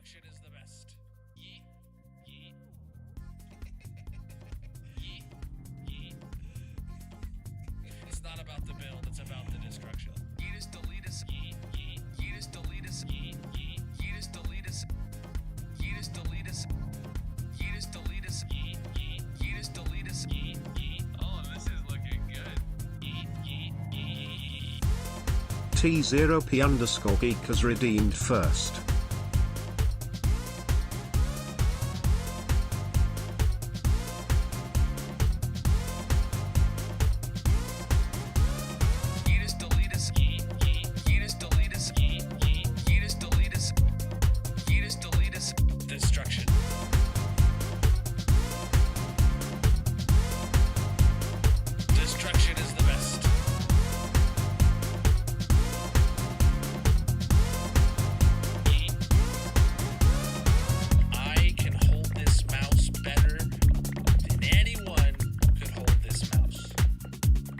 Destruction is the best. Yeet. Yeet. Yeet. Yeet. It's not about the build, it's about the destruction. Yeet us, delete us. Yeet. Yeet. Yeet us, delete us. Yeet. Yeet. Yeet us, delete us. Yeet us, delete us. Yeet us, delete us. Yeet. Yeet. Yeet us, delete us. Yeet. Yeet. Oh, this is looking good. Yeet. Yeet. Yeet. T0P_geek has redeemed first. Yeet us, delete us. Yeet. Yeet. Yeet us, delete us. Yeet. Yeet. Yeet us, delete us. Yeet us, delete us. Destruction. Destruction is the best. Yeet. I can hold this mouse better than anyone could hold this mouse.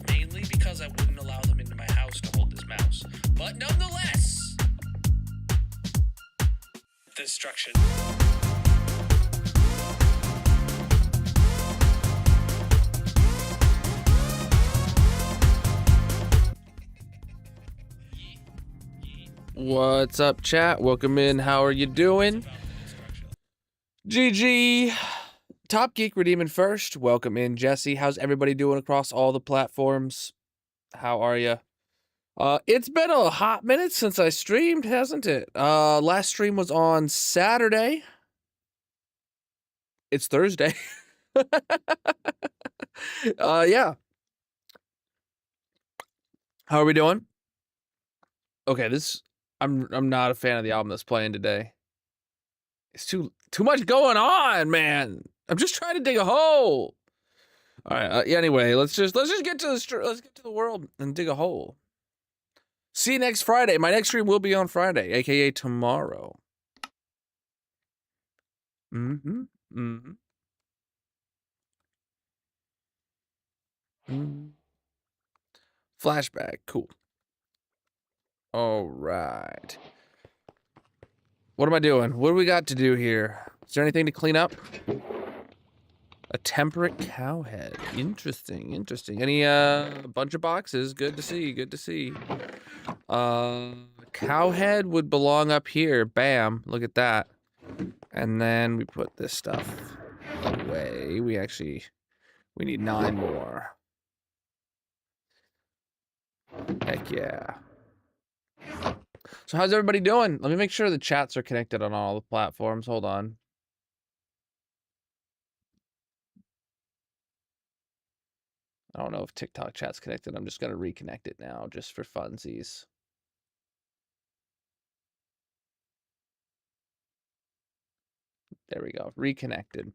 Mainly because I wouldn't allow them into my house to hold this mouse. But nonetheless, destruction. What's up, chat? Welcome in. How are you doing? GG. Top Geek redeeming first. Welcome in, Jesse. How's everybody doing across all the platforms? How are you? It's been a hot minute since I streamed, hasn't it? Last stream was on Saturday. It's Thursday. Yeah. How are we doing? Okay, I'm not a fan of the album that's playing today. It's too much going on, man. I'm just trying to dig a hole. All right. Anyway, let's just get to the world and dig a hole. See you next Friday. My next stream will be on Friday, aka tomorrow. Flashback, cool. All right. What am I doing? What do we got to do here? Is there anything to clean up? A temperate cowhead. Interesting, interesting. Any bunch of boxes? Good to see, good to see. Cowhead would belong up here. Bam, look at that. And then we put this stuff away. We need 9 more. Heck yeah. So how's everybody doing? Let me make sure the chats are connected on all the platforms. Hold on. I don't know if TikTok chat's connected. I'm just going to reconnect it now just for funsies. There we go. Reconnected.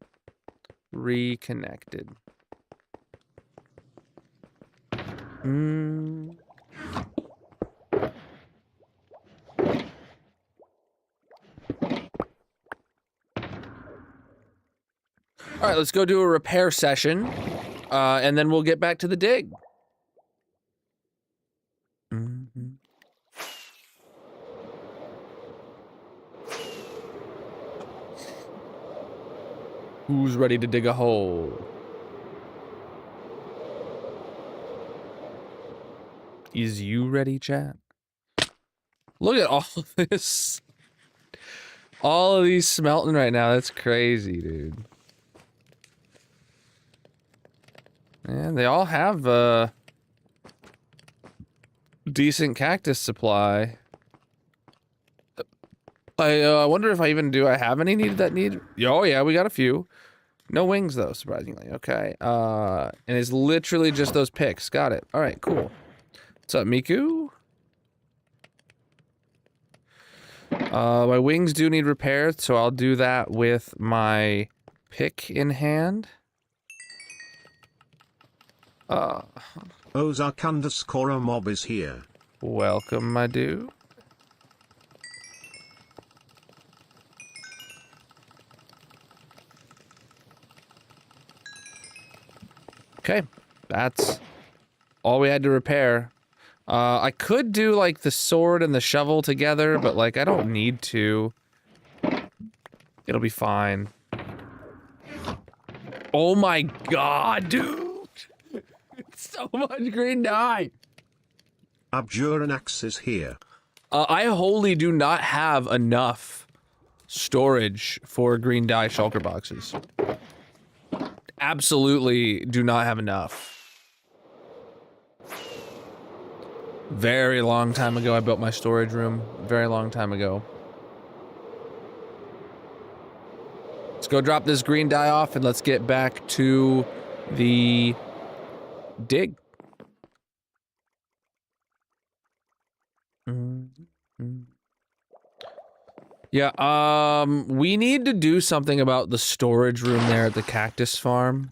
Reconnected. All right, let's go do a repair session, and then we'll get back to the dig. Who's ready to dig a hole? Is you ready, chat? Look at all of this. All of these smelting right now. That's crazy, dude. And they all have a decent cactus supply. I wonder if I have any that need. Oh yeah, we got a few. No wings though, surprisingly. Okay. And it's literally just those picks. Got it. All right, cool. What's up, Miku? My wings do need repaired, so I'll do that with my pick in hand. Ozark_mob is here. Welcome, my dude. Okay, that's all we had to repair. I could do like the sword and the shovel together, but like I don't need to. It'll be fine. Oh my god, dude! So much green dye! Abjuranax is here. I wholly do not have enough storage for green dye shulker boxes. Absolutely do not have enough. Very long time ago I built my storage room. Very long time ago. Let's go drop this green dye off and let's get back to the dig. Yeah, we need to do something about the storage room there at the cactus farm.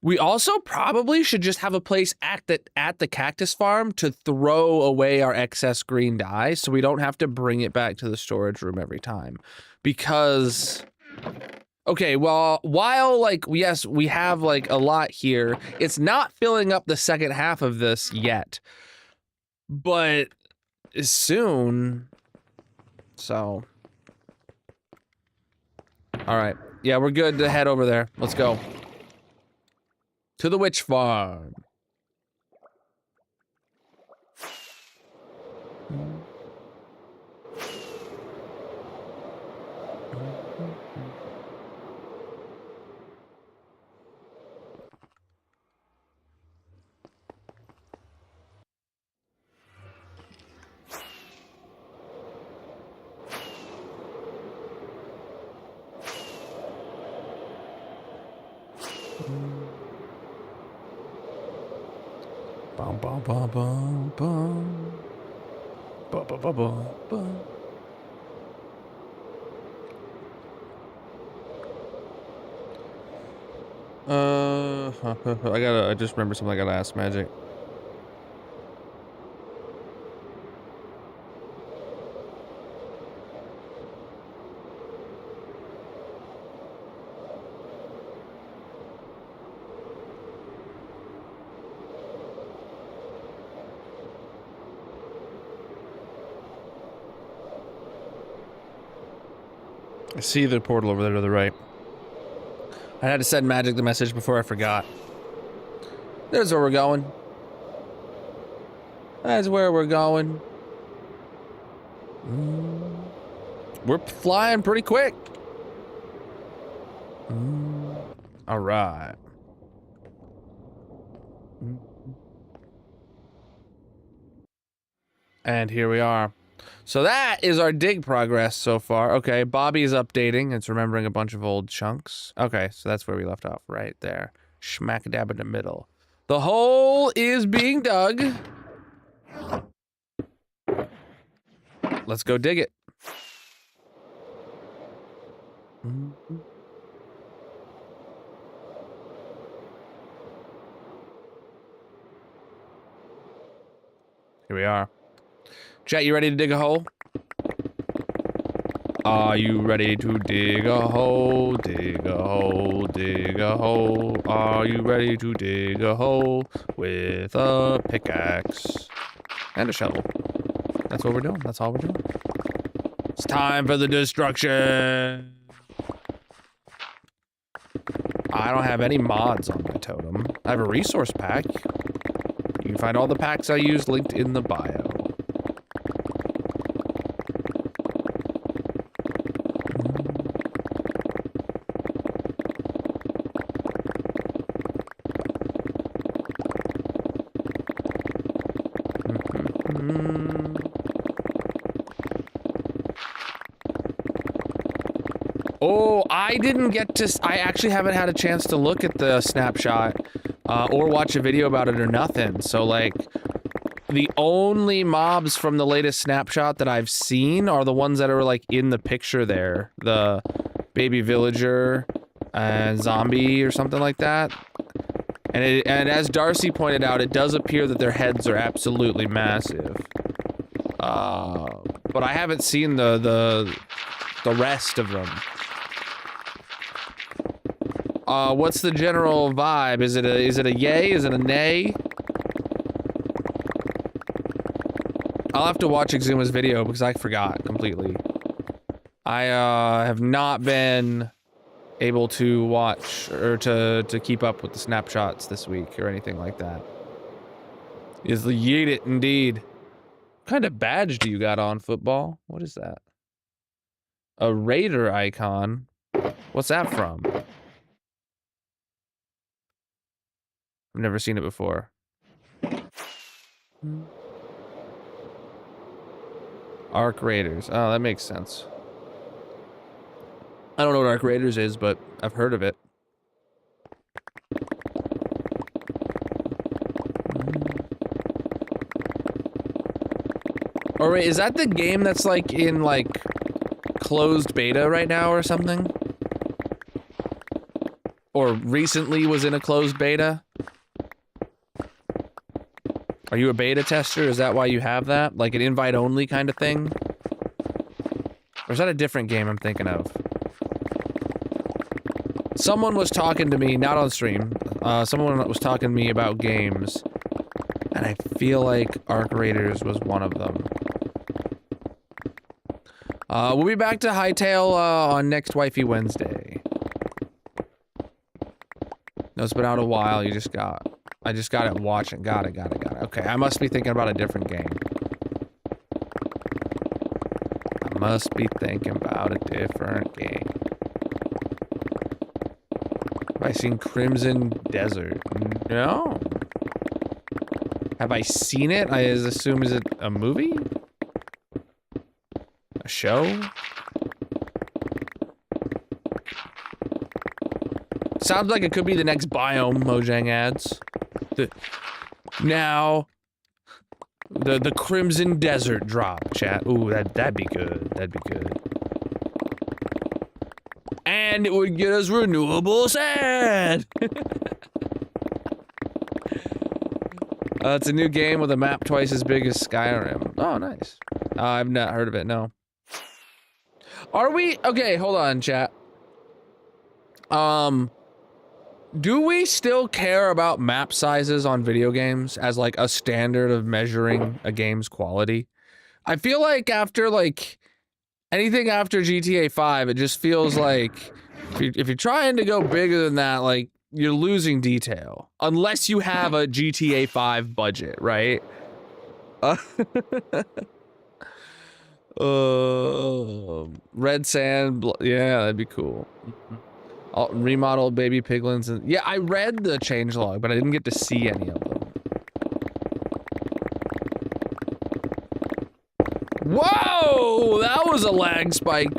We also probably should just have a place at the cactus farm to throw away our excess green dye so we don't have to bring it back to the storage room every time. Because, okay, well, while, like, yes, we have, like, a lot here, it's not filling up the second half of this yet. But soon, so. All right, yeah, we're good to head over there. Let's go. To the witch farm. Bum bum bum bum bum. Bum bum bum bum bum. I just remember something I gotta ask Magic. I see the portal over there to the right. I had to send Magic the message before I forgot. There's where we're going. That's where we're going. We're flying pretty quick. All right. And here we are. So that is our dig progress so far. Okay, Bobby's updating. It's remembering a bunch of old chunks. Okay, so that's where we left off, right there. Smack dab in the middle. The hole is being dug. Let's go dig it. Here we are. Chat, you ready to dig a hole? Are you ready to dig a hole? Dig a hole, dig a hole. Are you ready to dig a hole with a pickaxe and a shovel? That's what we're doing. That's all we're doing. It's time for the destruction. I don't have any mods on my totem. I have a resource pack. You can find all the packs I use linked in the bio. Oh, I didn't get to... I actually haven't had a chance to look at the snapshot or watch a video about it or nothing. So, like, the only mobs from the latest snapshot that I've seen are the ones that are, like, in the picture there. The baby villager and zombie or something like that. And as Darcy pointed out, it does appear that their heads are absolutely massive. But I haven't seen the rest of them. What's the general vibe? Is it a yay? Is it a nay? I'll have to watch Exuma's video because I forgot completely. I have not been able to watch or to keep up with the snapshots this week or anything like that. Is the yeet it indeed. What kind of badge do you got on, football? What is that? A Raider icon? What's that from? I've never seen it before. Arc Raiders. Oh, that makes sense. I don't know what Arc Raiders is, but I've heard of it. Or wait, is that the game that's like in like closed beta right now or something? Or recently was in a closed beta? Are you a beta tester? Is that why you have that? Like an invite only kind of thing? Or is that a different game I'm thinking of? Someone was talking to me, not on stream, someone was talking to me about games, and I feel like Arc Raiders was one of them. We'll be back to Hightail on next Wifey Wednesday. No, it's been out a while, I just got it watching, got it. Okay, I must be thinking about a different game. I must be thinking about a different game. Have I seen Crimson Desert? No. Have I seen it? I assume, is it a movie? A show? Sounds like it could be the next Biome Mojang ads. Now, the Crimson Desert drop, chat. Ooh, that'd be good. That'd be good. And it would get us renewable sand. It's a new game with a map twice as big as Skyrim. Oh, nice. I've not heard of it, no. Are we? Okay, hold on, chat. Do we still care about map sizes on video games as like a standard of measuring a game's quality? I feel like after like anything after GTA 5, it just feels like if you're trying to go bigger than that, like you're losing detail. Unless you have a GTA 5 budget, right? Red sand, yeah, that'd be cool. Remodeled baby piglins, and yeah, I read the changelog, but I didn't get to see any of them. Whoa, that was a lag spike.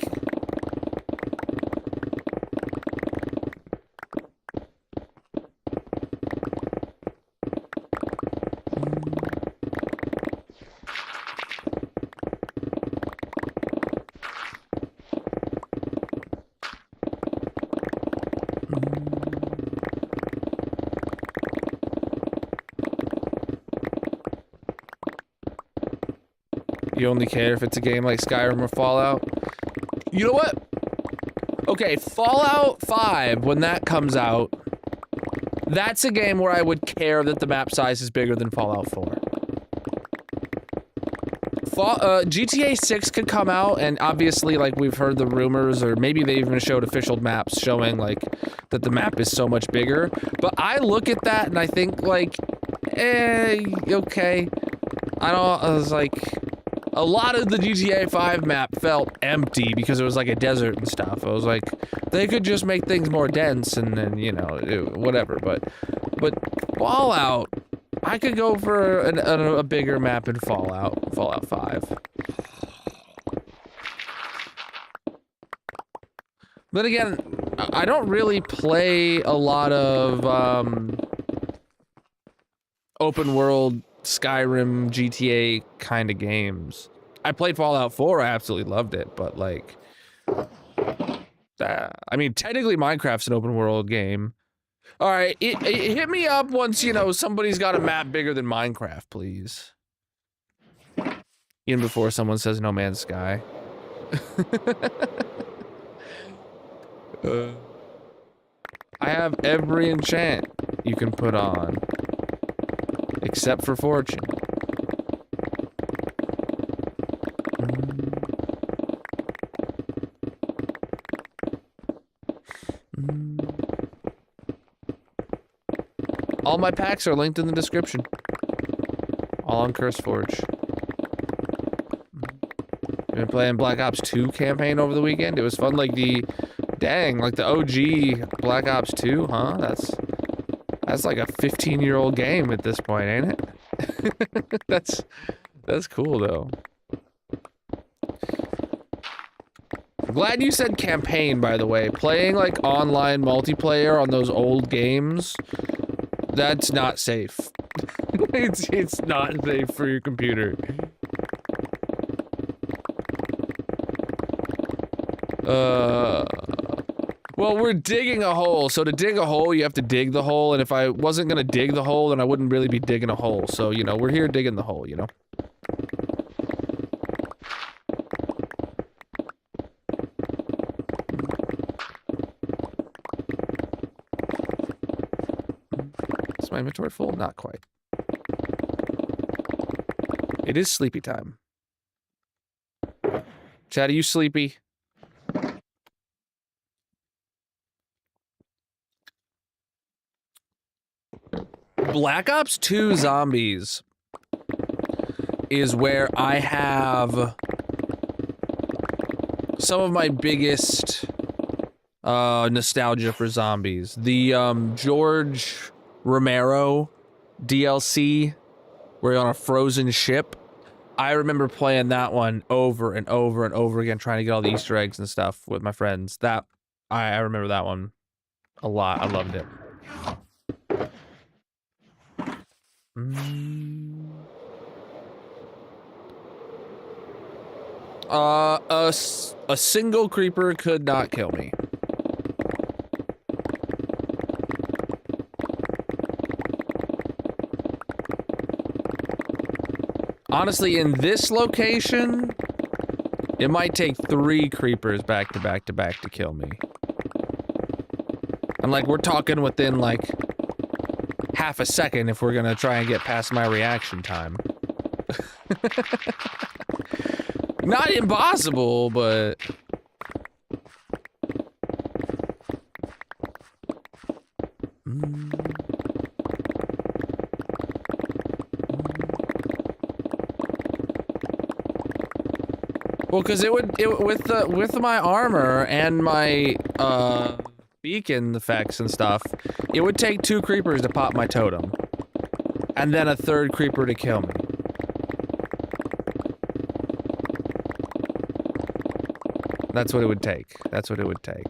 You only care if it's a game like Skyrim or Fallout? You know what? Okay, Fallout 5, when that comes out, that's a game where I would care that the map size is bigger than Fallout 4. GTA 6 could come out, and obviously, like, we've heard the rumors, or maybe they even showed official maps showing, like, that the map is so much bigger. But I look at that and I think, like, okay. I was like, a lot of the GTA 5 map felt empty because it was like a desert and stuff. I was like, they could just make things more dense and then, you know, whatever. But Fallout, I could go for a bigger map in Fallout 5. But again, I don't really play a lot of open world Skyrim, GTA kind of games. I played Fallout 4, I absolutely loved it, but like, I mean, technically Minecraft's an open world game. All right, hit me up once, you know, somebody's got a map bigger than Minecraft, please. Even before someone says No Man's Sky. I have every enchant you can put on. Except for fortune. All my packs are linked in the description. All on CurseForge. Been playing Black Ops 2 campaign over the weekend. It was fun, like the OG Black Ops 2, huh? That's like a 15-year-old game at this point, ain't it? That's cool though. I'm glad you said campaign, by the way. Playing like online multiplayer on those old games, that's not safe. It's not safe for your computer. Well, we're digging a hole, so to dig a hole, you have to dig the hole, and if I wasn't gonna dig the hole, then I wouldn't really be digging a hole, so, you know, we're here digging the hole, you know? Is my inventory full? Not quite. It is sleepy time. Chad, are you sleepy? Black Ops 2 Zombies is where I have some of my biggest nostalgia for zombies. The George Romero DLC, where you're on a frozen ship. I remember playing that one over and over and over again, trying to get all the Easter eggs and stuff with my friends. That I remember that one a lot. I loved it. A single creeper could not kill me. Honestly, in this location, it might take 3 creepers back to back to back to kill me. And like, we're talking within like half a second if we're gonna try and get past my reaction time. Not impossible, but... Well, because with my armor and my beacon effects and stuff, it would take 2 creepers to pop my totem, and then a 3rd creeper to kill me. That's what it would take. That's what it would take.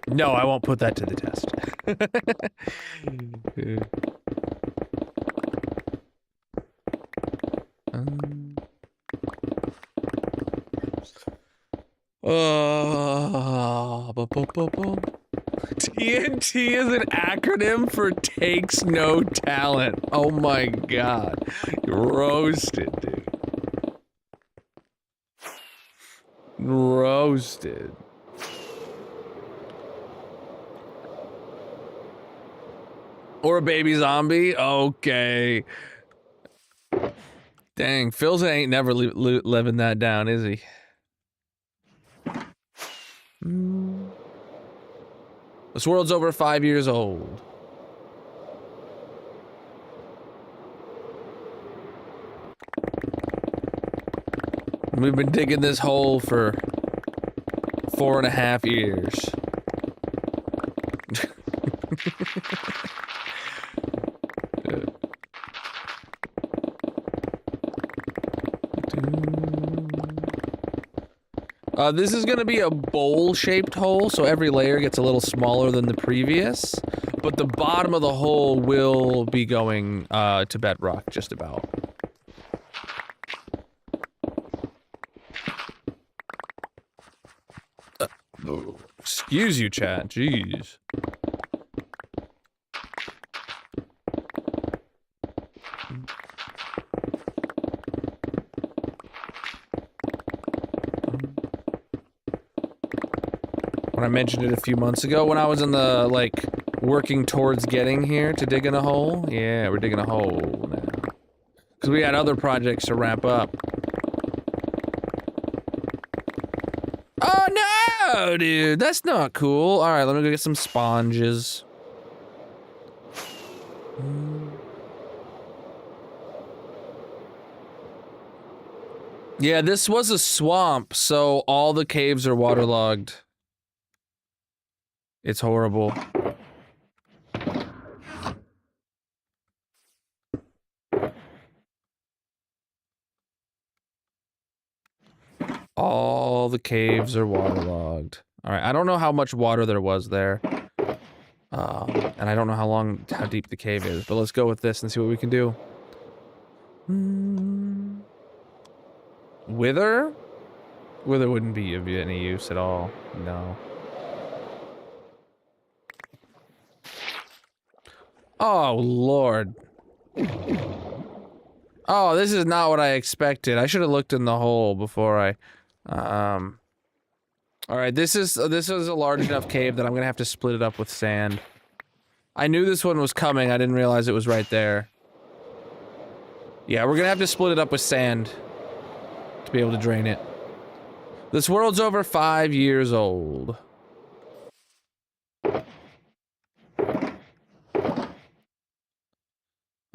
No, I won't put that to the test. TNT is an acronym for takes no talent. Oh my god. Roasted, dude. Roasted. Or a baby zombie? Okay. Dang, Phil's ain't never living that down, is he? This world's over 5 years old. We've been digging this hole for 4.5 years. This is gonna be a bowl-shaped hole, so every layer gets a little smaller than the previous, but the bottom of the hole will be going to bedrock, just about. Excuse you, chat. Jeez. When I mentioned it a few months ago, when I was in the, like, working towards getting here to dig in a hole. Yeah, we're digging a hole now. Because we had other projects to wrap up. Oh No, dude, that's not cool. All right, let me go get some sponges. Yeah, this was a swamp, so all the caves are waterlogged. It's horrible. All the caves are waterlogged. All right, I don't know how much water there was there. And I don't know how deep the cave is, but let's go with this and see what we can do. Wither? Wither wouldn't be of any use at all. No. Oh, Lord. Oh, this is not what I expected. I should have looked in the hole before I, All right, this is a large enough cave that I'm gonna have to split it up with sand. I knew this one was coming. I didn't realize it was right there. Yeah, we're gonna have to split it up with sand to be able to drain it. This world's over 5 years old.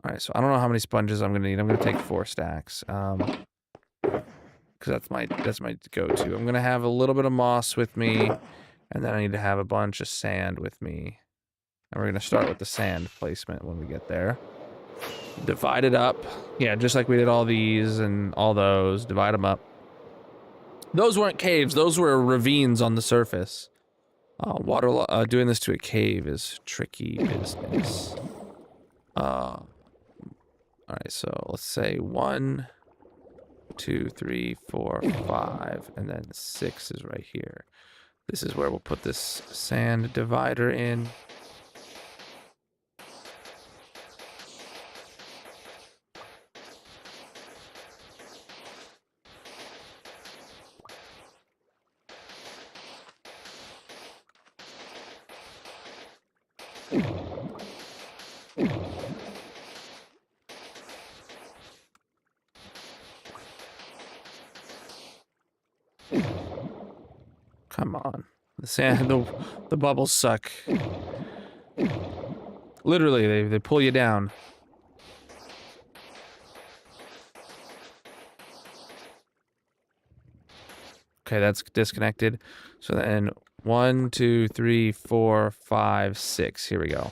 Alright, so I don't know how many sponges I'm gonna need. I'm gonna take 4 stacks. Because that's my go-to. I'm gonna have a little bit of moss with me, and then I need to have a bunch of sand with me. And we're gonna start with the sand placement when we get there. Divide it up. Yeah, just like we did all these and all those. Divide them up. Those weren't caves, those were ravines on the surface. Doing this to a cave is tricky business. Alright, so let's say 1, 2, 3, 4, 5, and then 6 is right here. This is where we'll put this sand divider in. Come on. The sand, the bubbles suck. Literally, they pull you down. Okay, that's disconnected. So then 1, 2, 3, 4, 5, 6. Here we go.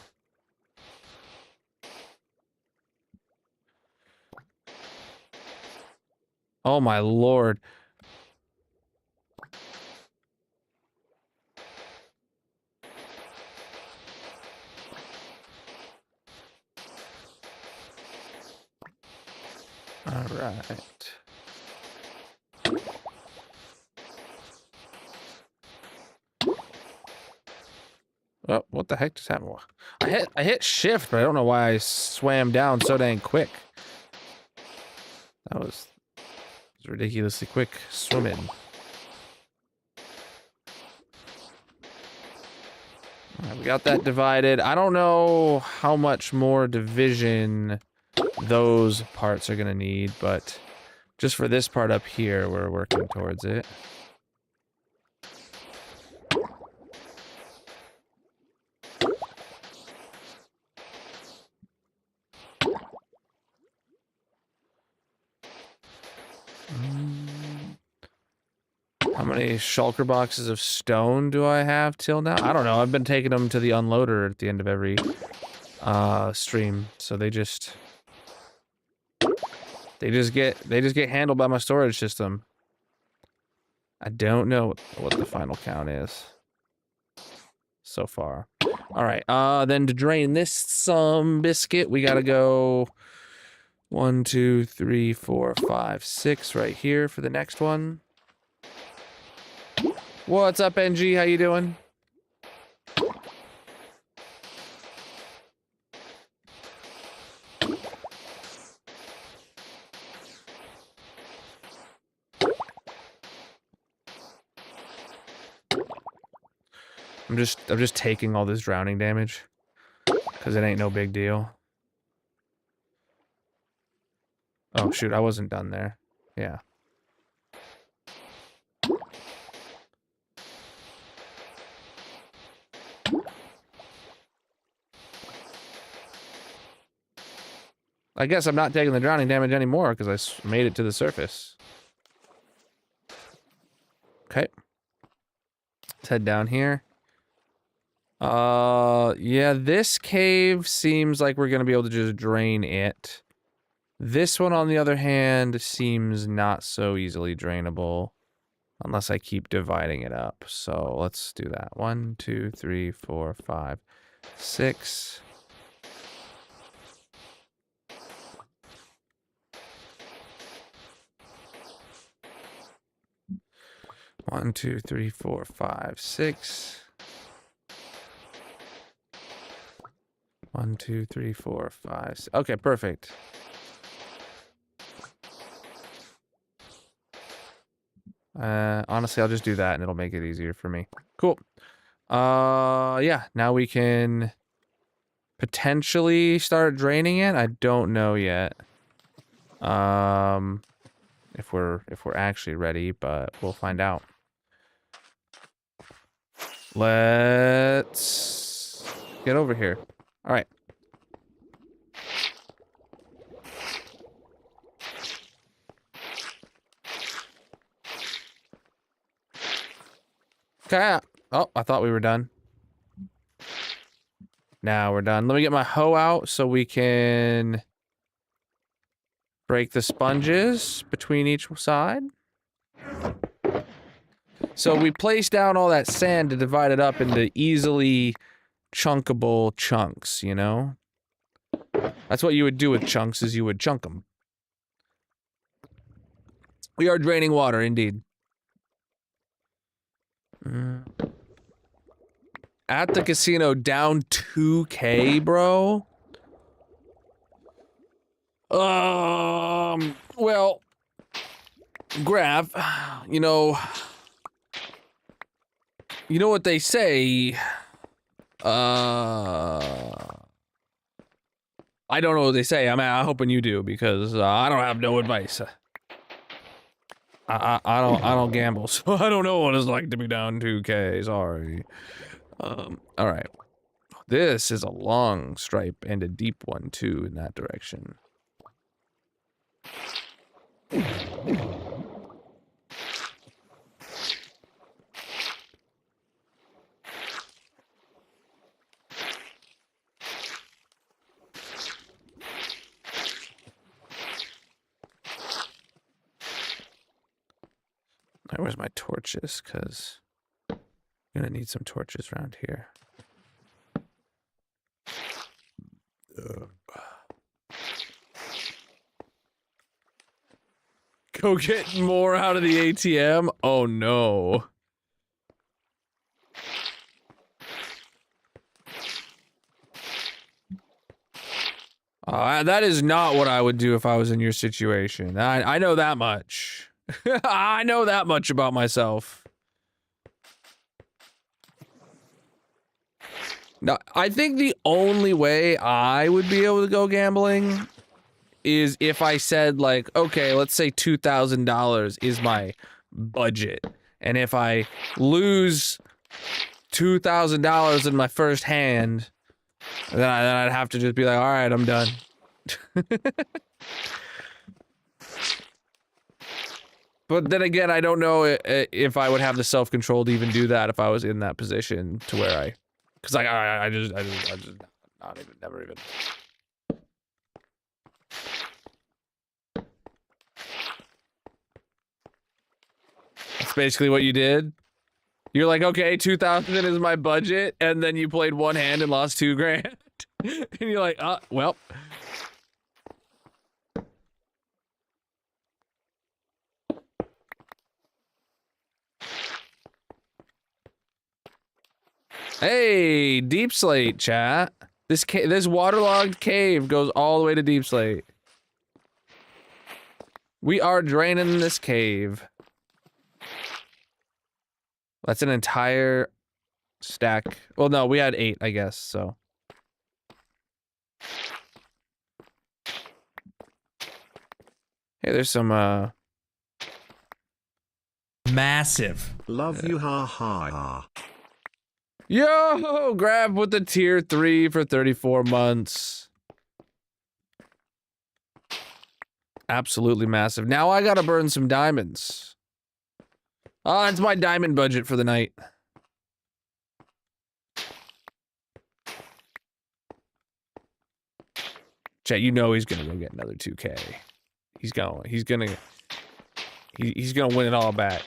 Oh my Lord. All right. Oh, what the heck just happened? I hit shift, but I don't know why I swam down so dang quick. That was ridiculously quick swimming. All right, we got that divided. I don't know how much more division those parts are gonna need, but just for this part up here, we're working towards it. How many shulker boxes of stone do I have till now? I don't know. I've been taking them to the unloader at the end of every stream, so they just get handled by my storage system. I don't know what the final count is so far. All right. Then to drain this some biscuit, we gotta go 1, 2, 3, 4, 5, 6 right here for the next one. What's up, NG? How you doing? I'm just taking all this drowning damage because it ain't no big deal. Oh shoot, I wasn't done there. Yeah. I guess I'm not taking the drowning damage anymore because I made it to the surface. Okay. Let's head down here. Yeah, this cave seems like we're gonna be able to just drain it. This one, on the other hand, seems not so easily drainable. Unless I keep dividing it up. So let's do that. 1, 2, 3, 4, 5, 6. One, 2, 3, 4, 5, 6. 1, 2, 3, 4, 5, 6. Okay, perfect. Honestly, I'll just do that and it'll make it easier for me. Cool. Yeah, now we can potentially start draining it. I don't know yet. If we're actually ready, but we'll find out. Let's get over here. All right. Okay. Oh, I thought we were done. Now we're done. Let me get my hoe out so we can break the sponges between each side. So we placed down all that sand to divide it up into easily chunkable chunks, you know? That's what you would do with chunks, is you would chunk them. We are draining water, indeed. At the casino, down 2K, bro? Well, Graf, you know what they say, I don't know what they say. I'm hoping you do, because I don't have no advice. I don't gamble, so I don't know what it's like to be down 2K. Sorry. All right. This is a long stripe and a deep one too in that direction. Where's my torches? Because I'm gonna need some torches around here. Go get more out of the ATM? Oh no. That is not what I would do if I was in your situation. I know that much. I know that much about myself. Now, I think the only way I would be able to go gambling is if I said, like, okay, let's say $2,000 is my budget. And if I lose $2,000 in my first hand, then I'd have to just be like, all right, I'm done. But then again, I don't know if I would have the self-control to even do that if I was in that position to where I... Because I just never even... That's basically what you did. You're like, okay, 2,000 is my budget, and then you played one hand and lost $2,000. And you're like, well. Hey, Deep Slate, chat. This waterlogged cave goes all the way to Deep Slate. We are draining this cave. That's an entire stack. Well, no, we had 8, I guess, so. Hey, there's some, Massive. Love you, ha ha ha. Yo, grab with the tier 3 for 34 months. Absolutely massive. Now I gotta burn some diamonds. Oh, it's my diamond budget for the night. Chat, you know he's gonna go get another 2K. He's gonna win it all back.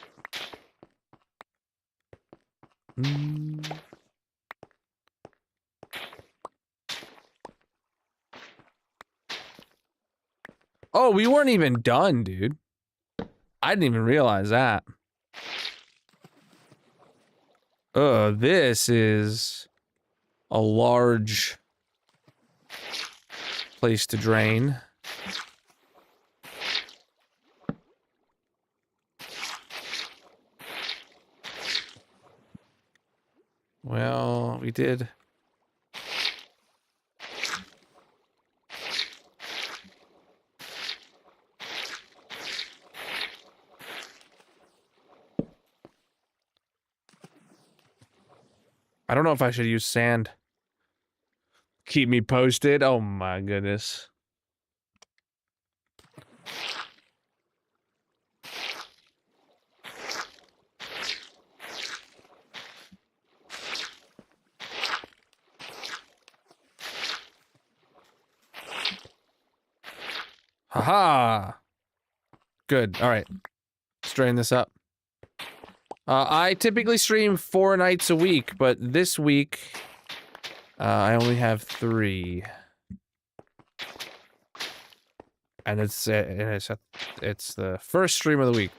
Oh, we weren't even done, dude. I didn't even realize that. This is a large place to drain. Well, we did. I don't know if I should use sand. Keep me posted. Oh my goodness. Haha. Good. All right. Let's drain this up. I typically stream 4 nights a week, but this week I only have 3. And it's the first stream of the week.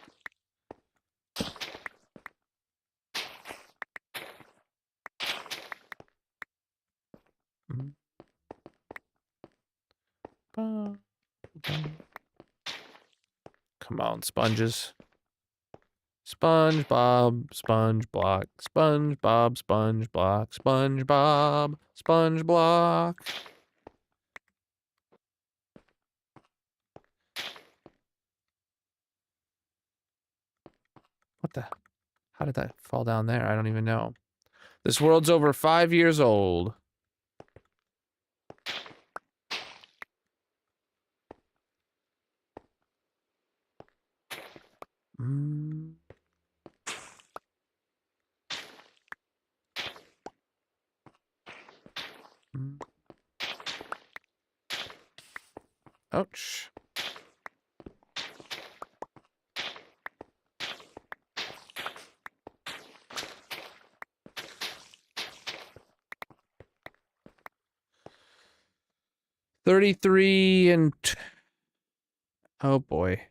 Come on, sponges. SpongeBob, Sponge Block, SpongeBob, Sponge Block, SpongeBob, Sponge Block. What the? How did that fall down there? I don't even know. This world's over 5 years old. Ouch. $33 and oh boy.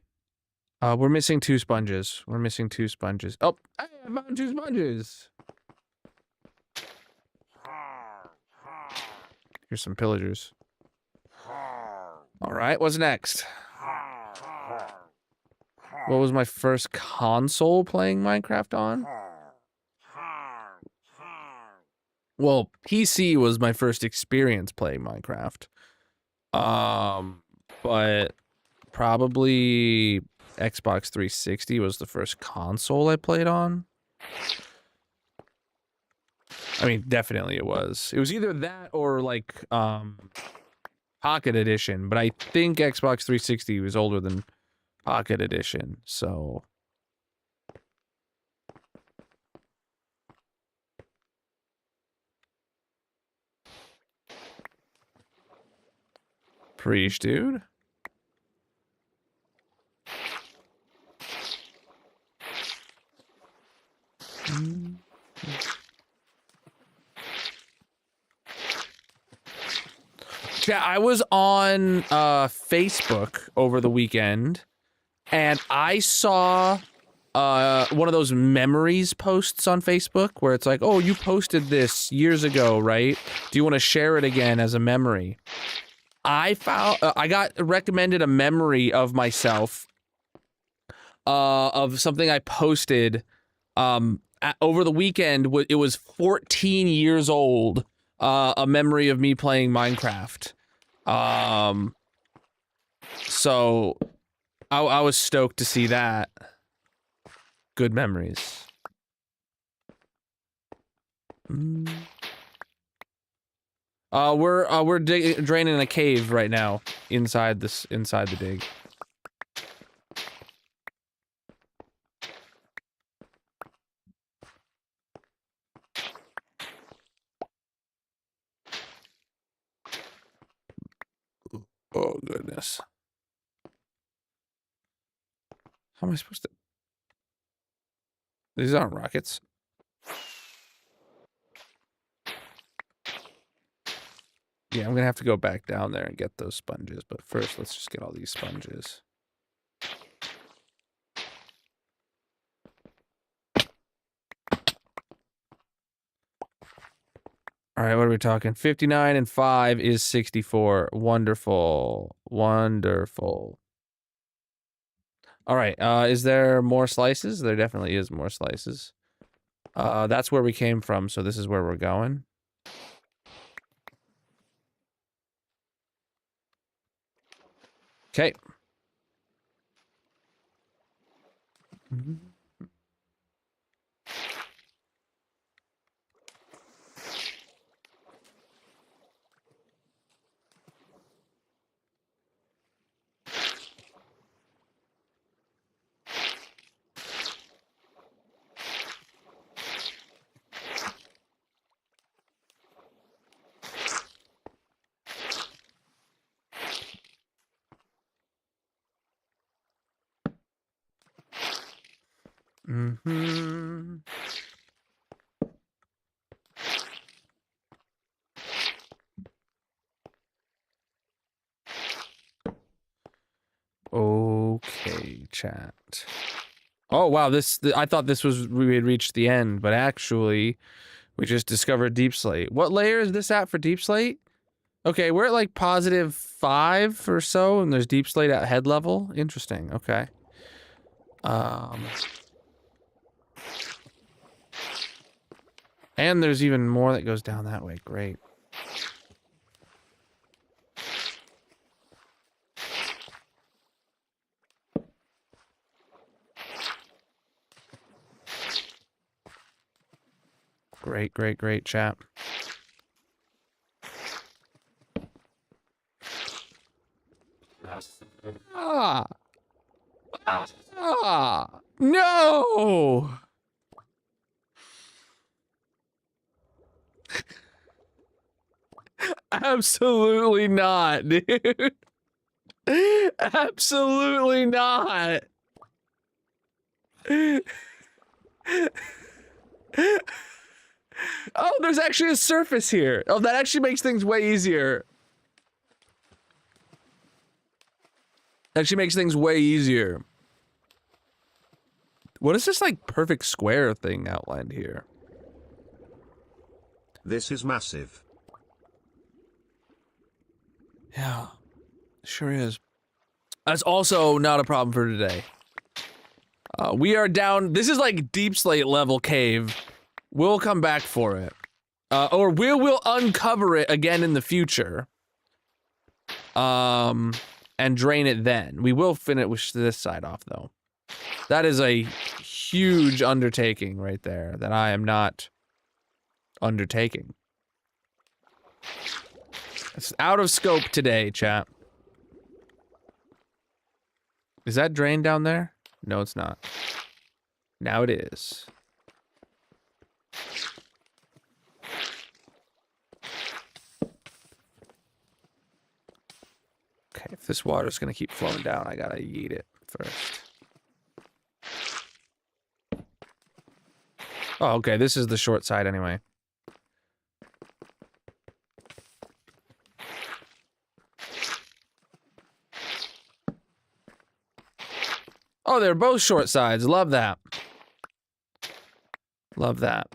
We're missing 2 sponges. We're missing 2 sponges. Oh, I found 2 sponges. Here's some pillagers. All right, what's next? What was my first console playing Minecraft on? Well, PC was my first experience playing Minecraft. But probably Xbox 360 was the first console I played on. I mean, definitely it was. It was either that or like Pocket Edition, but I think Xbox 360 was older than Pocket Edition, so preach, dude. Yeah, I was on Facebook over the weekend, and I saw one of those memories posts on Facebook where it's like, oh, you posted this years ago, right? Do you want to share it again as a memory? I got recommended a memory of myself of something I posted over the weekend. It was 14 years old. A memory of me playing Minecraft. So I was stoked to see that. Good memories. We're draining a cave right now inside the dig. Oh, goodness. How am I supposed to... These aren't rockets. Yeah, I'm gonna have to go back down there and get those sponges, but first let's just get all these sponges. All right, what are we talking? 59 and 5 is 64. Wonderful. Wonderful. All right, is there more slices? There definitely is more slices. That's where we came from, so this is where we're going. Okay. Mm-hmm. Okay, chat. Oh wow, I thought this was we had reached the end, but actually we just discovered deep slate. What layer is this at for deep slate? Okay, we're at like +5 or so, and there's deep slate at head level. Interesting. Okay. And there's even more that goes down that way. Great. Great, great, great, chat. Ah! Ah! No! Absolutely not, dude. Absolutely not. Oh, there's actually a surface here. Oh, that actually makes things way easier. Actually makes things way easier. What is this, like, perfect square thing outlined here? This is massive. Yeah, sure is. That's also not a problem for today. We are down. This is like deep slate level cave. We'll come back for it. Or we will uncover it again in the future. And drain it then. We will finish this side off, though. That is a huge undertaking right there that I am not undertaking. It's out of scope today, chat. Is that drain down there? No, it's not. Now it is. Okay, if this water's gonna keep flowing down, I gotta yeet it first. Oh, okay, this is the short side anyway. Oh, they're both short sides. Love that. Love that.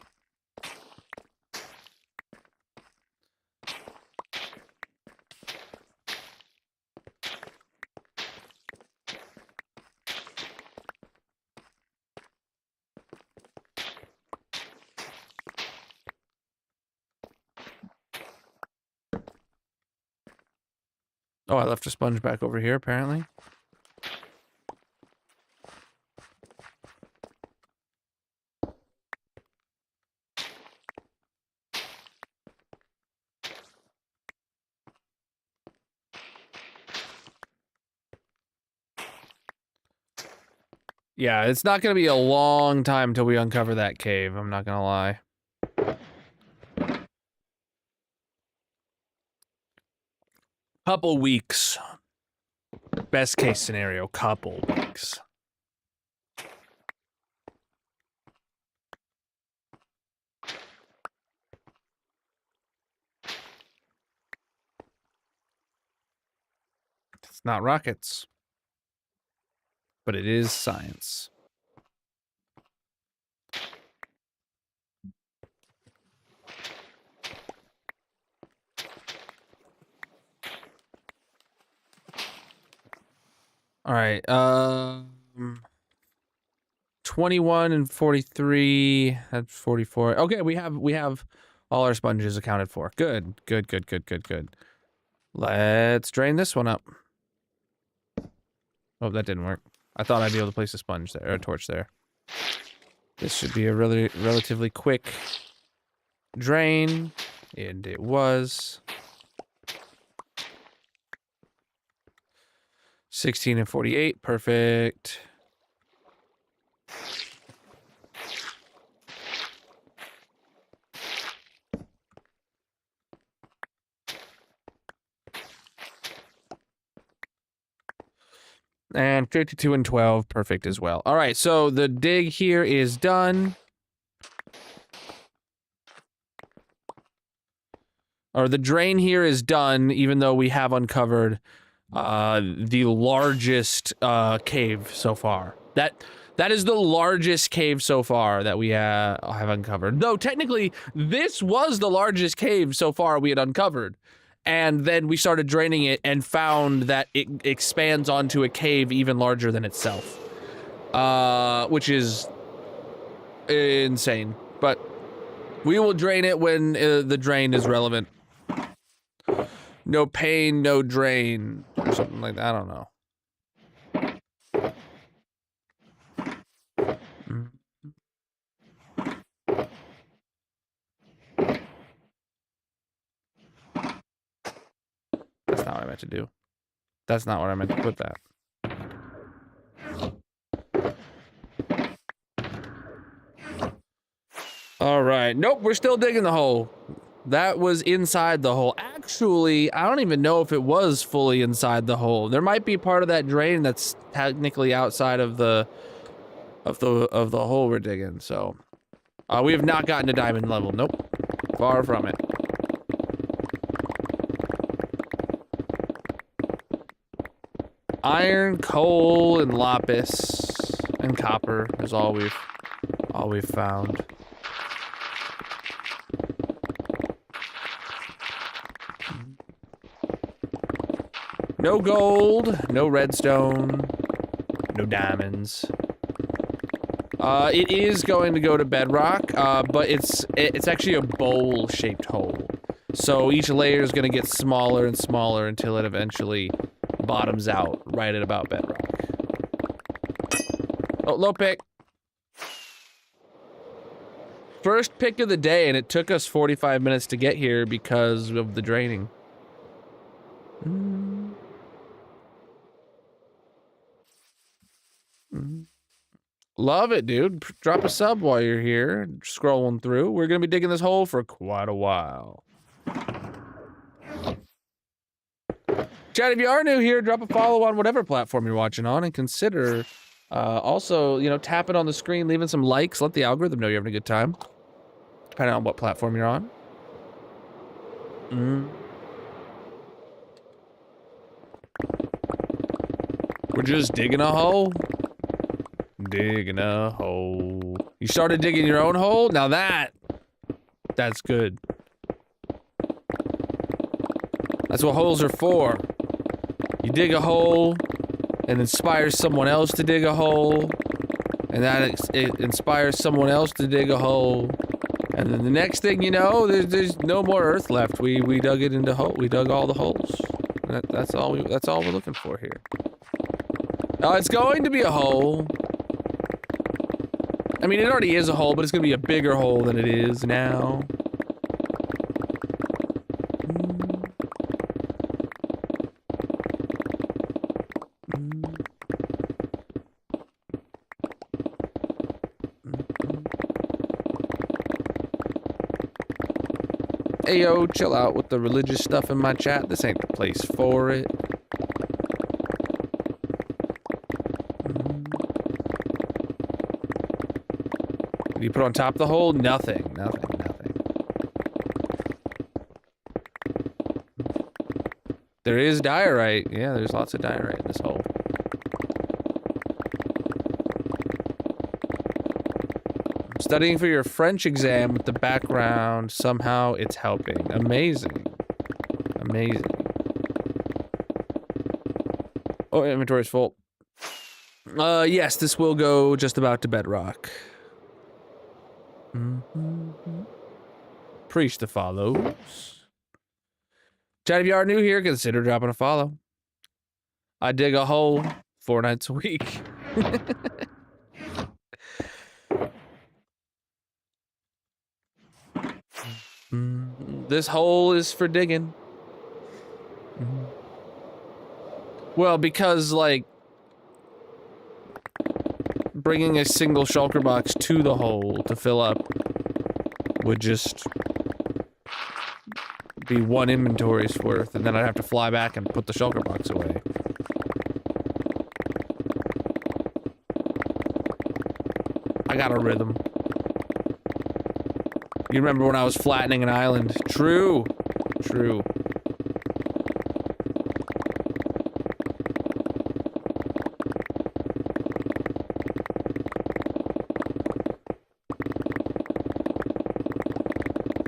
Oh, I left a sponge back over here, apparently. Yeah, it's not gonna be a long time till we uncover that cave, I'm not gonna lie. Couple weeks. Best case scenario, couple weeks. It's not rockets, but it is science. All right. 21 and 43. That's 44. Okay, we have all our sponges accounted for. Good. Let's drain this one up. Oh, that didn't work. I thought I'd be able to place a sponge there, or a torch there. This should be a relatively quick drain, and it was. 16 and 48, perfect. And 52 and 12, perfect as well. All right, so the dig here is done. Or the drain here is done, even though we have uncovered the largest cave so far. That is the largest cave so far that we have uncovered. Though technically, this was the largest cave so far we had uncovered. And then we started draining it and found that it expands onto a cave even larger than itself. Which is insane. But we will drain it when the drain is relevant. No pain, no drain, or something like that. I don't know. That's not what I meant to do. That's not what I meant to put that. All right. Nope, we're still digging the hole. That was inside the hole. Actually, I don't even know if it was fully inside the hole. There might be part of that drain that's technically outside of the hole we're digging. So, we have not gotten to diamond level. Nope, far from it. Iron, coal, and lapis, and copper is all we've found. No gold, no redstone, no diamonds. It is going to go to bedrock, but it's actually a bowl-shaped hole. So each layer is going to get smaller and smaller until it eventually bottoms out right at about bedrock. Oh, low pick. First pick of the day, and it took us 45 minutes to get here because of the draining. Love it, dude. Drop a sub while you're here, scrolling through. We're gonna be digging this hole for quite a while. Chad, if you are new here, drop a follow on whatever platform you're watching on, and consider also, you know, tapping on the screen, leaving some likes, let the algorithm know you're having a good time, depending on what platform you're on. We're just digging a hole. Digging a hole. You started digging your own hole? Now that's good. That's what holes are for. You dig a hole and inspires someone else to dig a hole, and it inspires someone else to dig a hole, and then the next thing you know, there's no more earth left. We dug it into hole. We dug all the holes. That's all we're looking for here. It's going to be a hole. I mean, it already is a hole, but it's going to be a bigger hole than it is now. Ayo, chill out with the religious stuff in my chat. This ain't the place for it. What do you put on top of the hole? Nothing, nothing, nothing. There is diorite. Yeah, there's lots of diorite in this hole. Studying for your French exam with the background. Somehow it's helping. Amazing. Amazing. Oh, inventory's full. Yes, this will go just about to bedrock. Preach the follows. Chat, if you are new here, consider dropping a follow. I dig a hole 4 nights a week. This hole is for digging. Well, because, like, bringing a single shulker box to the hole to fill up would just be 1 inventory's worth, and then I'd have to fly back and put the shulker box away. I got a rhythm. You remember when I was flattening an island? True. True.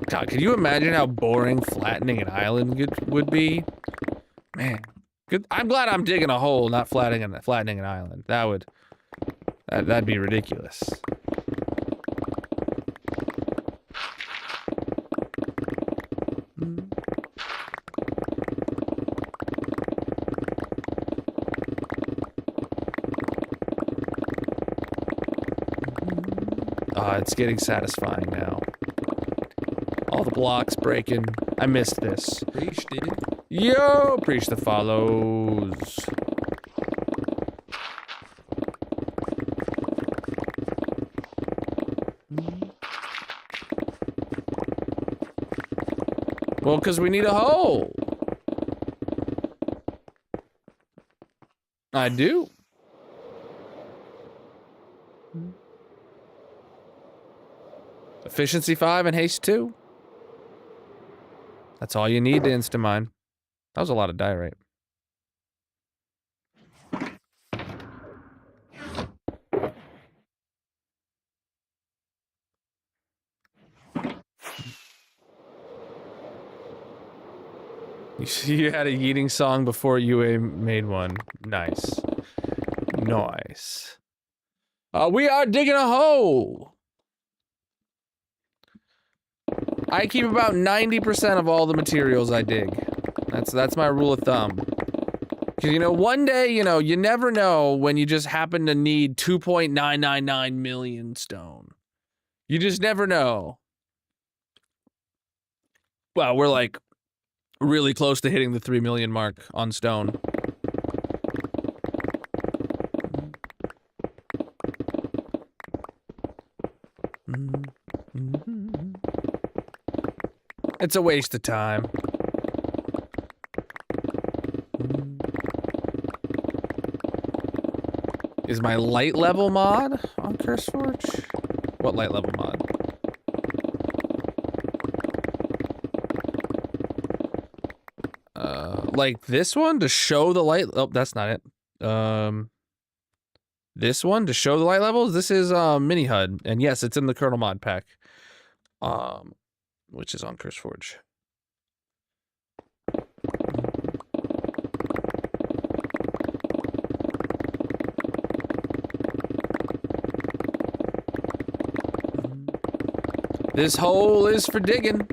God, could you imagine how boring flattening an island would be? Man, good. I'm glad I'm digging a hole, not flattening an island. That'd be ridiculous. It's getting satisfying now. All the blocks breaking. I missed this. Preach, dude. Yo, preach the follows. Well, because we need a hole. I do. Efficiency 5 and haste 2. That's all you need to insta-mine. That was a lot of diorite. You had a yeeting song before UA made one. Nice. Nice. We are digging a hole! I keep about 90% of all the materials I dig. That's my rule of thumb. Cause you know, one day, you know, you never know when you just happen to need 2.999 million stone. You just never know. Well, we're like really close to hitting the 3 million mark on stone. It's a waste of time. Is my light level mod on CurseForge? What light level mod? Like this one to show the light. Oh, that's not it. This one to show the light levels. This is mini HUD, and yes, it's in the Colonel mod pack. Which is on CurseForge. This hole is for digging.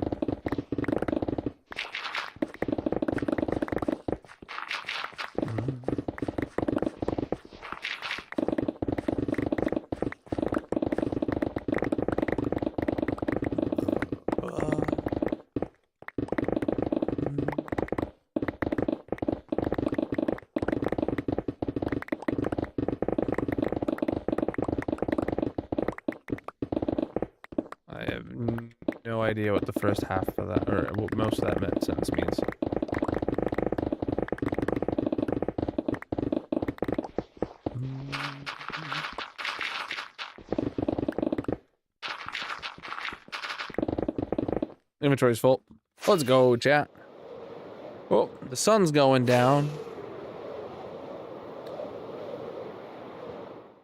idea what the first half of that, or what most of that sentence means. Inventory's full. Let's go, chat. Oh, the sun's going down.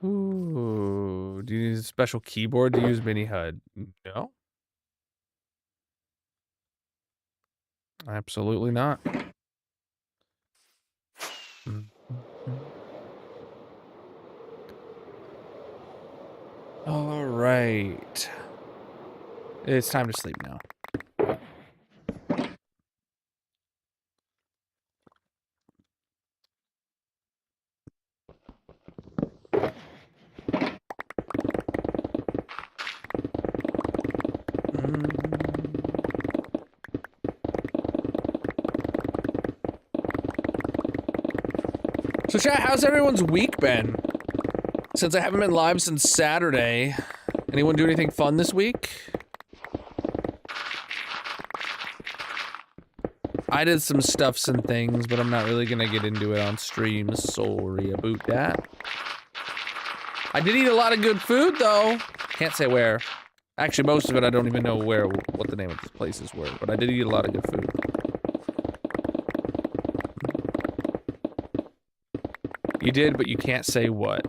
Ooh, do you need a special keyboard to use mini HUD? No. Absolutely not. All right. It's time to sleep now. So chat, how's everyone's week been? Since I haven't been live since Saturday, anyone do anything fun this week? I did some stuffs and things, but I'm not really gonna get into it on stream. Sorry about that. I did eat a lot of good food though. Can't say where. Actually, most of it I don't even know what the name of the places were, but I did eat a lot of good food. You did, but you can't say what.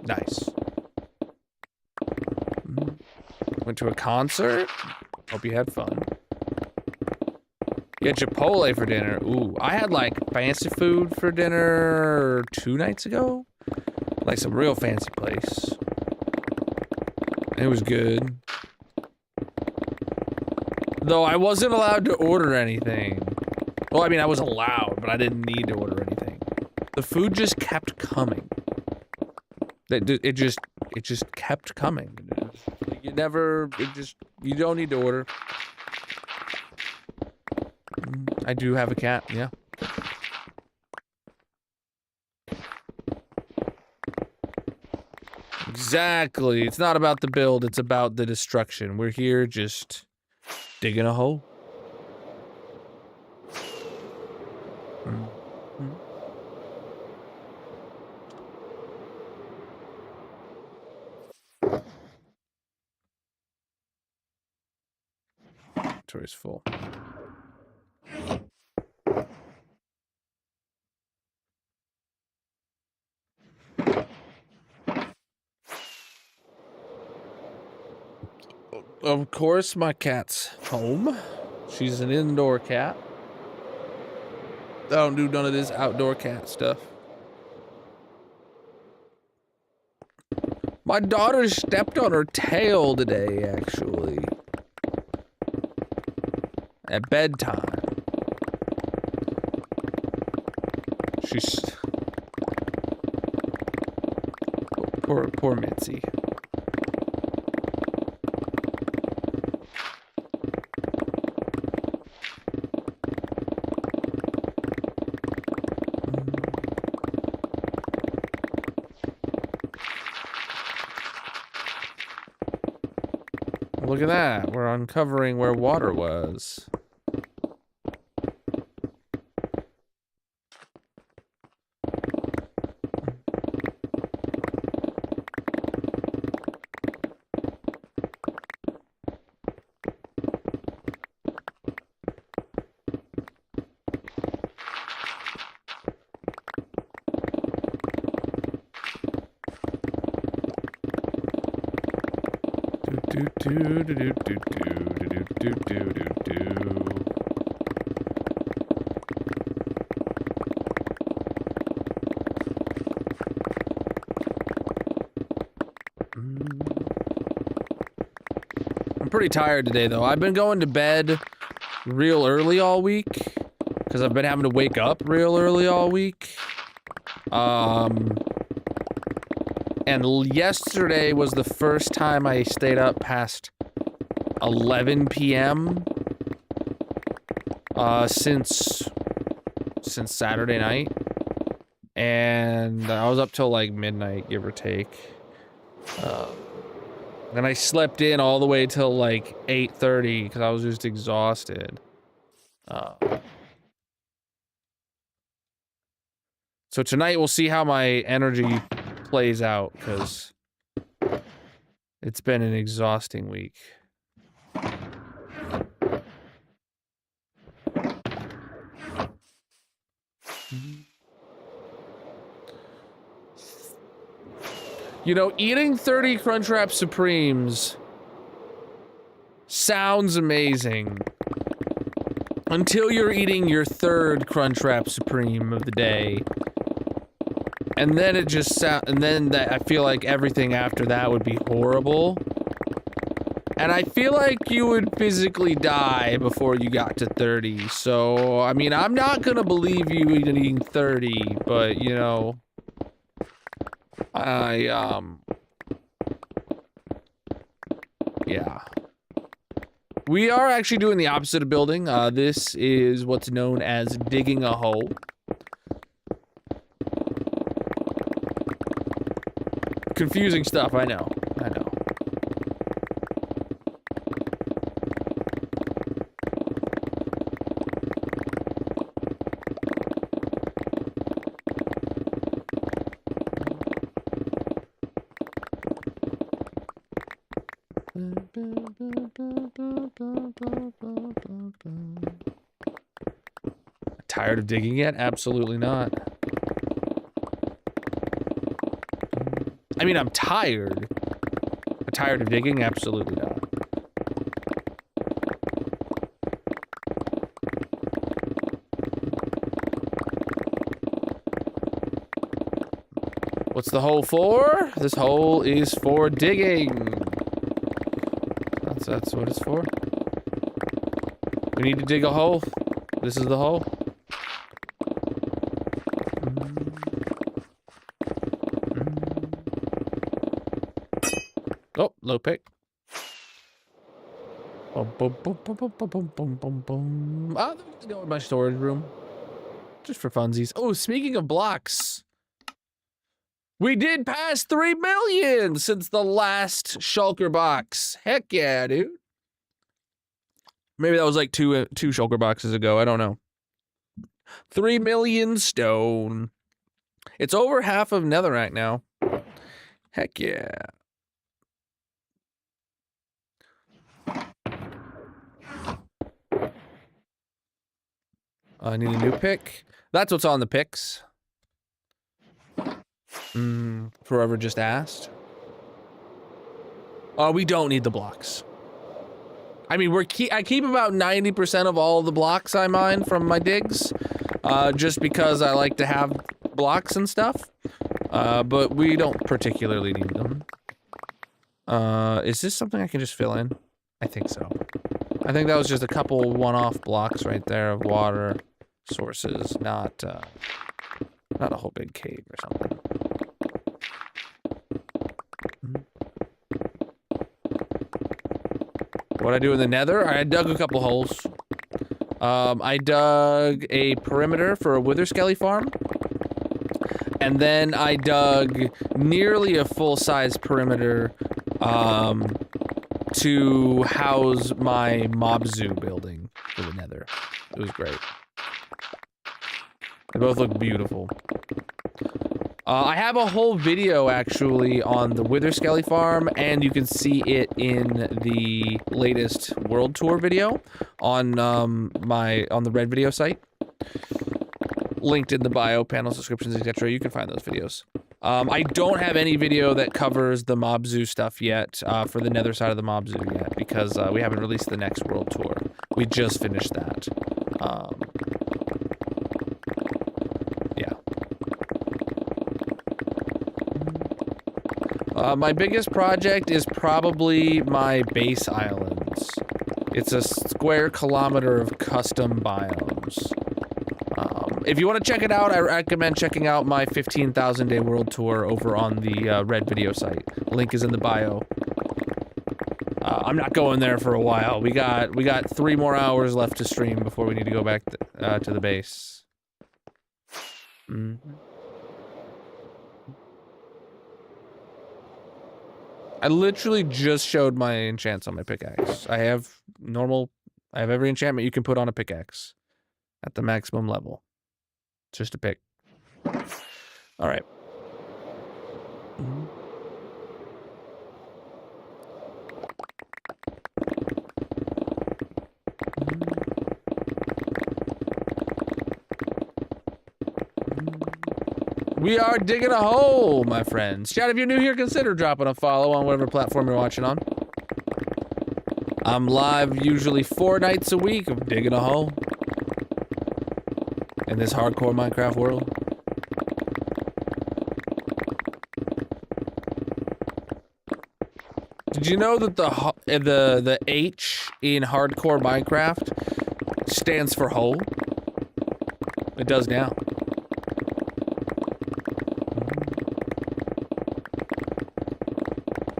Nice. Went to a concert. Hope you had fun. You had Chipotle for dinner. Ooh, I had like fancy food for dinner 2 nights ago. Like some real fancy place. It was good. Though I wasn't allowed to order anything. Well, I mean, I was allowed, but I didn't need to order anything. The food just kept coming. It just kept coming. You don't need to order. I do have a cat, yeah. Exactly. It's not about the build, it's about the destruction. We're here just digging a hole. Inventory's full. Of course, my cat's home. She's an indoor cat. I don't do none of this outdoor cat stuff. My daughter stepped on her tail today, actually. At bedtime. She's... Poor Mitzi. Look at that. We're uncovering where water was. I'm pretty tired today, though. I've been going to bed real early all week because I've been having to wake up real early all week. And yesterday was the first time I stayed up past 11 p.m. Since Saturday night, and I was up till like midnight, give or take. And I slept in all the way till like 8:30 because I was just exhausted. So tonight we'll see how my energy plays out because it's been an exhausting week. You know, eating 30 Crunchwrap Supremes sounds amazing until you're eating your third Crunchwrap Supreme of the day. And then it just I feel like everything after that would be horrible. And I feel like you would physically die before you got to 30. So, I mean, I'm not gonna believe you eating 30, but you know, yeah. We are actually doing the opposite of building. This is what's known as digging a hole. Confusing stuff, I know. I know. Tired of digging yet? Absolutely not. I mean, I'm tired. I'm tired of digging? Absolutely not. What's the hole for? This hole is for digging. That's what it's for. We need to dig a hole. This is the hole. Oh, low pick. Boom, boom, boom, boom, boom, boom, boom, boom, boom. Ah, let's go in my storage room. Just for funsies. Oh, speaking of blocks. We did pass 3 million since the last shulker box. Heck yeah, dude. Maybe that was like two shulker boxes ago. I don't know. 3 million stone. It's over half of netherite now. Heck yeah. I need a new pick. That's what's on the picks. Forever just asked. Oh, we don't need the blocks. I mean, I keep about 90% of all the blocks I mine from my digs, just because I like to have blocks and stuff. But we don't particularly need them. Is this something I can just fill in? I think so. I think that was just a couple one-off blocks right there of water sources, not a whole big cave or something. What I do in the nether? I dug a couple holes. I dug a perimeter for a wither skelly farm. And then I dug nearly a full-size perimeter to house my mob zoo building for the nether. It was great. They both look beautiful. I have a whole video actually on the Wither Skelly farm, and you can see it in the latest world tour video on the Red Video site. Linked in the bio, panels, descriptions, etc. You can find those videos. I don't have any video that covers the Mob Zoo stuff yet, for the nether side of the Mob Zoo yet, because we haven't released the next world tour. We just finished that. My biggest project is probably my base islands. It's a square kilometer of custom biomes. If you want to check it out, I recommend checking out my 15,000 day world tour over on the Red Video site. Link is in the bio. I'm not going there for a while. We got 3 more hours left to stream before we need to go back to the base. I literally just showed my enchants on my pickaxe. I have every enchantment you can put on a pickaxe at the maximum level. It's just a pick. All right. We are digging a hole, my friends. Chat, if you're new here, consider dropping a follow on whatever platform you're watching on. I'm live usually 4 nights a week of digging a hole in this hardcore Minecraft world. Did you know that the H in hardcore Minecraft stands for hole? It does now.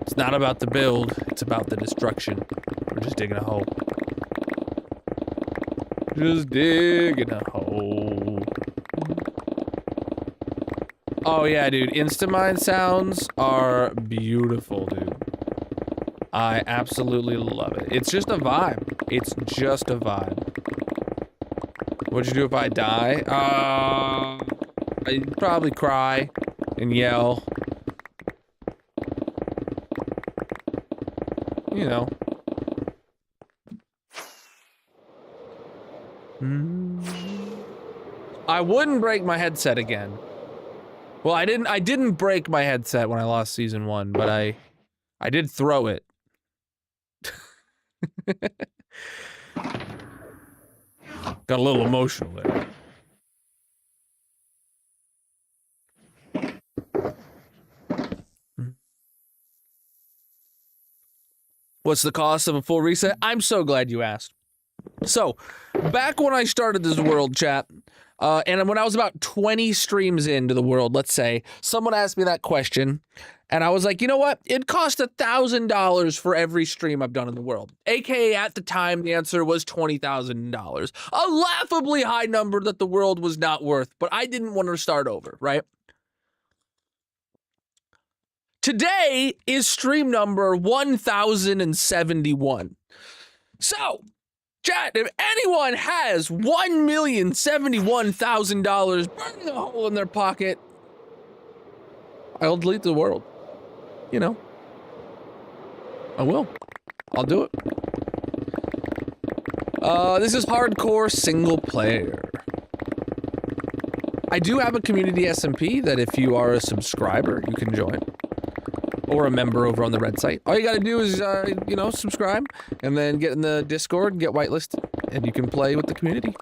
It's not about the build, it's about the destruction. We're just digging a hole. Just digging a hole. Oh yeah, dude, Instamine sounds are beautiful, dude. I absolutely love it. It's just a vibe. It's just a vibe. What'd you do if I die? I'd probably cry and yell. You know. I wouldn't break my headset again. Well, I didn't break my headset when I lost season 1, but I did throw it. Got a little emotional there. What's the cost of a full reset? I'm so glad you asked. So, back when I started this world, chat, and when I was about 20 streams into the world, let's say, someone asked me that question, and I was like, you know what? It cost $1,000 for every stream I've done in the world. AKA, at the time, the answer was $20,000. A laughably high number that the world was not worth, but I didn't want to start over, right? Today is stream number 1071. So, chat, if anyone has $1,071,000 burning a hole in their pocket, I'll delete the world. You know. I will. I'll do it. This is hardcore single player. I do have a community SMP that if you are a subscriber, you can join. Or a member over on the red site. All you gotta do is, you know, subscribe, and then get in the Discord and get whitelisted, and you can play with the community.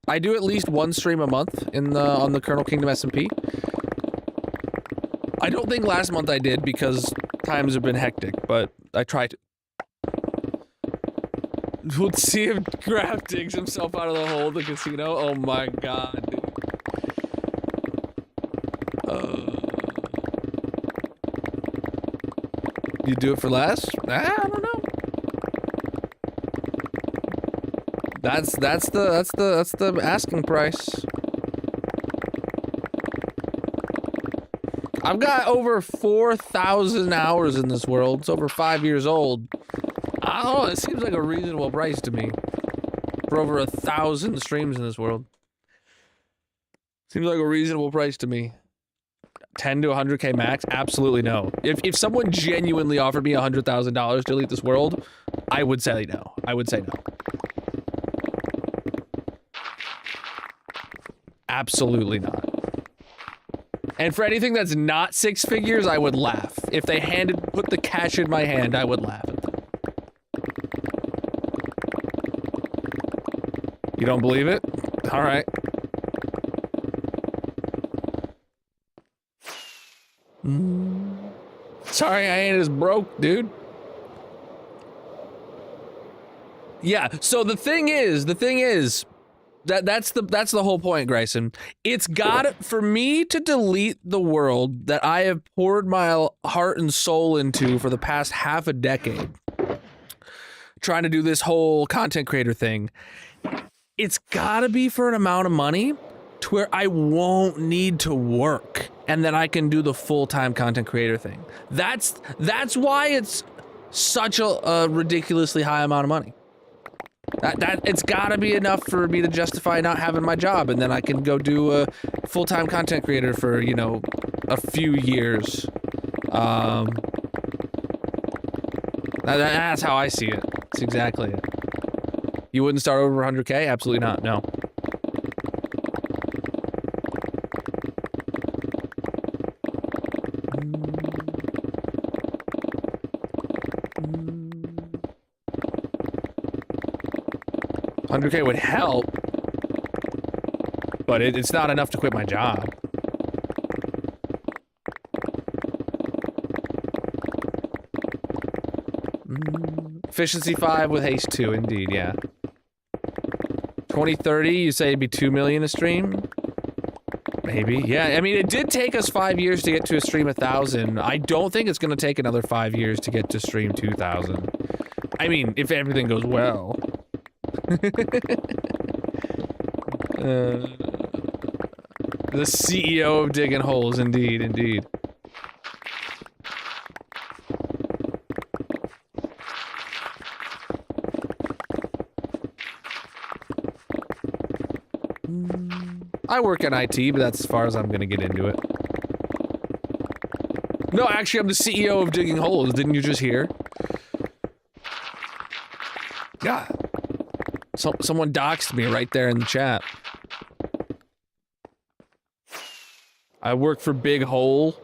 I do at least one stream a month on the Colonel Kingdom SMP. I don't think last month I did because times have been hectic, but I tried to. Let's see if Graf digs himself out of the hole of the casino. Oh my god, dude. You do it for less? I don't know. That's the asking price. I've got over 4,000 hours in this world. It's over 5 years old. I don't know, it seems like a reasonable price to me. For over 1,000 streams in this world. Seems like a reasonable price to me. 10 to 100K max? Absolutely no. If someone genuinely offered me $100,000 to delete this world, I would say no. I would say no. Absolutely not. And for anything that's not 6 figures, I would laugh. If they put the cash in my hand, I would laugh at them. You don't believe it? All right. Sorry, I ain't as broke, dude. Yeah, so the thing is, that's the whole point, Grayson. It's for me to delete the world that I have poured my heart and soul into for the past half a decade, trying to do this whole content creator thing. It's gotta be for an amount of money to where I won't need to work and then I can do the full-time content creator thing. That's why it's such a ridiculously high amount of money. That it's gotta be enough for me to justify not having my job, and then I can go do a full-time content creator for, you know, a few years. That's how I see it. That's exactly it. You wouldn't start over 100K? Absolutely not, no. $100K would help, but it's not enough to quit my job. Efficiency 5 with haste 2, indeed, yeah. 2030, you say it'd be 2 million a stream? Maybe, yeah. I mean, it did take us 5 years to get to a stream 1,000. I don't think it's gonna take another 5 years to get to stream 2,000. I mean, if everything goes well. The CEO of digging holes, indeed, indeed. I work in IT, but that's as far as I'm gonna get into it. No, actually, I'm the CEO of digging holes. Didn't you just hear? Yeah. Someone doxed me right there in the chat. I work for Big Hole.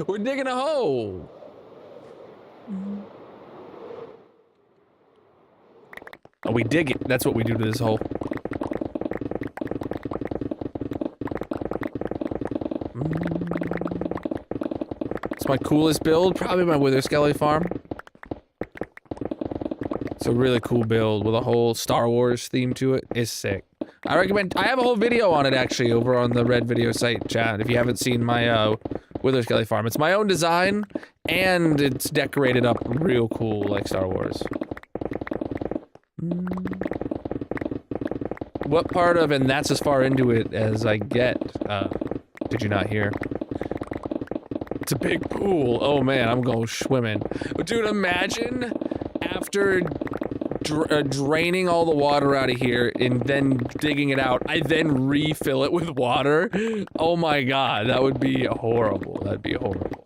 We're digging a hole. Oh, we dig it. That's what we do to this hole. It's my coolest build, probably my Wither Skelly farm. It's a really cool build with a whole Star Wars theme to it. It's sick. I recommend, I have a whole video on it actually over on the Red Video site, chat, if you haven't seen my Wither Skelly farm. It's my own design, and it's decorated up real cool like Star Wars. What part of, and that's as far into it as I get, did you not hear? It's a big pool. Oh man, I'm going swimming. Dude, imagine after draining all the water out of here and then digging it out, I then refill it with water. Oh my god, that would be horrible. That'd be horrible.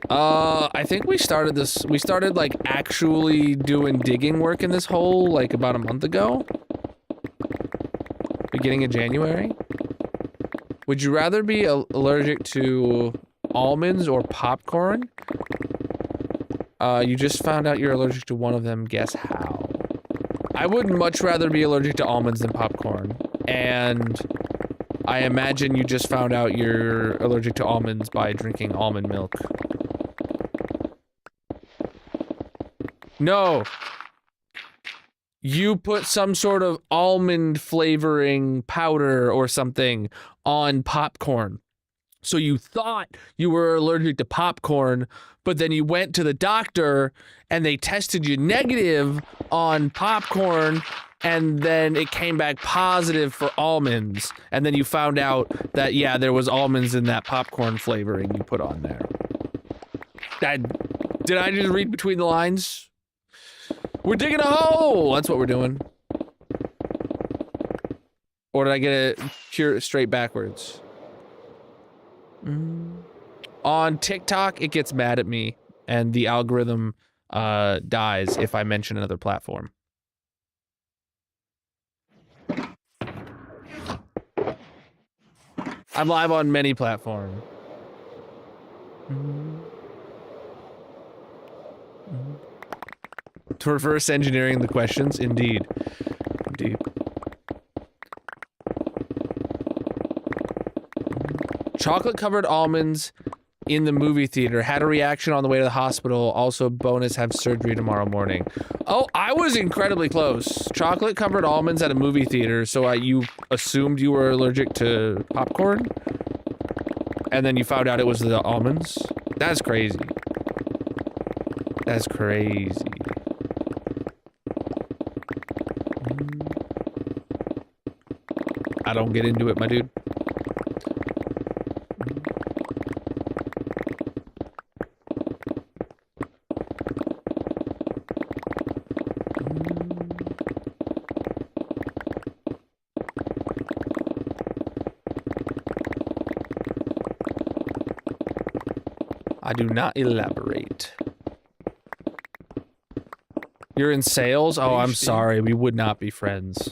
I think we started like actually doing digging work in this hole like about a month ago. Beginning of January. Would you rather be allergic to almonds or popcorn? You just found out you're allergic to one of them, guess how? I would much rather be allergic to almonds than popcorn. And I imagine you just found out you're allergic to almonds by drinking almond milk. No! You put some sort of almond flavoring powder or something on popcorn. So you thought you were allergic to popcorn, but then you went to the doctor and they tested you negative on popcorn, and then it came back positive for almonds. And then you found out that, yeah, there was almonds in that popcorn flavoring you put on there. Did I just read between the lines? We're digging a hole! That's what we're doing. Or did I get it pure straight backwards? On TikTok, it gets mad at me, and the algorithm dies if I mention another platform. I'm live on many platforms. To reverse engineering the questions, indeed. Indeed. Chocolate-covered almonds in the movie theater. Had a reaction on the way to the hospital. Also, bonus, have surgery tomorrow morning. Oh, I was incredibly close. Chocolate covered almonds at a movie theater. So you assumed you were allergic to popcorn, and then you found out it was the almonds. That's crazy. That's crazy. I don't get into it, my dude. I do not elaborate. You're in sales? Oh, I'm sorry. We would not be friends.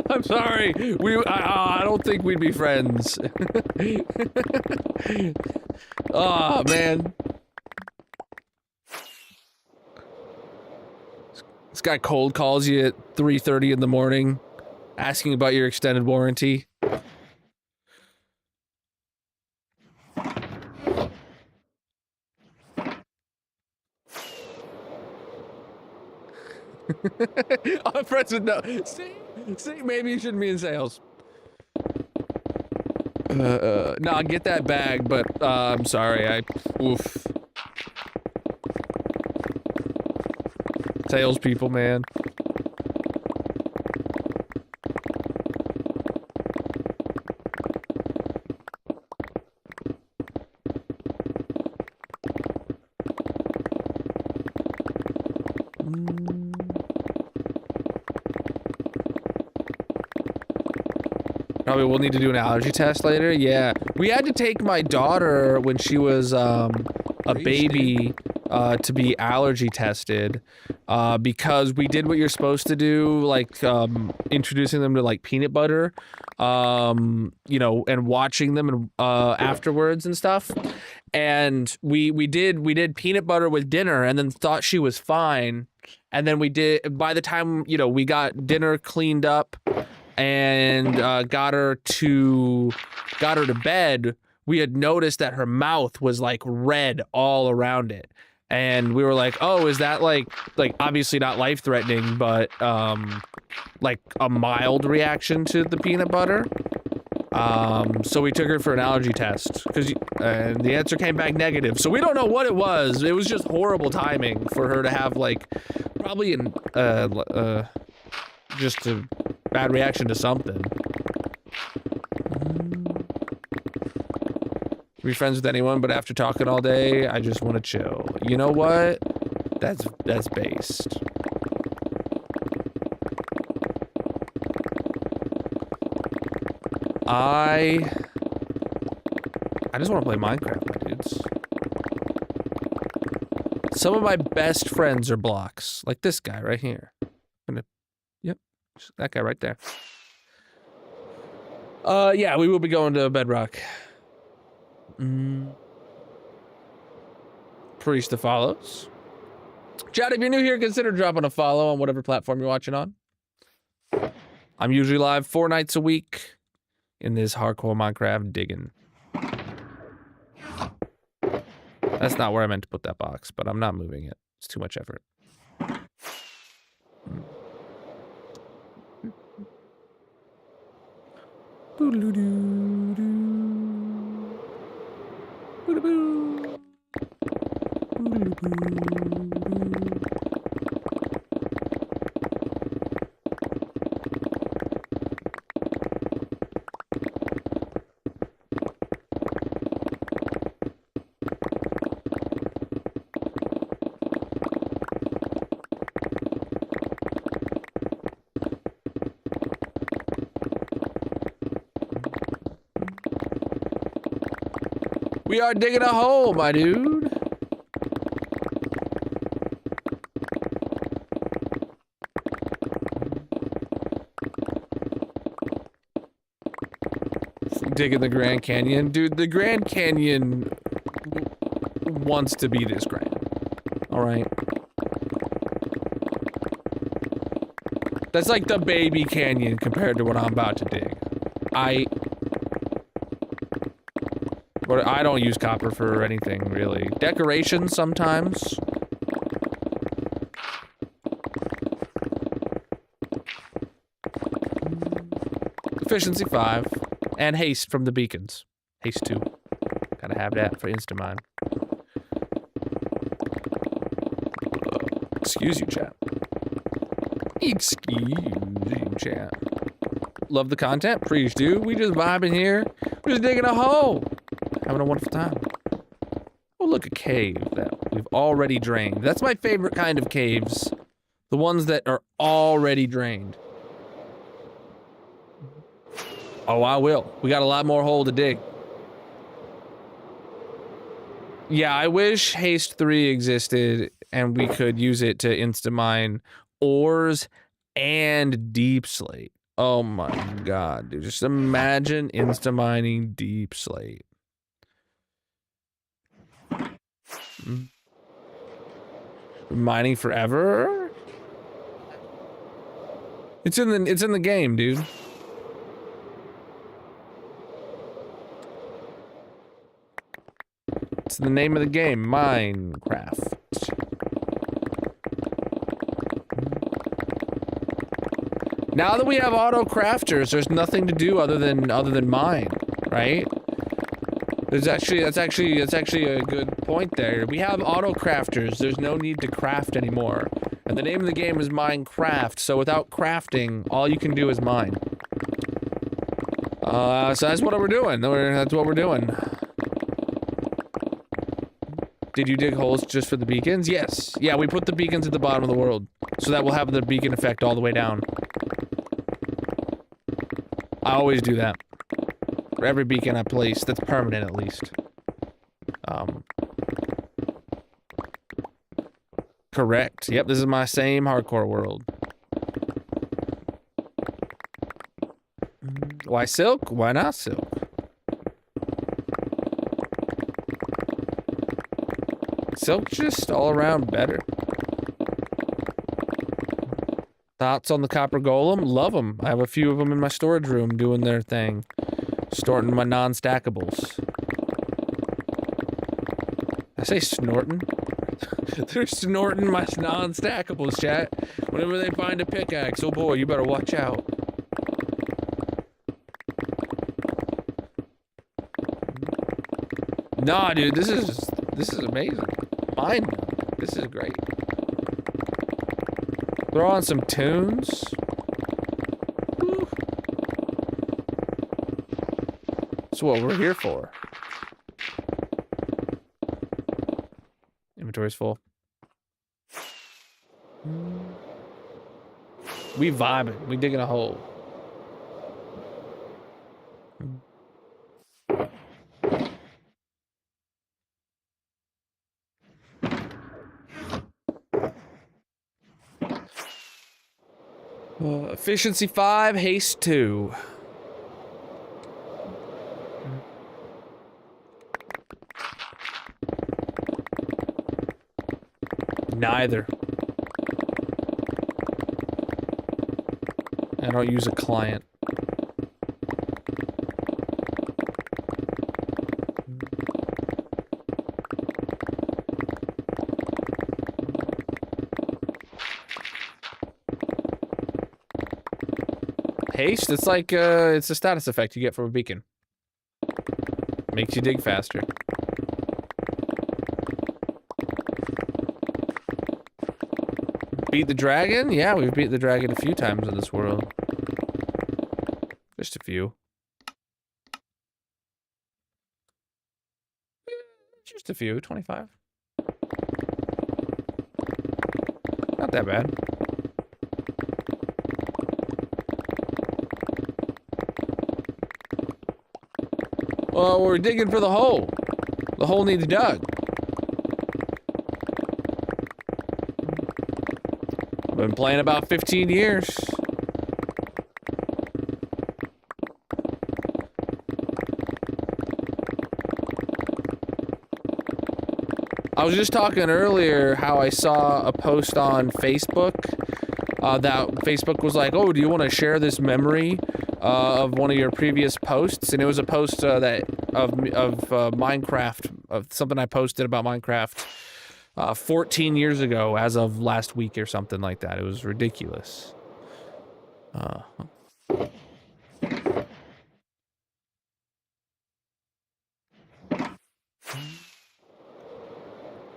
I'm sorry. I don't think we'd be friends. Oh, man. This guy cold calls you at 3:30 in the morning, asking about your extended warranty. I'm friends with no. See, maybe you shouldn't be in sales. No, get that bag, but I'm sorry. Oof. Salespeople, man. Probably we'll need to do an allergy test later. Yeah, we had to take my daughter when she was a baby to be allergy tested because we did what you're supposed to do, like introducing them to like peanut butter, you know, and watching them and afterwards and stuff. And we did peanut butter with dinner, and then thought she was fine. And then by the time, you know, we got dinner cleaned up and got her to bed, we had noticed that her mouth was like red all around it. And we were like, oh, is that like obviously not life-threatening, but like a mild reaction to the peanut butter? So we took her for an allergy test and the answer came back negative. So we don't know what it was. It was just horrible timing for her to have like probably just a bad reaction to something. Be friends with anyone, but after talking all day, I just want to chill. You know what? That's based. I just want to play Minecraft, my dudes. Some of my best friends are blocks, like this guy right here. Yep, that guy right there. Yeah, we will be going to Bedrock. Preach the follows. Chat, if you're new here, consider dropping a follow on whatever platform you're watching on. I'm usually live 4 nights a week in this hardcore Minecraft digging. That's not where I meant to put that box, but I'm not moving it. It's too much effort. We are digging a hole, my dude. Digging the Grand Canyon. Dude, the Grand Canyon wants to be this grand. Alright? That's like the baby canyon compared to what I'm about to dig. But I don't use copper for anything, really. Decoration sometimes. Efficiency 5. And haste from the beacons. Haste 2. Gotta have that for Instamine. Excuse you, chat. Excuse you, chat. Love the content? Please do. We just vibing here. We're just digging a hole. Having a wonderful time. Oh, look, a cave that we've already drained. That's my favorite kind of caves. The ones that are already drained. Oh, I will. We got a lot more hole to dig. Yeah, I wish Haste 3 existed and we could use it to insta-mine ores and deep slate. Oh my god, dude. Just imagine insta-mining deep slate. Mining forever? It's in the game, dude. It's the name of the game, Minecraft. Now that we have auto crafters, there's nothing to do other than mine, right? That's actually a good point there. We have auto crafters. There's no need to craft anymore. And the name of the game is Minecraft, so without crafting, all you can do is mine. So that's what we're doing. That's what we're doing. Did you dig holes just for the beacons? Yes. Yeah, we put the beacons at the bottom of the world. So that will have the beacon effect all the way down. I always do that. For every beacon I place, that's permanent at least. Correct. Yep, this is my same hardcore world. Why silk? Why not silk? Silk just all around better. Thoughts on the copper golem? Love them. I have a few of them in my storage room doing their thing. Snorting my non-stackables. I say snorting? They're snorting my non-stackables, chat. Whenever they find a pickaxe, oh boy, you better watch out. Nah, dude, this is amazing. Mine, this is great. Throw on some tunes. Woo. That's what we're here for. Inventory's full. We vibing. We digging a hole. Efficiency 5, haste 2. Neither. I don't use a client. Haste, it's like, it's a status effect you get from a beacon. Makes you dig faster. Beat the dragon? Yeah, we've beat the dragon a few times in this world. Just a few. Just a few, 25. Not that bad. Well, we're digging for the hole. The hole needs dug. I've been playing about 15 years. I was just talking earlier how I saw a post on Facebook that Facebook was like, oh, do you want to share this memory of one of your previous posts? And it was a post that of Minecraft, of something I posted about Minecraft 14 years ago as of last week or something like that. It was ridiculous.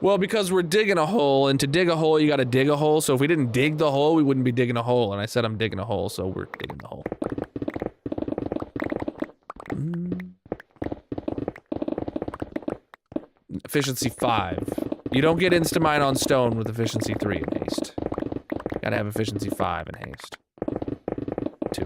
Well, because we're digging a hole, and to dig a hole, you gotta dig a hole. So if we didn't dig the hole, we wouldn't be digging a hole. And I said I'm digging a hole, so we're digging the hole. Efficiency 5. You don't get insta-mine on stone with efficiency 3 in haste. Gotta have efficiency 5 in haste. 2.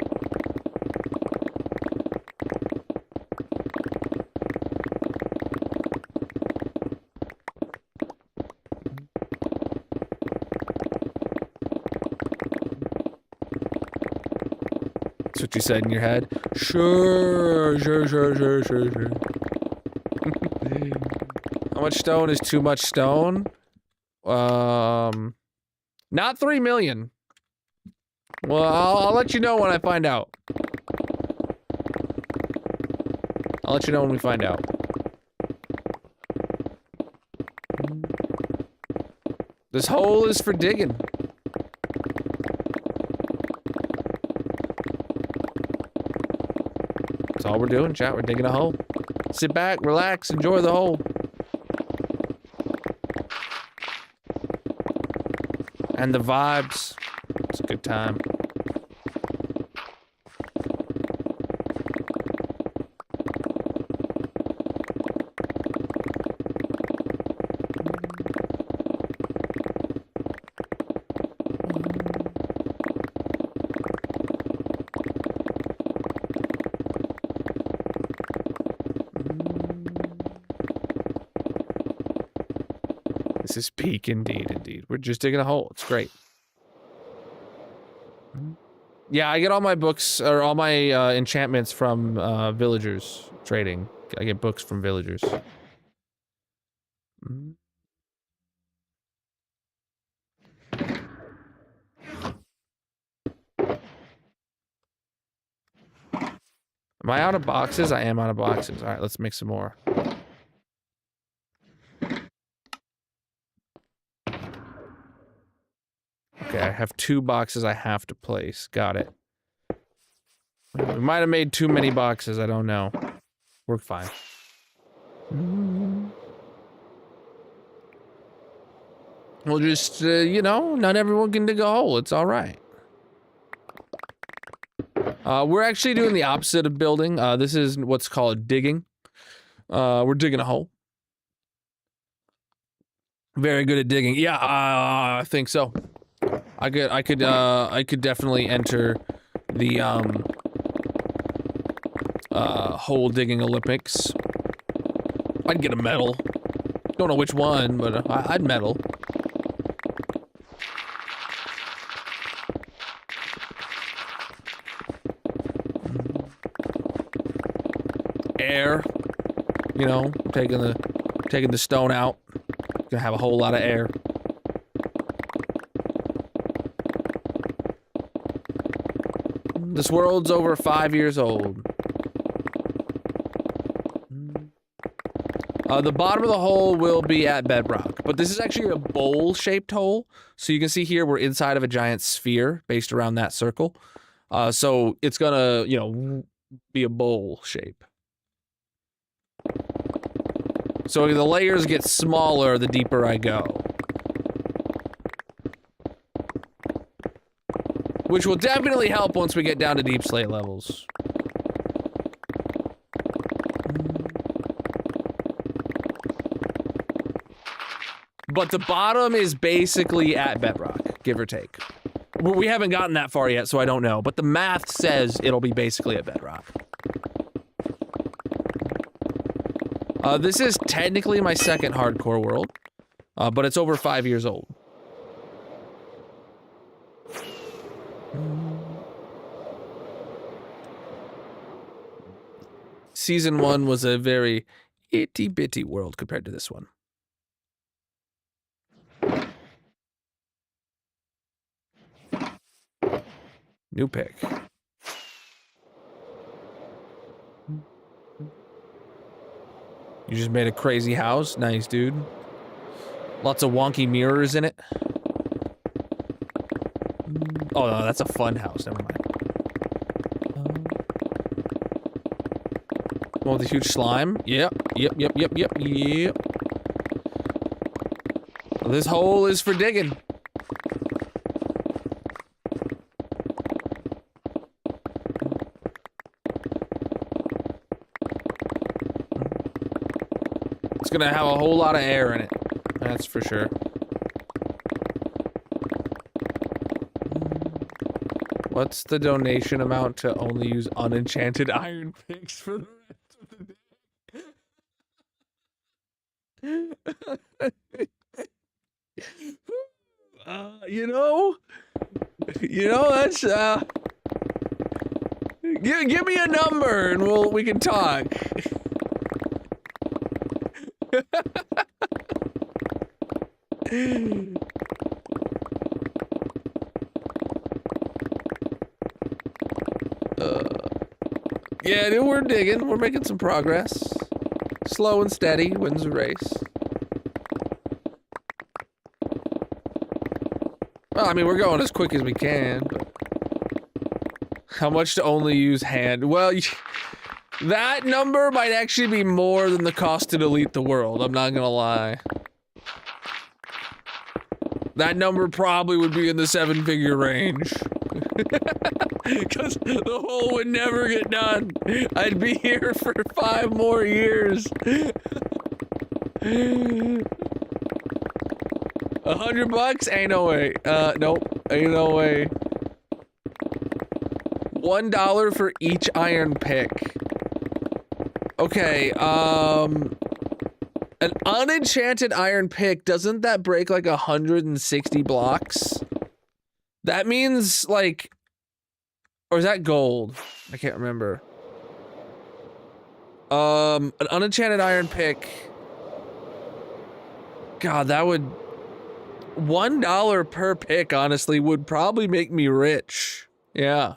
That's what you said in your head? Sure. How much stone is too much stone? Not 3 million. Well, I'll let you know when I find out. I'll let you know when we find out. This hole is for digging. That's all we're doing, chat. We're digging a hole. Sit back, relax, enjoy the hole. And the vibes. It's a good time. This is peak indeed. We're just digging a hole. It's great. Yeah, I get all my books, or all my enchantments from villagers trading. I get books from villagers. Am I out of boxes? I am out of boxes. All right, let's make some more. Okay, I have 2 boxes I have to place. Got it. We might have made too many boxes. I don't know. We're fine. We'll just, you know, not everyone can dig a hole. It's all right. We're actually doing the opposite of building. This is what's called digging. We're digging a hole. Very good at digging. Yeah, I think so. I could definitely enter the hole digging Olympics. I'd get a medal. Don't know which one, but I'd medal. Air, you know, taking the stone out. Gonna have a whole lot of air. This world's over 5 years old. The bottom of the hole will be at bedrock, but this is actually a bowl-shaped hole. So you can see here we're inside of a giant sphere based around that circle. So it's gonna, you know, be a bowl shape. So the layers get smaller the deeper I go. Which will definitely help once we get down to deep slate levels. But the bottom is basically at bedrock, give or take. We haven't gotten that far yet, so I don't know. But the math says it'll be basically at bedrock. This is technically my second hardcore world, but it's over 5 years old. Season 1 was a very itty-bitty world compared to this one. New pick. You just made a crazy house. Nice, dude. Lots of wonky mirrors in it. Oh, no, that's a fun house. Never mind. Oh, the huge slime. Yep. This hole is for digging. It's gonna have a whole lot of air in it. That's for sure. What's the donation amount to only use unenchanted iron picks for the rest of the day? You know, that's give me a number and we can talk. Yeah, dude, we're digging. We're making some progress. Slow and steady wins the race. Well, I mean, we're going as quick as we can, but how much to only use hand? Well, that number might actually be more than the cost to delete the world. I'm not gonna lie. That number probably would be in the 7-figure range. Because the hole would never get done. I'd be here for 5 more years. 100 bucks? Ain't no way. Nope. Ain't no way. $1 for each iron pick. Okay, an unenchanted iron pick, doesn't that break like 160 blocks? That means like, or is that gold? I can't remember. An unenchanted iron pick. God, that would, $1 per pick, honestly, would probably make me rich. Yeah.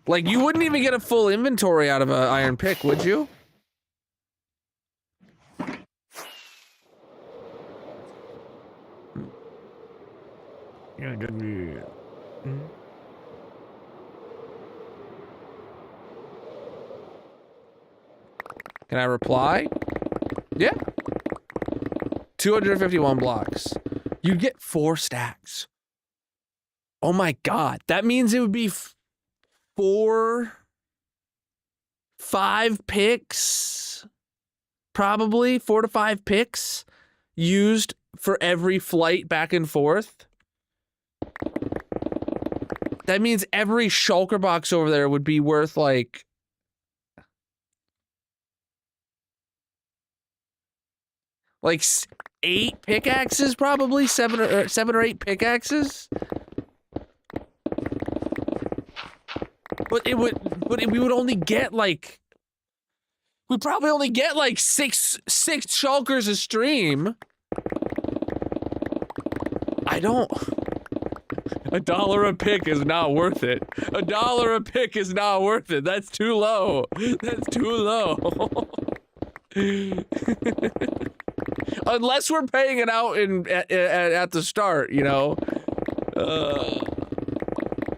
Like, you wouldn't even get a full inventory out of an iron pick, would you? Can I reply? Yeah. 251 blocks. You get 4 stacks. Oh my god. That means it would be 5 picks. Probably 4 to 5 picks used for every flight back and forth. That means every shulker box over there would be worth like like 8 pickaxes, probably 7 or 8 pickaxes. But we would only get like, we'd probably only get like six shulkers a stream. $1 a pick is not worth it. $1 a pick is not worth it. That's too low. That's too low. Unless we're paying it out at the start, you know.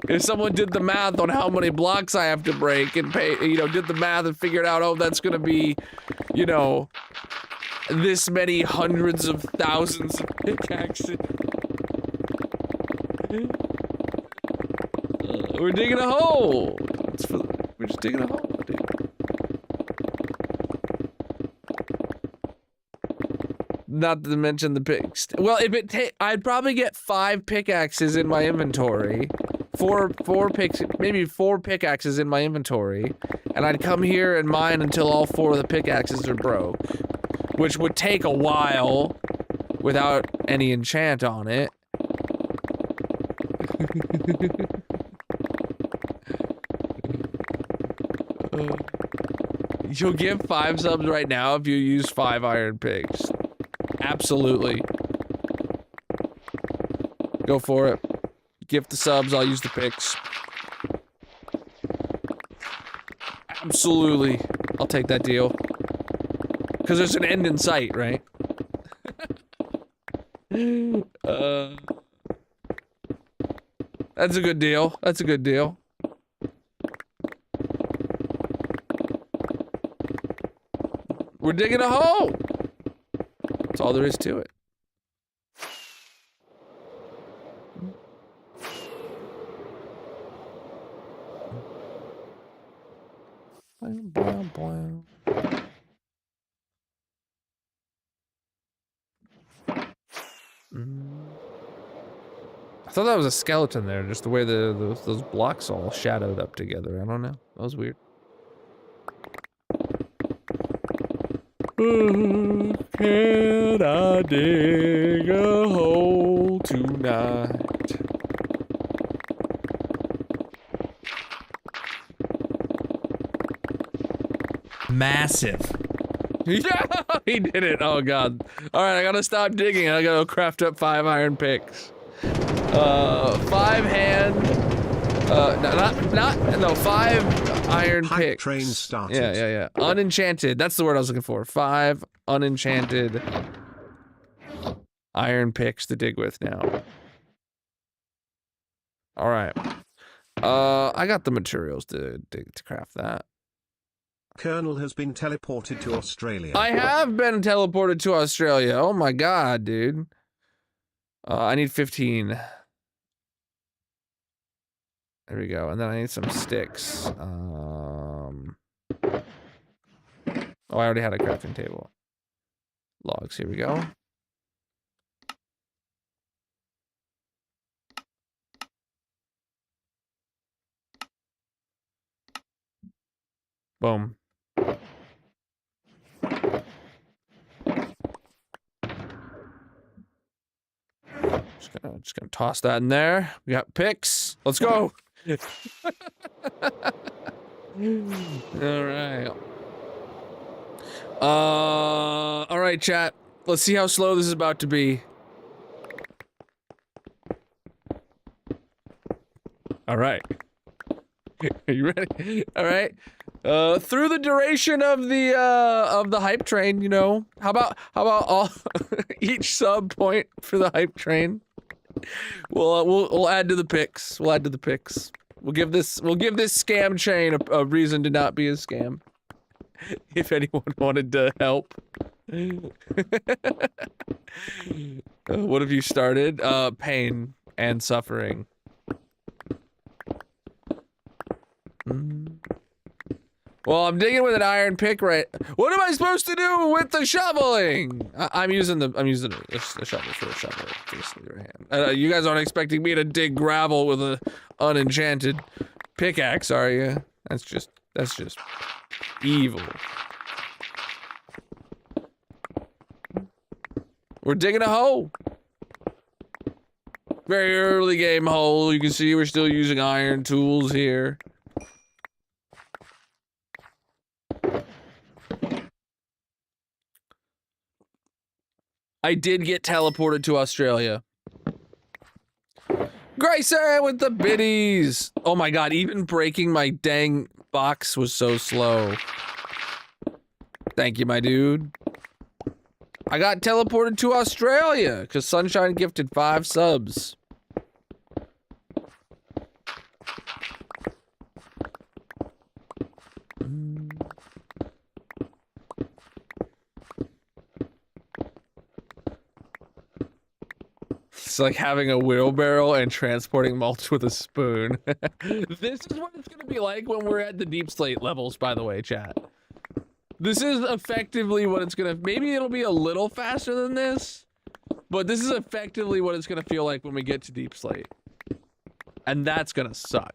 If someone did the math on how many blocks I have to break and pay, you know, did the math and figured out, oh, that's gonna be, you know, this many hundreds of thousands of pickaxes. We're digging a hole. We're just digging a hole, dude. Not to mention the picks. Well, if I'd probably get 5 pickaxes in my inventory. Four picks, maybe 4 pickaxes in my inventory, and I'd come here and mine until all 4 of the pickaxes are broke, which would take a while without any enchant on it. You'll give 5 subs right now if you use 5 iron picks. Absolutely. Go for it. Gift the subs, I'll use the picks. Absolutely. I'll take that deal. Because there's an end in sight, right? That's a good deal. That's a good deal. We're digging a hole. That's all there is to it. I thought that was a skeleton there, just the way those blocks all shadowed up together. I don't know. That was weird. Can I dig a hole tonight? Massive. Yeah, he did it. Oh god. All right, I gotta stop digging. I gotta craft up 5 iron picks. 5 hand. No, 5 iron Hype picks. train started. Yeah. Unenchanted. That's the word I was looking for. 5 unenchanted iron picks to dig with now. All right. I got the materials to craft that. Colonel has been teleported to Australia. I have been teleported to Australia. Oh my god, dude. I need 15. There we go. And then I need some sticks. Oh, I already had a crafting table. Logs, here we go. Boom. Just gonna toss that in there. We got picks. Let's go. All right, chat. Let's see how slow this is about to be. All right. Are you ready? All right. Through the duration of the hype train, you know, how about all each sub point for the hype train? We'll add to the picks. We'll add to the picks. We'll give this scam chain a reason to not be a scam. If anyone wanted to help. What have you started? Pain and suffering. Well, I'm digging with an iron pick, right? What am I supposed to do with the shoveling? I'm using a shovel for a shovel. Just leave your hand. You guys aren't expecting me to dig gravel with an unenchanted pickaxe, are you? That's just evil. We're digging a hole. Very early game hole. You can see we're still using iron tools here. I did get teleported to Australia. Grayson with the biddies. Oh my god, even breaking my dang box was so slow. Thank you, my dude. I got teleported to Australia because Sunshine gifted 5 subs. It's like having a wheelbarrow and transporting mulch with a spoon. This is what it's gonna be like when we're at the deep slate levels, by the way, chat. This is effectively what it's gonna... Maybe it'll be a little faster than this, but this is effectively what it's gonna feel like when we get to deep slate. And that's gonna suck.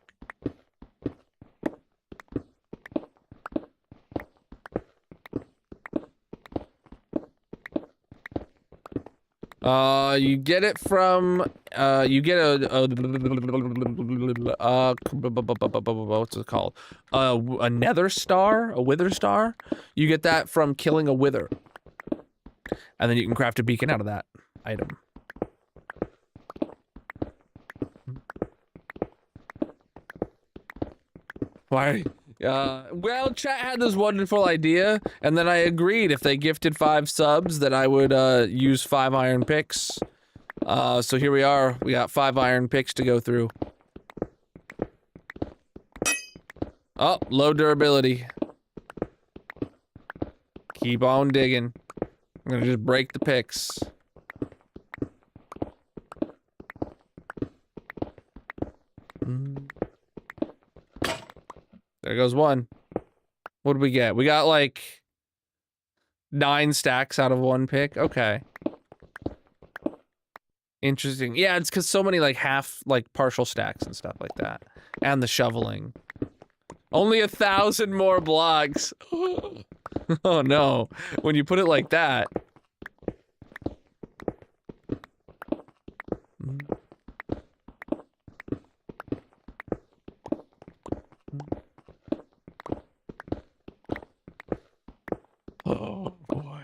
You get it from, you get what's it called? A nether star? A wither star? You get that from killing a wither. And then you can craft a beacon out of that item. Why? Well, chat had this wonderful idea, and then I agreed if they gifted 5 subs that I would use 5 iron picks. So here we are. We got 5 iron picks to go through. Oh, low durability. Keep on digging. I'm gonna just break the picks. There goes one. What did we get? We got like 9 stacks out of 1 pick. Okay. Interesting. Yeah, it's because so many like partial stacks and stuff like that. And the shoveling. Only 1,000 more blocks. Oh no. When you put it like that. Oh boy.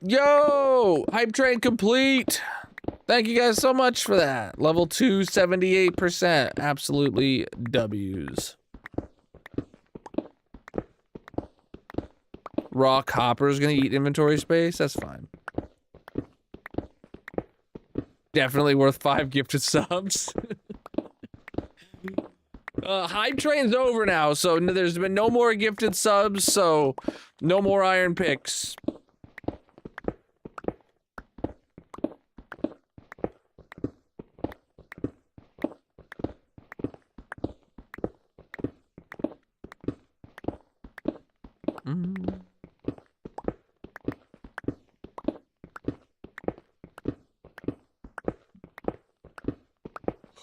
Yo! Hype train complete! Thank you guys so much for that. Level 2, 78%. Absolutely W's. Raw copper is gonna eat inventory space? That's fine. Definitely worth 5 gifted subs. Hype train's over now, so there's been no more gifted subs, so no more iron picks.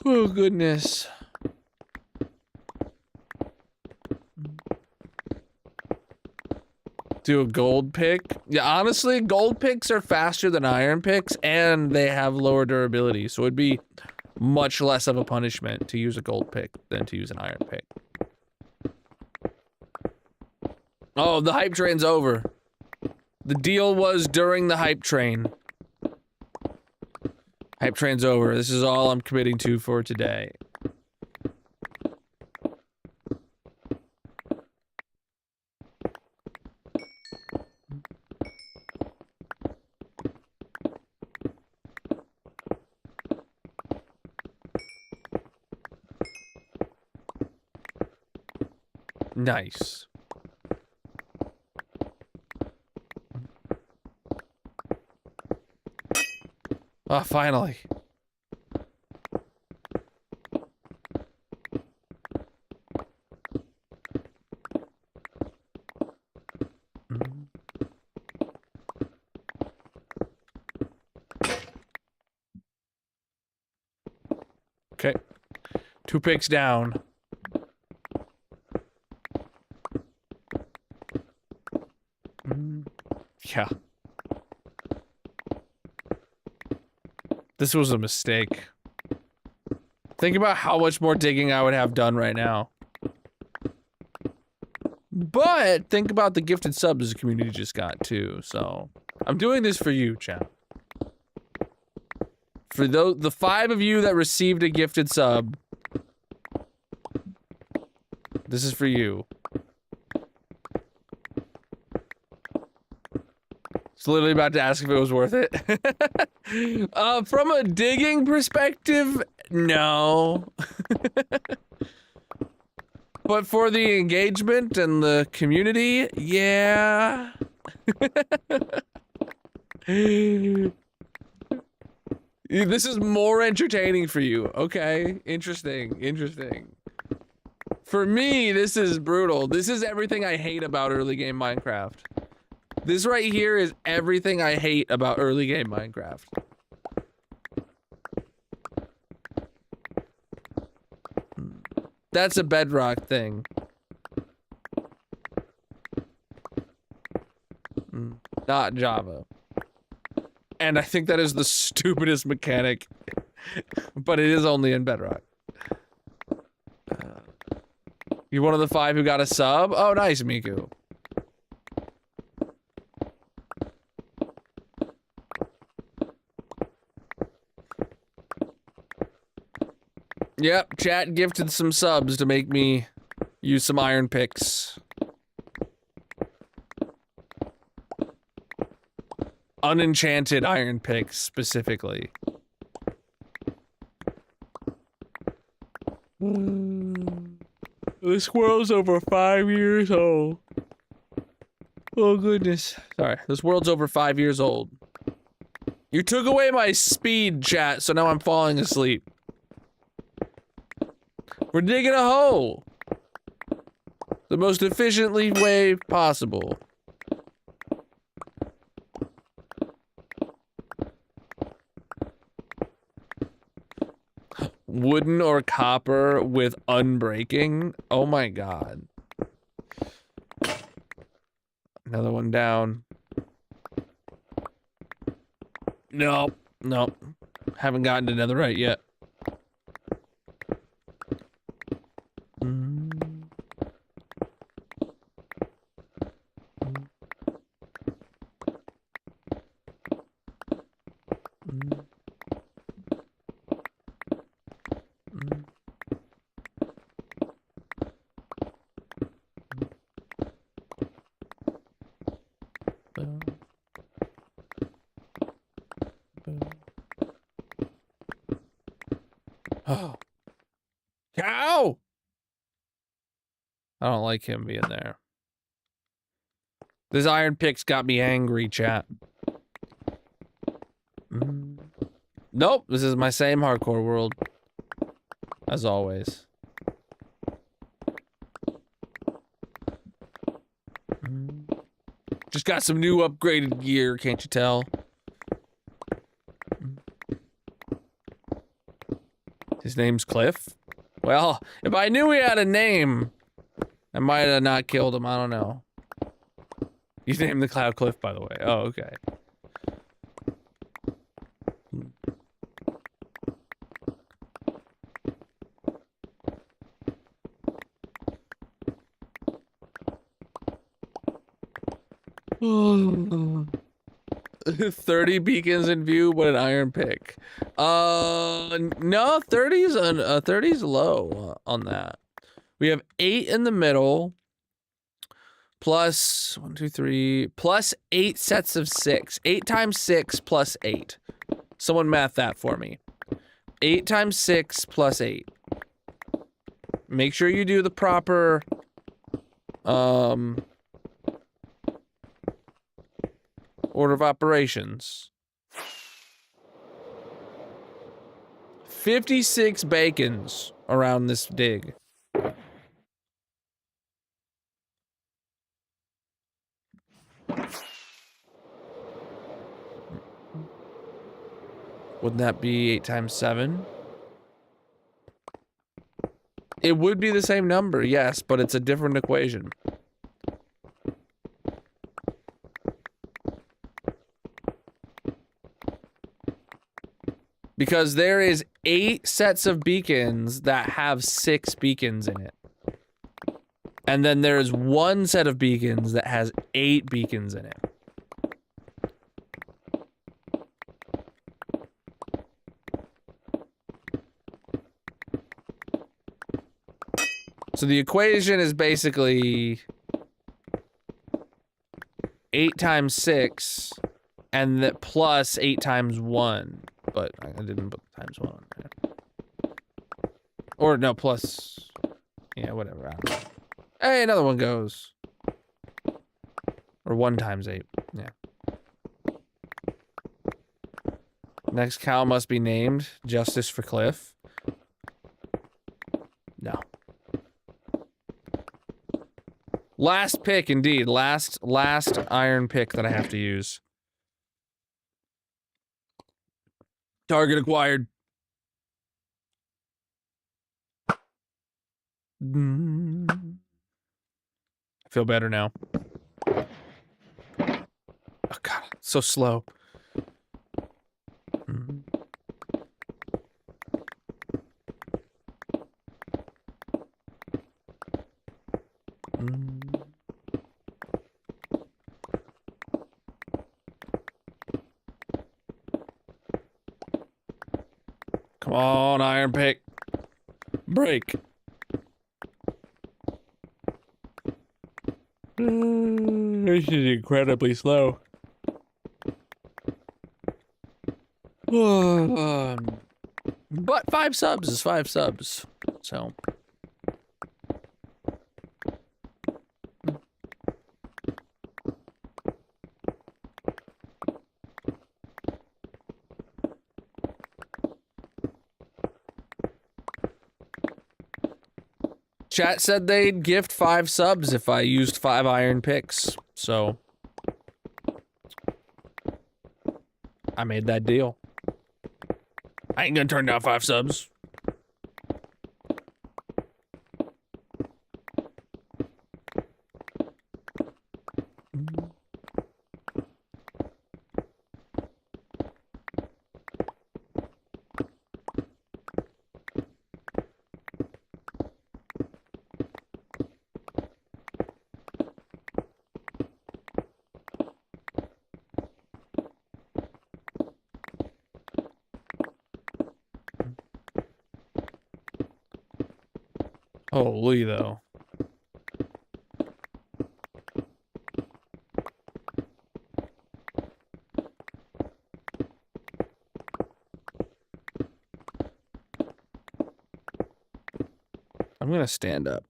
Oh, goodness. Do a gold pick? Yeah, honestly, gold picks are faster than iron picks, and they have lower durability, so it'd be much less of a punishment to use a gold pick than to use an iron pick. Oh, the hype train's over. The deal was during the hype train. Hype train's over. This is all I'm committing to for today. Nice. Oh, finally. Okay. 2 picks down. Yeah. This was a mistake. Think about how much more digging I would have done right now. But think about the gifted subs the community just got too, so I'm doing this for you, chat. For the 5 of you that received a gifted sub, this is for you. It's literally about to ask if it was worth it. From a digging perspective, no. But for the engagement and the community, yeah. This is more entertaining for you. Okay, interesting, interesting. For me, this is brutal. This is everything I hate about early game Minecraft. This right here is everything I hate about early game Minecraft. That's a bedrock thing. Not Java. And I think that is the stupidest mechanic. But it is only in Bedrock. You're one of the 5 who got a sub? Oh, nice, Miku. Yep, chat gifted some subs to make me use some iron picks. Unenchanted iron picks, specifically. This world's over 5 years old. Oh, goodness. Sorry, this world's over 5 years old. You took away my speed, chat, so now I'm falling asleep. We're digging a hole. The most efficiently way possible. Wooden or copper with unbreaking? Oh my god. Another one down. Nope. Nope. Haven't gotten to netherite yet. Oh. Cow! I don't like him being there. This iron pick's got me angry, chat. Nope, this is my same hardcore world. As always. Just got some new upgraded gear, can't you tell? His name's Cliff? Well, if I knew he had a name, I might have not killed him, I don't know. He's named the Cloud Cliff, by the way. Oh, okay. Oh. 30 beacons in view, what an iron pick. No, 30's low on that. We have 8 in the middle, plus 1, 2, 3, plus 8 sets of 6. 8 times 6 plus 8. Someone math that for me. 8 times 6 plus 8. Make sure you do the proper, order of operations. 56 bacons around this dig. Wouldn't that be 8 times 7? It would be the same number, yes, but it's a different equation. Because there is 8 sets of beacons that have 6 beacons in it. And then there's 1 set of beacons that has 8 beacons in it. So the equation is basically 8 times 6 and that plus 8 times 1. But I didn't put times 1 on there. Or no, plus, yeah, whatever. I don't know. Hey, another one goes. Or 1 times 8, yeah. Next cow must be named Justice for Cliff. No. Last pick, indeed. Last iron pick that I have to use. Target acquired. I feel better now. Oh god, so slow. Come on, iron pick. Break. This is incredibly slow. But 5 subs is 5 subs, so. Chat said they'd gift 5 subs if I used 5 iron picks, so. I made that deal. I ain't gonna turn down 5 subs. Holy though. I'm gonna stand up.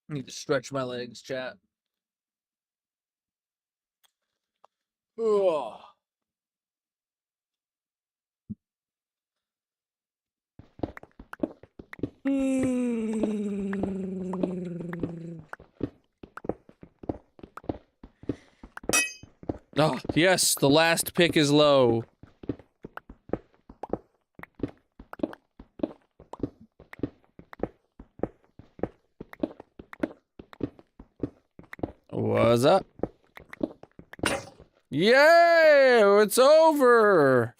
Need to stretch my legs, chat. Ugh. Oh, yes, the last pick is low. What's up? Yay! It's over!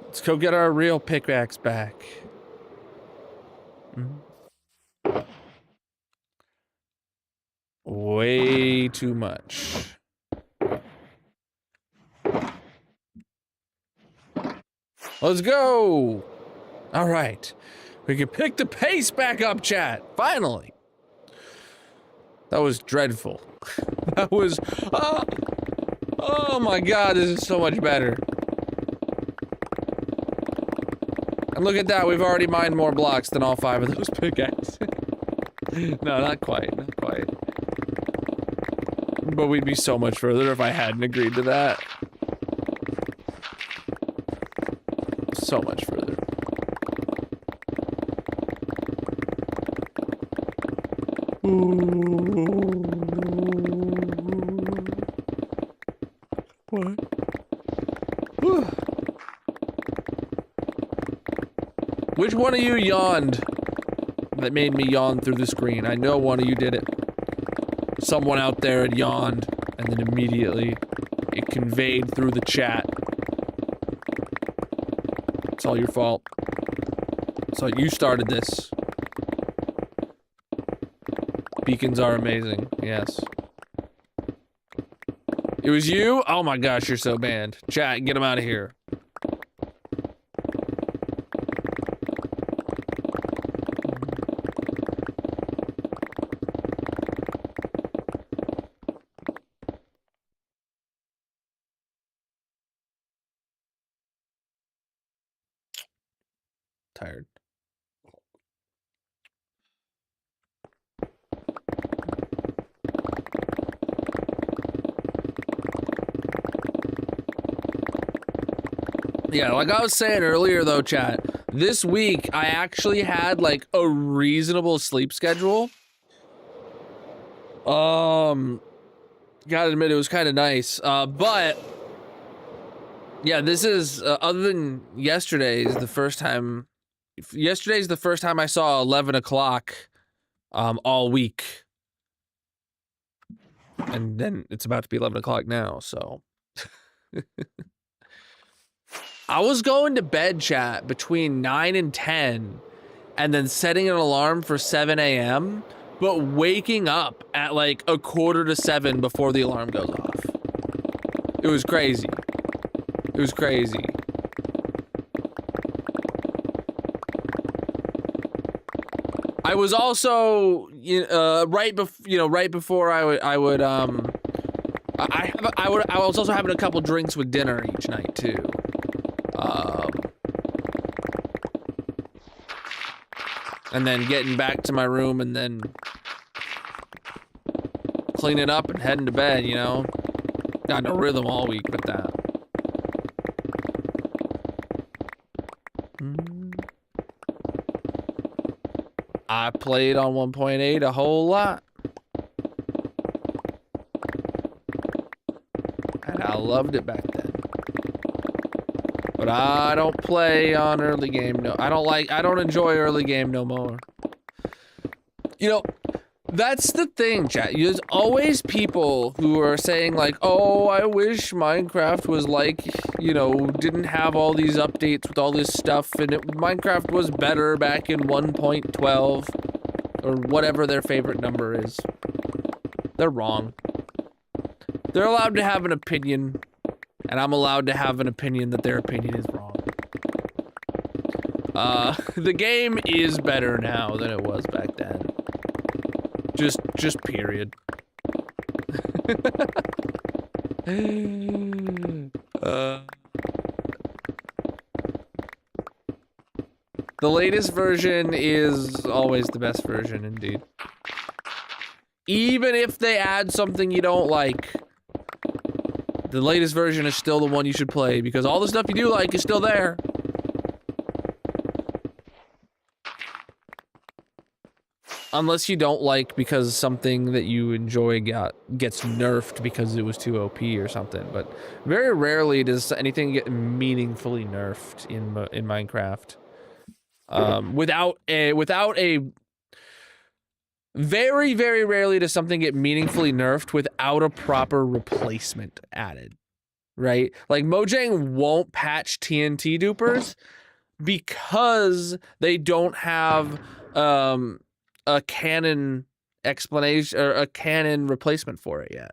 Let's go get our real pickaxe back. Way too much. Let's go! Alright. We can pick the pace back up, chat. Finally. That was dreadful. That was... oh my god, this is so much better. And look at that, we've already mined more blocks than all 5 of those pickaxes. No, not quite, not quite. But we'd be so much further if I hadn't agreed to that. So much further. What? Which one of you yawned that made me yawn through the screen? I know one of you did it. Someone out there had yawned, and then immediately it conveyed through the chat. It's all your fault. So you started this. Beacons are amazing, yes. It was you? Oh my gosh, you're so banned. Chat, get him out of here. Tired. Yeah, like I was saying earlier though, chat, this week I actually had like a reasonable sleep schedule. Gotta admit it was kind of nice. But yeah, this is other than yesterday's the first time. Yesterday's the first time I saw 11 o'clock all week. And then it's about to be 11 o'clock now, so. I was going to bed, chat, between 9 and 10, and then setting an alarm for 7 a.m., but waking up at like 6:45 before the alarm goes off. It was crazy. It was crazy. I was also right before I would I was also having a couple drinks with dinner each night too. And then getting back to my room and then cleaning up and heading to bed, you know. Got no rhythm all week with that. I played on 1.8 a whole lot. And I loved it back then. But I don't play on early game, no. I don't enjoy early game no more. You know, that's the thing, chat. There's always people who are saying like, oh, I wish Minecraft was like, you know, didn't have all these updates with all this stuff, and Minecraft was better back in 1.12, or whatever their favorite number is. They're wrong. They're allowed to have an opinion, and I'm allowed to have an opinion that their opinion is wrong. The game is better now than it was back then. Just period. The latest version is always the best version, indeed. Even if they add something you don't like, the latest version is still the one you should play, because all the stuff you do like is still there. Unless you don't like because something that you enjoy gets nerfed because it was too OP or something, but very rarely does anything get meaningfully nerfed in Minecraft. Without a very, very rarely does something get meaningfully nerfed without a proper replacement added, right? Like Mojang won't patch TNT dupers because they don't have a canon explanation or a canon replacement for it yet.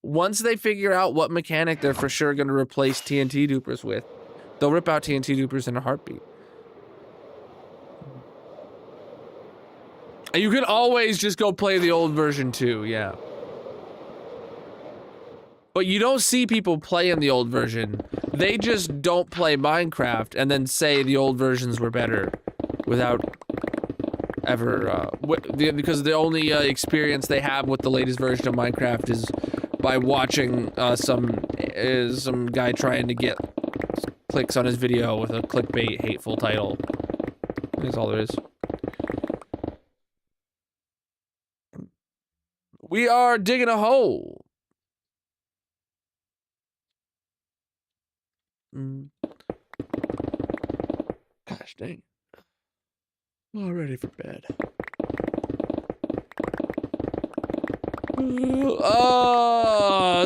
Once they figure out what mechanic they're for sure going to replace TNT dupers with, they'll rip out TNT dupers in a heartbeat. And you can always just go play the old version too, yeah. But you don't see people playing the old version. They just don't play Minecraft and then say the old versions were better without ever, because the only experience they have with the latest version of Minecraft is by watching some guy trying to get clicks on his video with a clickbait hateful title. That's all there is. We are digging a hole. Gosh dang. All ready for bed.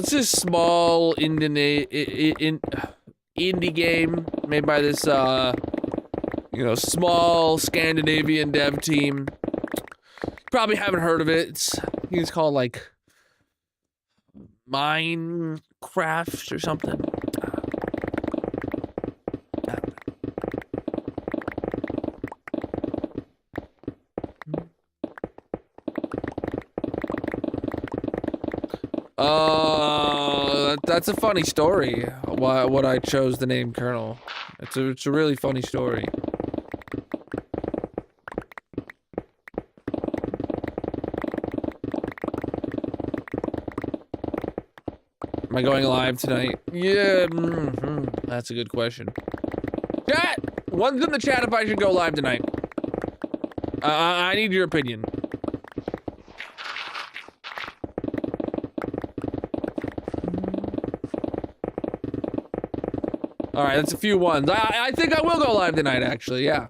It's a small indie game made by this, small Scandinavian dev team. Probably haven't heard of it. It's called like Minecraft or something. That's a funny story. What I chose the name Colonel. It's a really funny story. Am I going live tonight? Yeah, that's a good question. Chat! One's in the chat if I should go live tonight. I need your opinion. All right, that's a few ones. I think I will go live tonight. Actually, yeah.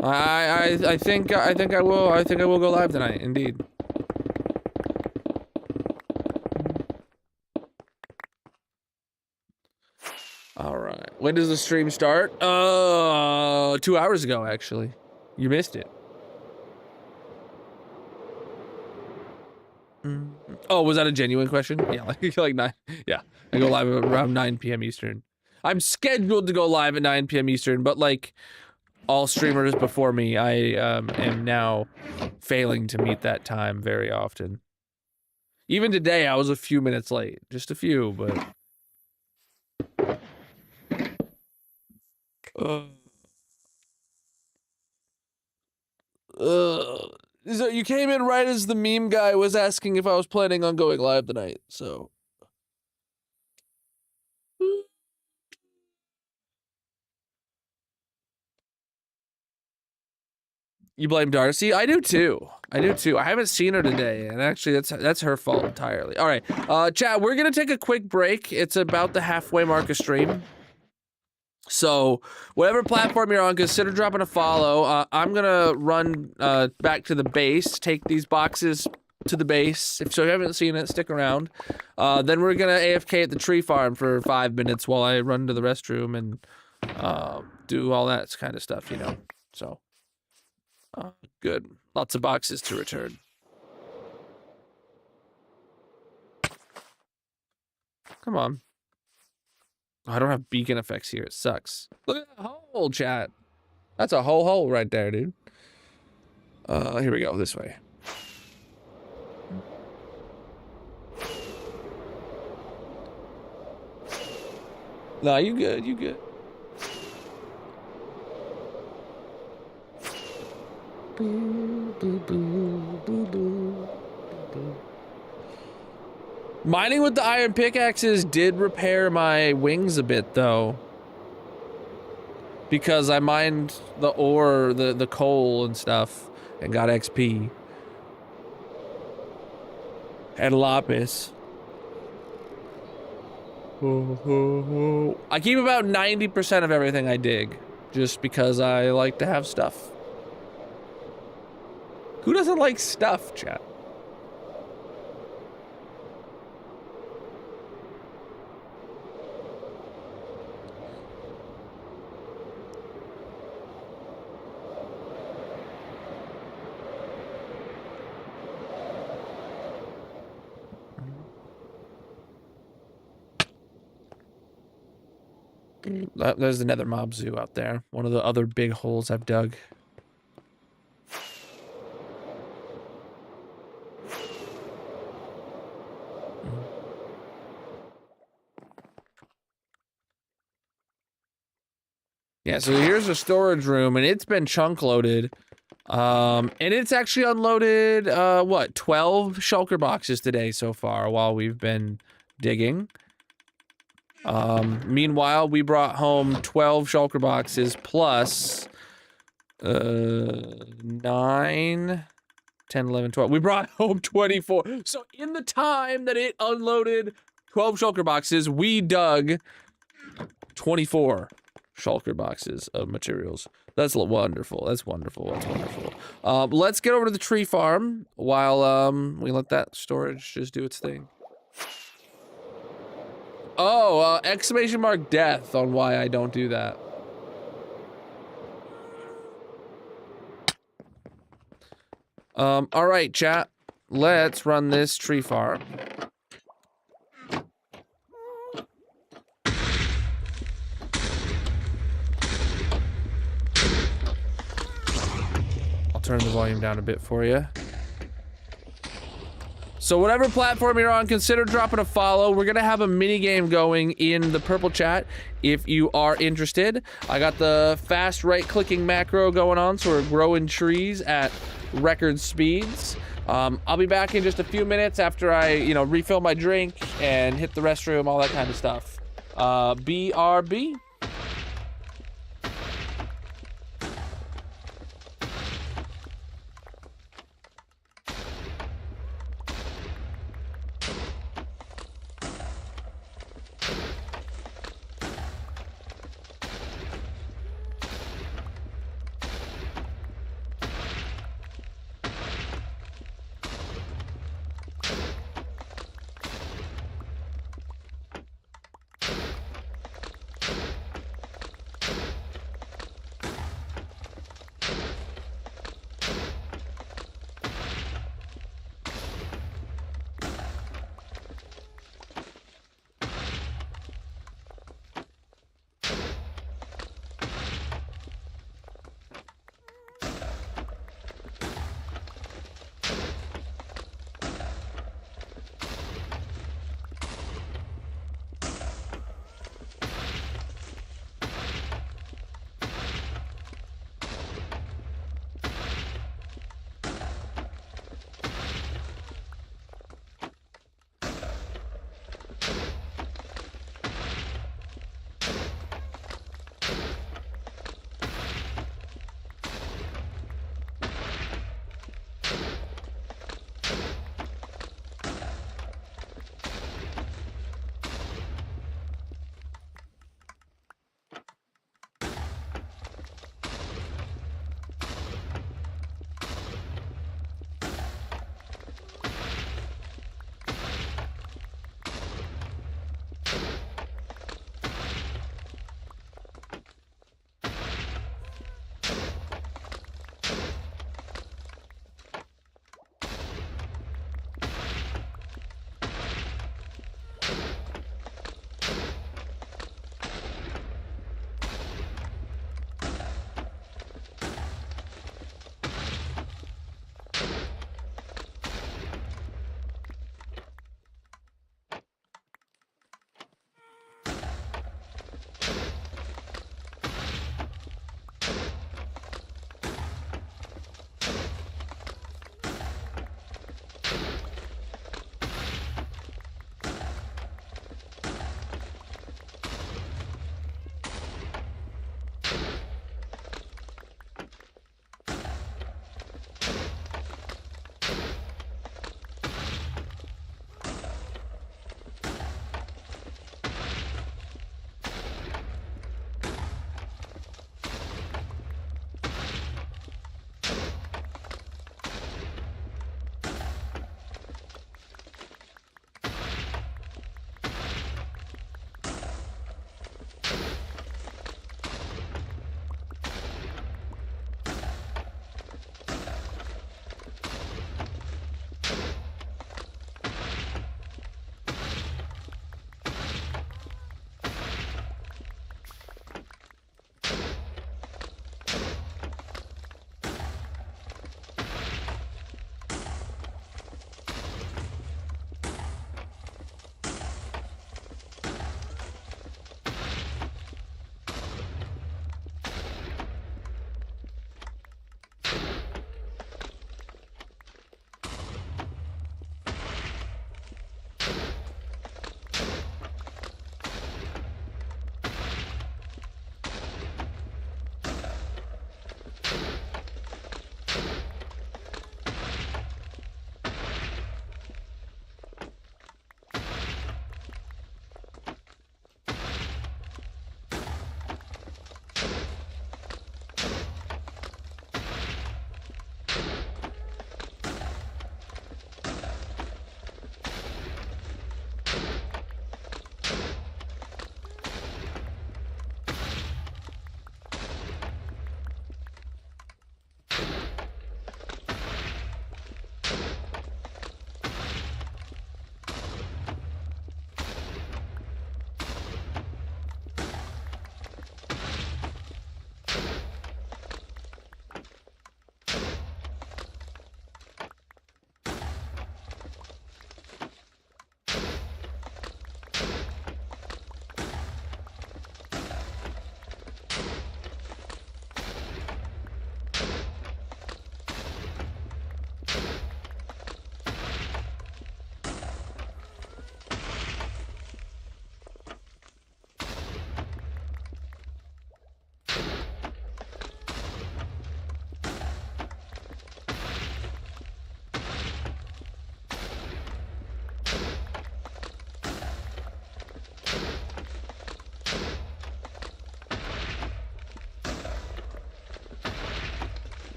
I think I will. I think I will go live tonight. Indeed. All right. When does the stream start? 2 hours ago, actually. You missed it. Oh, was that a genuine question? Yeah, like 9. Yeah, I go live around 9 p.m. Eastern. I'm scheduled to go live at 9 p.m. Eastern, but like, all streamers before me, I am now failing to meet that time very often. Even today, I was a few minutes late. Just a few, but... So you came in right as the meme guy was asking if I was planning on going live tonight, so... You blame Darcy? I do too. I do too. I haven't seen her today, and actually that's her fault entirely. All right, chat, we're gonna take a quick break. It's about the halfway mark of stream. So whatever platform you're on, consider dropping a follow. I'm gonna run back to the base, take these boxes to the base. If you haven't seen it, stick around. Then we're gonna AFK at the tree farm for 5 minutes while I run to the restroom and do all that kind of stuff, you know. So good. Lots of boxes to return. Come on. I don't have beacon effects here. It sucks. Look at that hole, chat. That's a whole hole right there, dude. Here we go. This way. Nah, you good. You good. Boo, boo, boo, boo, boo, boo. Mining with the iron pickaxes did repair my wings a bit, though. Because I mined the ore, the coal and stuff, and got XP. And lapis. I keep about 90% of everything I dig, just because I like to have stuff. Who doesn't like stuff, chat? There's another mob zoo out there. One of the other big holes I've dug. Yeah, so here's a storage room, and it's been chunk loaded. And it's actually unloaded, what, 12 shulker boxes today so far while we've been digging. Meanwhile, we brought home 12 shulker boxes plus 9, 10, 11, 12. We brought home 24. So in the time that it unloaded 12 shulker boxes, we dug 24 shulker boxes of materials. That's wonderful. That's wonderful. That's wonderful. Let's get over to the tree farm while we let that storage just do its thing. Oh, exclamation mark death on why I don't do that. All right, chat. Let's run this tree farm. I'll turn the volume down a bit for you. So whatever platform you're on, consider dropping a follow. We're gonna have a mini game going in the purple chat if you are interested. I got the fast right-clicking macro going on, so we're growing trees at record speeds. I'll be back in just a few minutes after I, refill my drink and hit the restroom, all that kind of stuff. BRB.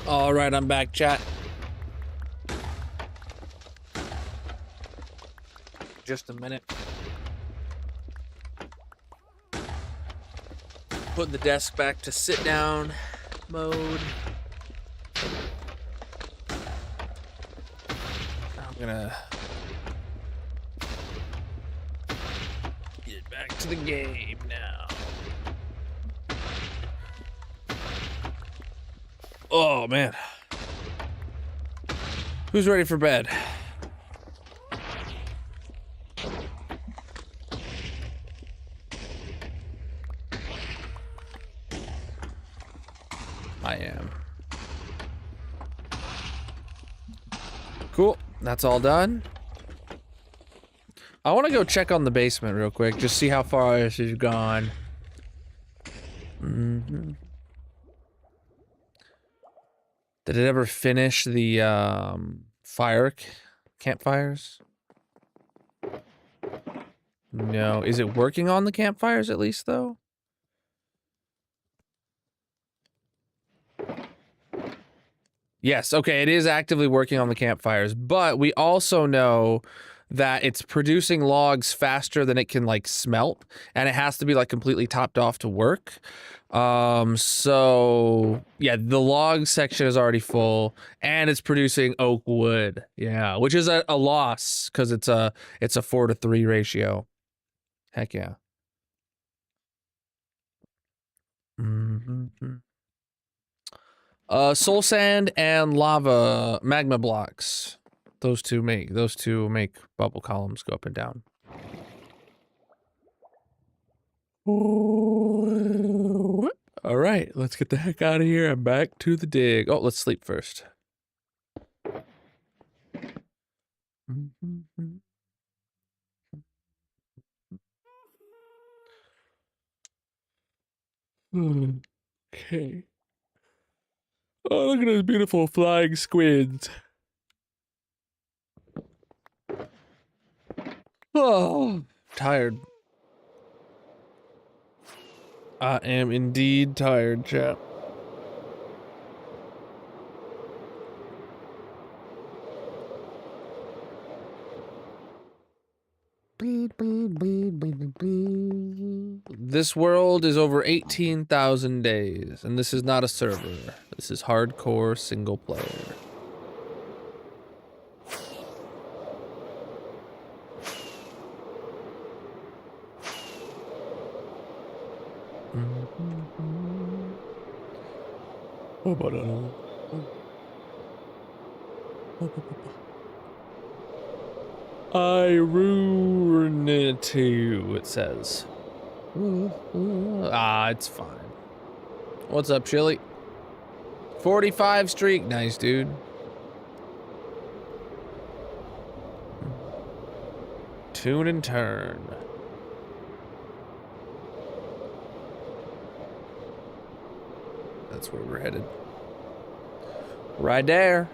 All right, I'm back, chat. Just a minute. Put the desk back to sit down mode. I'm gonna get back to the game now. Oh man. Who's ready for bed? I am. Cool. That's all done. I want to go check on the basement real quick, just see how far this has gone. Did it ever finish the campfires? No. Is it working on the campfires at least though? Yes, okay, it is actively working on the campfires, but we also know that it's producing logs faster than it can like smelt, and it has to be like completely topped off to work. So yeah, the log section is already full, and it's producing oak wood. Yeah, which is a loss because it's a 4-to-3 ratio. Heck yeah. Soul sand and lava magma blocks. Those two make bubble columns go up and down. All right, let's get the heck out of here and back to the dig. Oh, let's sleep first. Okay. Oh, look at those beautiful flying squids. Oh, tired. I am indeed tired, chap. This world is over 18,000 days, and this is not a server. This is hardcore single player. Irunity, it says. Ah, it's fine. What's up, Chili? 45 streak. Nice, dude. Tune and turn. That's where we're headed. Right there.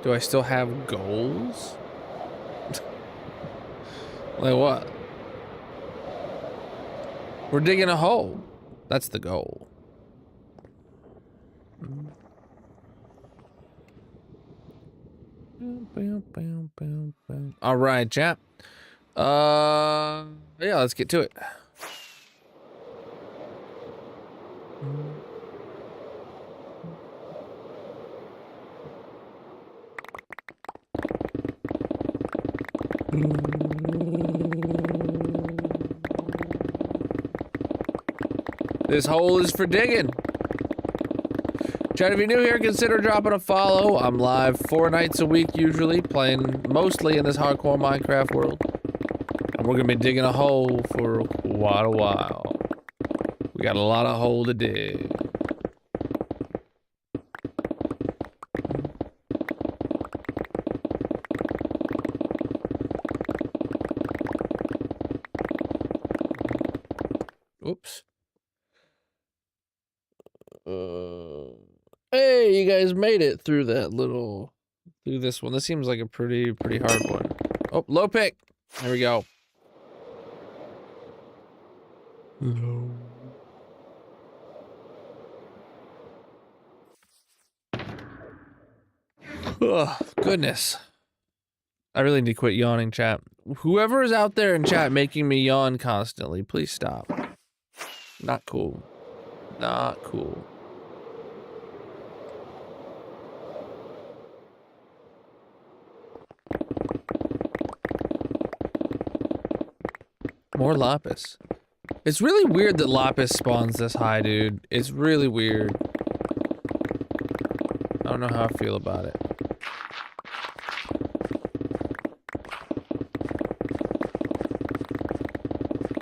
Do I still have goals? Like what? We're digging a hole. That's the goal. All right, chap. Yeah, let's get to it. This hole is for digging. Chat, if you're new here, consider dropping a follow. I'm live 4 nights a week, usually, playing mostly in this hardcore Minecraft world. And we're gonna be digging a hole for quite a while. We got a lot of hole to dig. Oops. Hey, you guys made it through that through this one. This seems like a pretty hard one. Oh, low pick. There we go. Oh, goodness. I really need to quit yawning, chat. Whoever is out there in chat making me yawn constantly, please stop. Not cool. Not cool. More lapis. It's really weird that lapis spawns this high, dude. It's really weird. I don't know how I feel about it.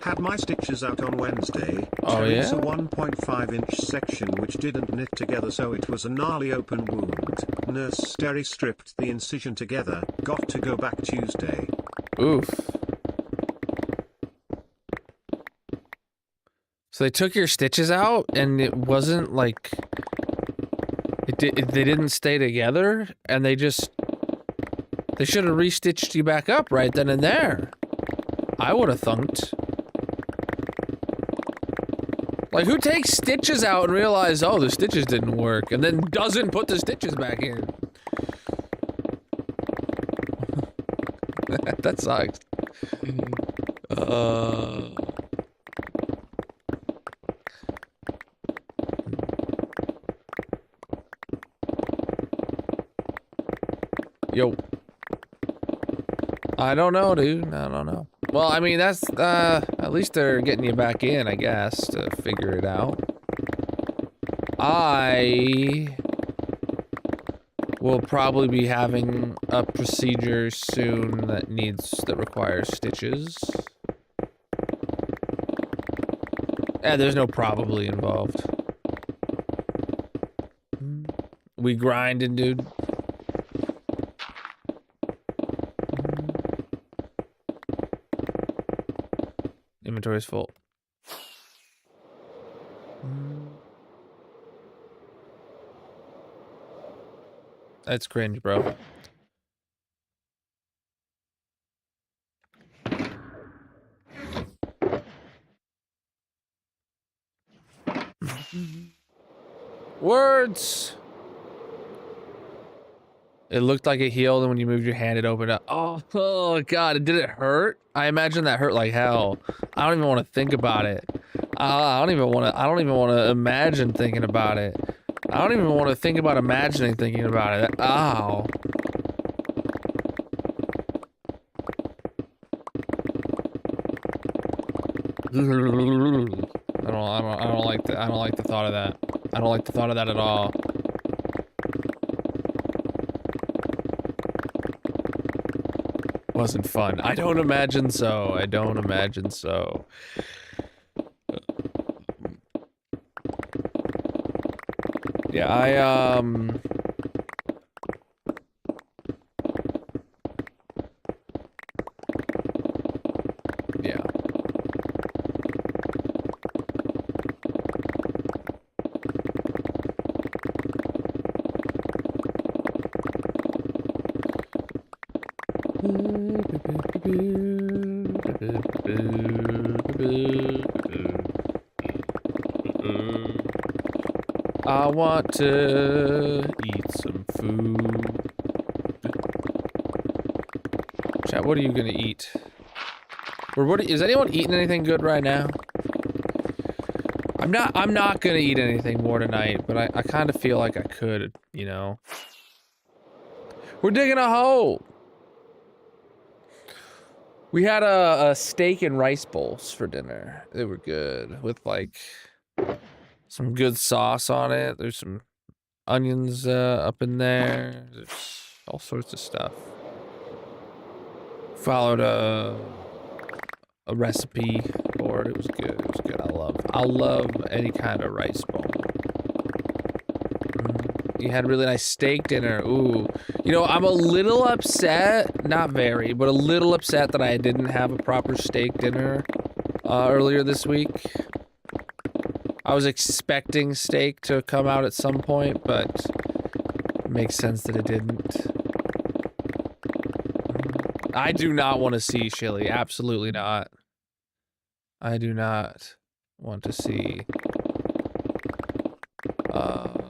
Had my stitches out on Wednesday. Oh, Cherry's yeah? a 1.5-inch section which didn't knit together, so it was a gnarly open wound. Nurse Sterry stripped the incision together. Got to go back Tuesday. Oof. So they took your stitches out and it wasn't like... they didn't stay together and they should have restitched you back up right then and there. I would have thunked. Like, who takes stitches out and realizes, oh, the stitches didn't work, and then doesn't put the stitches back in? That sucks. Yo. I don't know, dude. I don't know. Well, I mean, that's, at least they're getting you back in, I guess, to figure it out. I will probably be having a procedure soon that requires stitches. There's no probably involved. We grinding, dude. Inventory's full. That's cringe, bro. Words. It looked like it healed, and when you moved your hand, it opened up. Oh God, did it hurt? I imagine that hurt like hell. I don't even want to think about it. I don't even want to imagine thinking about it. I don't even want to think about imagining thinking about it. Ow. I don't like the thought of that. I don't like the thought of that at all. Wasn't fun. I don't imagine so. I don't imagine so. Yeah, yeah. I want to eat some food. Chat, what are you gonna eat? Or is anyone eating anything good right now? I'm not gonna eat anything more tonight, but I kind of feel like I could, you know. We're digging a hole. We had a steak and rice bowls for dinner. They were good with like some good sauce on it. There's some onions up in there. There's all sorts of stuff. Followed a recipe board. It was good. It was good. I love any kind of rice bowl. You had really nice steak dinner. Ooh. You know, I'm a little upset, not very, but a little upset that I didn't have a proper steak dinner earlier this week. I was expecting steak to come out at some point, but it makes sense that it didn't. I do not want to see chili. Absolutely not. I do not want to see.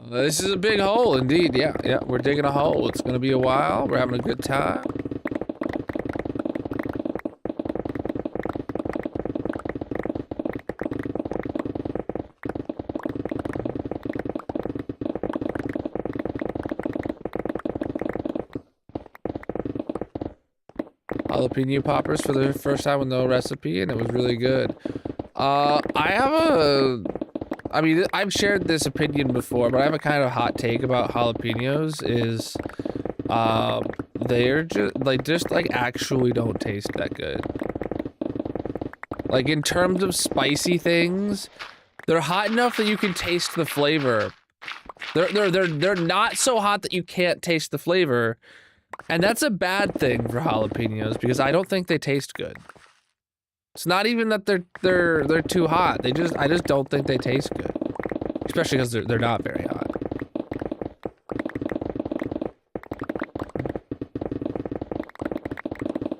This is a big hole, indeed. Yeah, yeah, we're digging a hole. It's gonna be a while. We're having a good time. Jalapeno poppers for the first time with no recipe, and it was really good. I mean, I've shared this opinion before, but I have a kind of hot take about jalapenos is, they're just like actually don't taste that good. Like in terms of spicy things, they're hot enough that you can taste the flavor. They're not so hot that you can't taste the flavor, and that's a bad thing for jalapenos because I don't think they taste good. It's not even that they're too hot. I just don't think they taste good, especially because they're not very hot.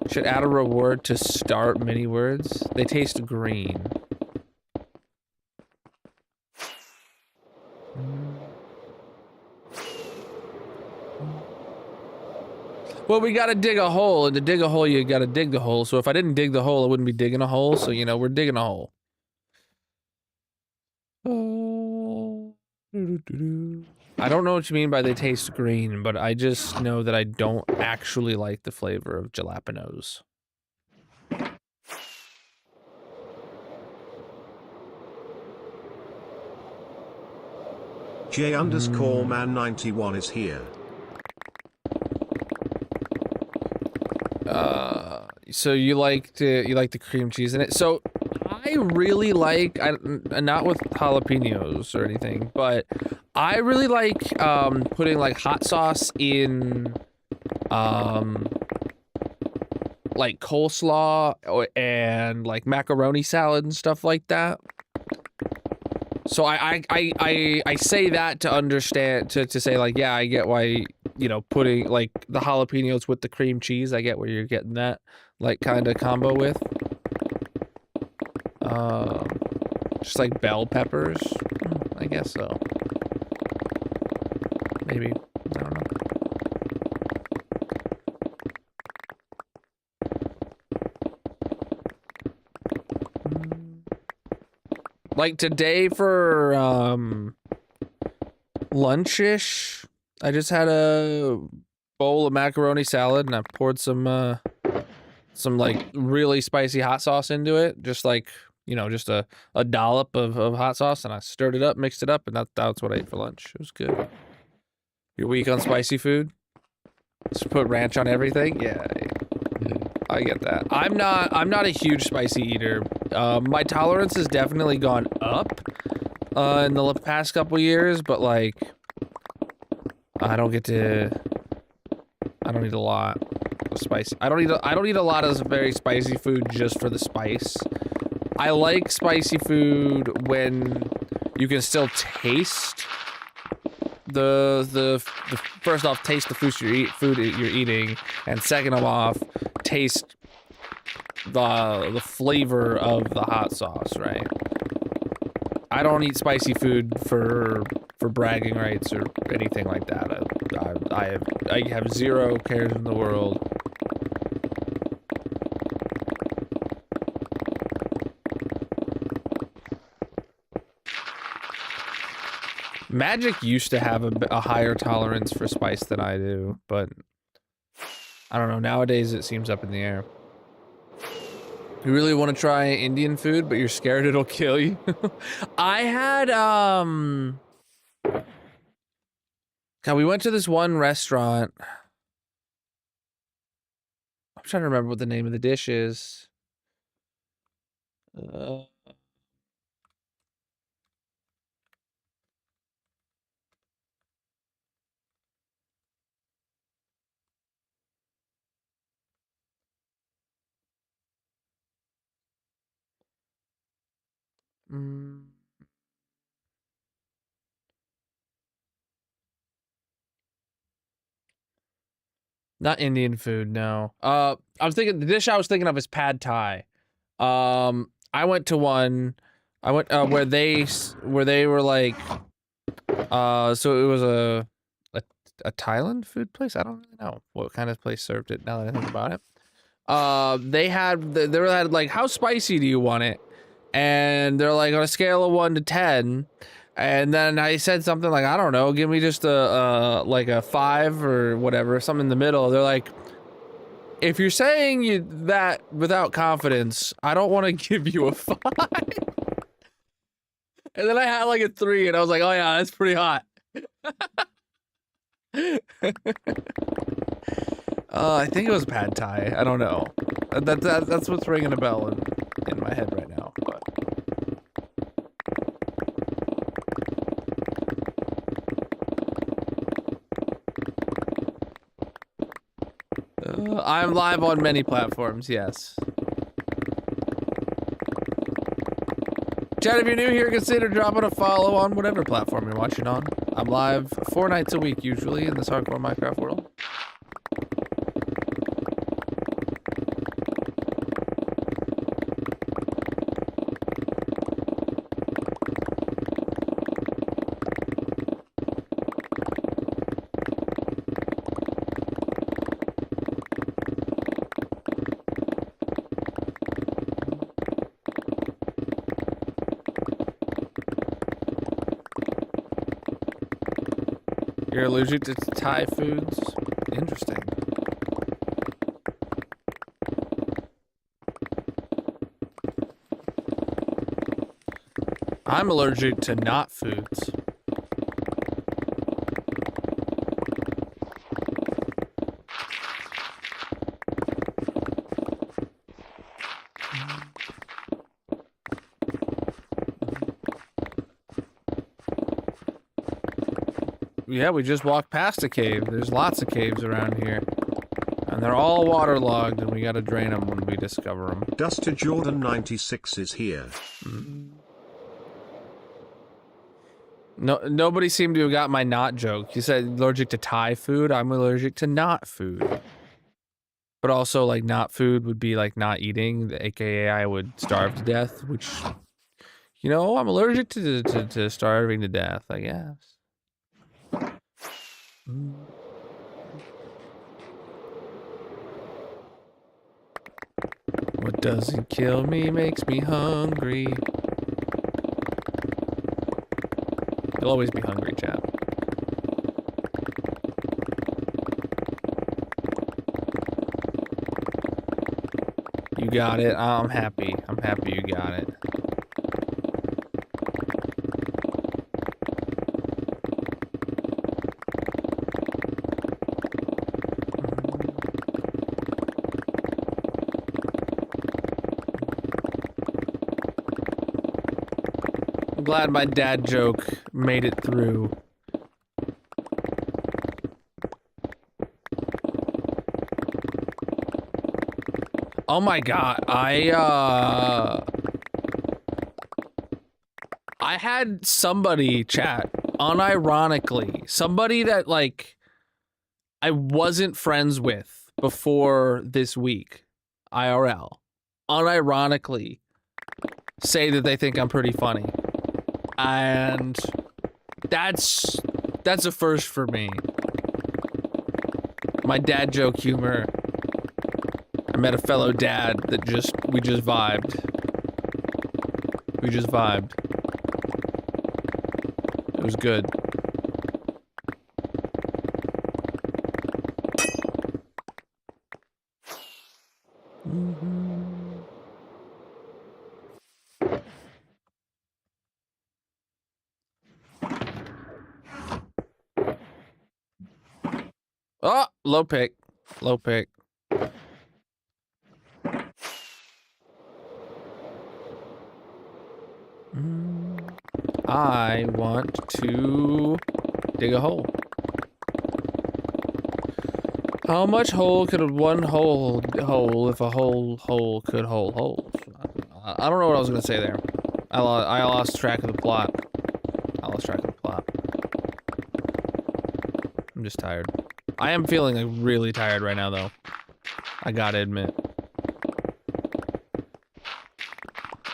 Should add a reward to start mini words. They taste green. Well, we gotta dig a hole, and to dig a hole, you gotta dig the hole. So if I didn't dig the hole, I wouldn't be digging a hole. So, you know, we're digging a hole. I don't know what you mean by they taste green, but I just know that I don't actually like the flavor of jalapenos. J_man91 is here. So you like the cream cheese in it. So I really like, not with jalapenos or anything, but I really like putting like hot sauce in like coleslaw and like macaroni salad and stuff like that. So I say that to understand, to say like, yeah, I get why, you know, putting like the jalapenos with the cream cheese, I get where you're getting that like kind of combo with. Just like bell peppers, I guess so. Maybe, I don't know. Like today for lunchish, I just had a bowl of macaroni salad and I poured some like really spicy hot sauce into it, just like, you know, just a dollop of hot sauce, and I stirred it up, mixed it up, and that's what I ate for lunch. It was good. You're weak on spicy food? Just put ranch on everything? Yeah, I get that. I'm not a huge spicy eater. My tolerance has definitely gone up in the past couple years, but like I don't need a lot of spicy. I don't need a lot of very spicy food just for the spice. I like spicy food when you can still taste the first off, taste the food you're eating, and second of off, taste the flavor of the hot sauce, right? I don't eat spicy food for bragging rights or anything like that. I have zero cares in the world. Magic used to have a higher tolerance for spice than I do, but I don't know. Nowadays, it seems up in the air. You really want to try Indian food, but you're scared it'll kill you? I had, God, we went to this one restaurant. I'm trying to remember what the name of the dish is. Not Indian food, no. I was thinking the dish I was thinking of is pad thai. I went to one I went where they were like, so it was a Thailand food place. I don't really know what kind of place served it. Now that I think about it, they had like, how spicy do you want it? And they're like, on a scale of 1 to 10. And then I said something like, I don't know, give me just like a 5 or whatever, something in the middle. They're like, if you're saying that without confidence, I don't want to give you a 5. And then I had like a 3, and I was like, oh yeah, that's pretty hot. I think it was pad thai. I don't know. That's what's ringing a bell in my head right now. But I'm live on many platforms. Yes. Chat, if you're new here, consider dropping a follow on whatever platform you're watching on. I'm live 4 nights a week, usually, in this hardcore Minecraft world. You're allergic to Thai foods? Interesting. I'm allergic to not foods. Yeah, we just walked past a cave. There's lots of caves around here. And they're all waterlogged, and we gotta drain them when we discover them. Duster Jordan 96 is here. No, nobody seemed to have got my not joke. You said allergic to Thai food. I'm allergic to not food. But also, like, not food would be like not eating, aka I would starve to death, which, you know, I'm allergic to starving to death, I guess. What doesn't kill me makes me hungry. You'll always be hungry, chap. You got it. I'm happy. I'm happy you got it. I'm glad my dad joke made it through. Oh my god, I had somebody chat, unironically, somebody that, like, I wasn't friends with before this week, IRL, unironically, say that they think I'm pretty funny. And that's a first for me. My dad joke humor. I met a fellow dad that we just vibed. We just vibed. It was good. Oh, low pick. Low pick. I want to dig a hole. How much hole could one hole if a whole hole could hold holes? I don't know what I was gonna say there. I lost track of the plot. I lost track of the plot. I'm just tired. I am feeling like really tired right now, though. I gotta admit.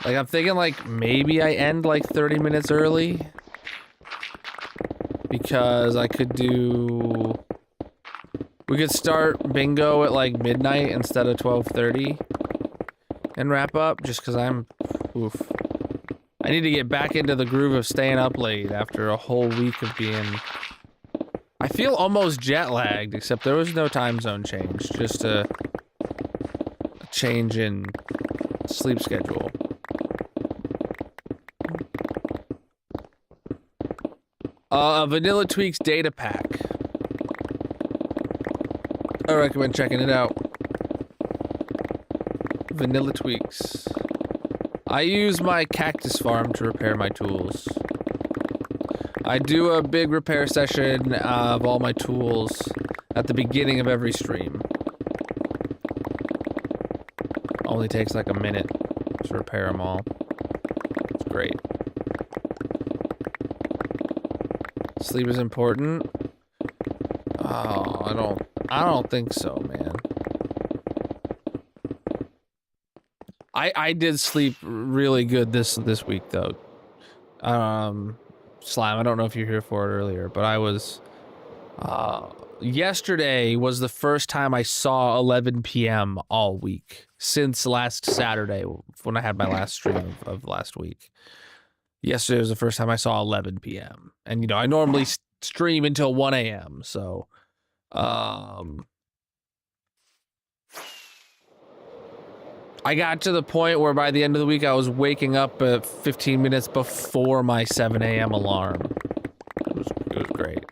Like, I'm thinking, like, maybe I end, like, 30 minutes early. Because I could do... We could start bingo at, like, midnight instead of 12:30. And wrap up, just because I'm... Oof. I need to get back into the groove of staying up late after a whole week of being... I feel almost jet lagged, except there was no time zone change. Just a change in sleep schedule. Vanilla Tweaks data pack. I recommend checking it out. Vanilla Tweaks. I use my cactus farm to repair my tools. I do a big repair session of all my tools at the beginning of every stream. Only takes like a minute to repair them all. It's great. Sleep is important? Oh, I don't think so, man. I did sleep really good this week though. Slime, I don't know if you're here for it earlier, but I was yesterday was the first time I saw 11 p.m. all week since last Saturday when I had my last stream of last week. Yesterday was the first time I saw 11 p.m. And, you know, I normally stream until 1 a.m. So, I got to the point where by the end of the week I was waking up at 15 minutes before my 7 a.m. alarm. It was great.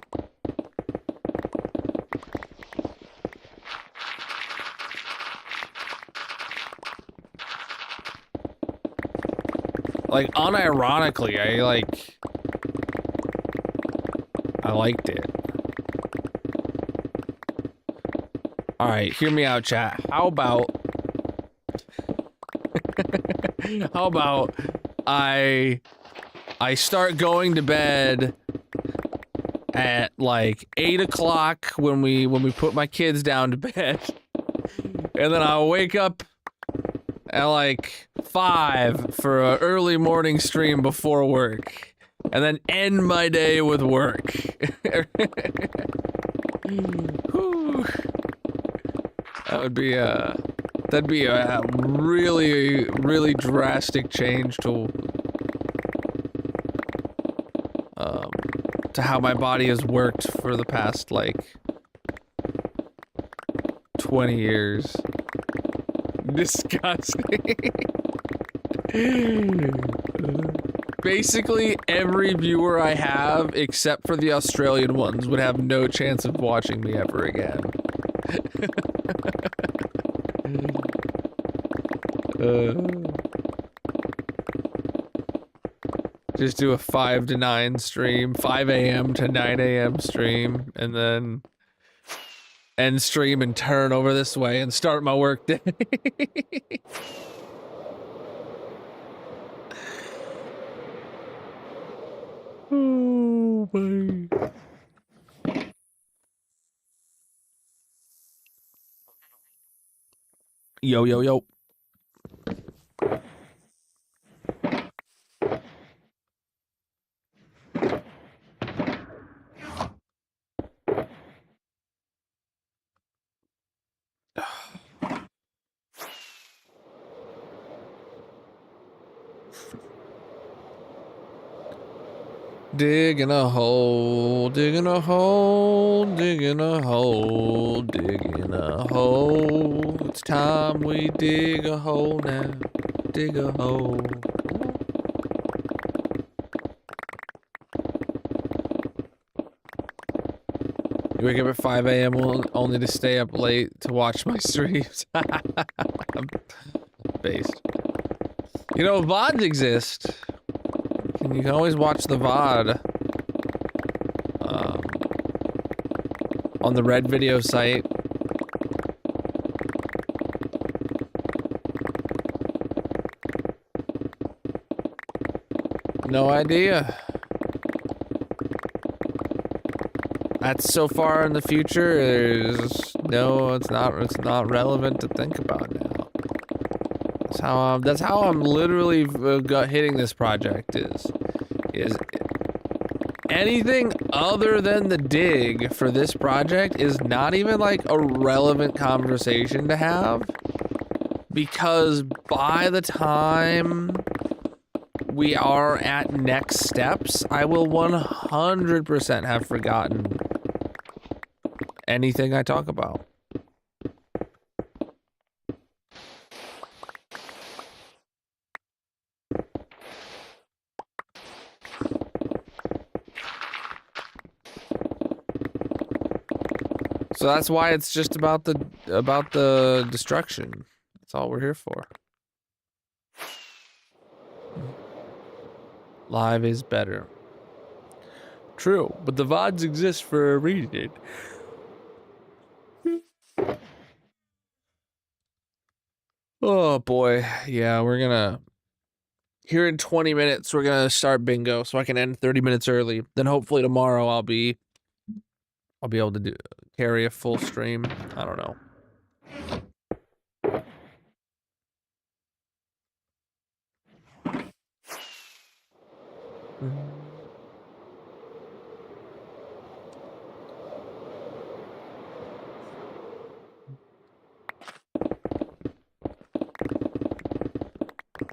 Like, unironically, I liked it. Alright, hear me out, chat. How about I start going to bed at like 8 o'clock when we put my kids down to bed, and then I'll wake up at like 5 for an early morning stream before work, and then end my day with work. Whew. That'd be a really, really drastic change to how my body has worked for the past, like, 20 years. Disgusting. Basically, every viewer I have, except for the Australian ones, would have no chance of watching me ever again. Just do a 5 to 9 stream, 5 a.m. to 9 a.m. stream, and then end stream and turn over this way and start my work day. Oh, boy. Yo, yo, yo. Digging a hole, digging a hole, digging a hole, digging a hole. It's time we dig a hole now. Dig a hole. You wake up at 5 a.m. only to stay up late to watch my streams. I'm based. You know, VODs exist. You can always watch the VOD on the Red Video site. No idea. That's so far in the future. There's no, it's not relevant to think about now. That's how I'm literally hitting this project is anything other than the dig for this project is not even like a relevant conversation to have, because by the time we are at next steps, I will 100% have forgotten anything I talk about. So that's why it's just about the destruction. That's all we're here for. Live is better. True, but the VODs exist for a reason. Oh boy, yeah, we're gonna... Here in 20 minutes, we're gonna start bingo, so I can end 30 minutes early. Then hopefully tomorrow I'll be able to carry a full stream. I don't know.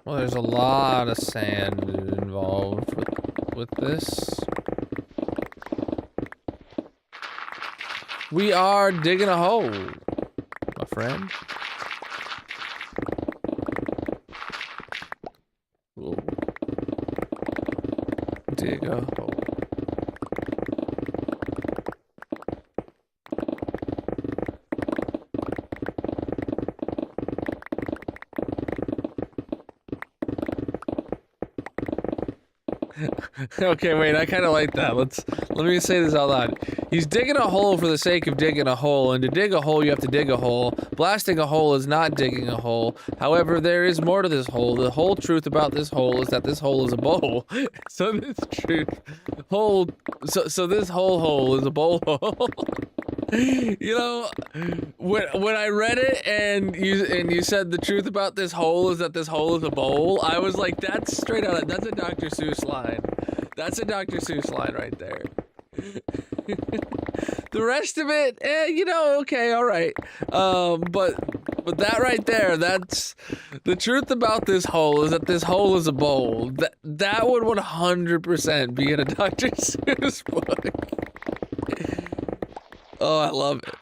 Well, there's a lot of sand involved with this. We are digging a hole, my friend. Whoa. Dig a hole. Okay, wait, I kind of like that. Let me say this out loud. He's digging a hole for the sake of digging a hole, and to dig a hole, you have to dig a hole. Blasting a hole is not digging a hole. However, there is more to this hole. The whole truth about this hole is that this hole is a bowl. So this whole hole is a bowl hole. You know, when I read it and you said the truth about this hole is that this hole is a bowl, I was like, that's straight out. That's a Dr. Seuss line. That's a Dr. Seuss line right there. The rest of it, you know, okay, all right. But that right there, that's the truth about this hole is that this hole is a bowl. That would 100% be in a Dr. Seuss book. Oh, I love it.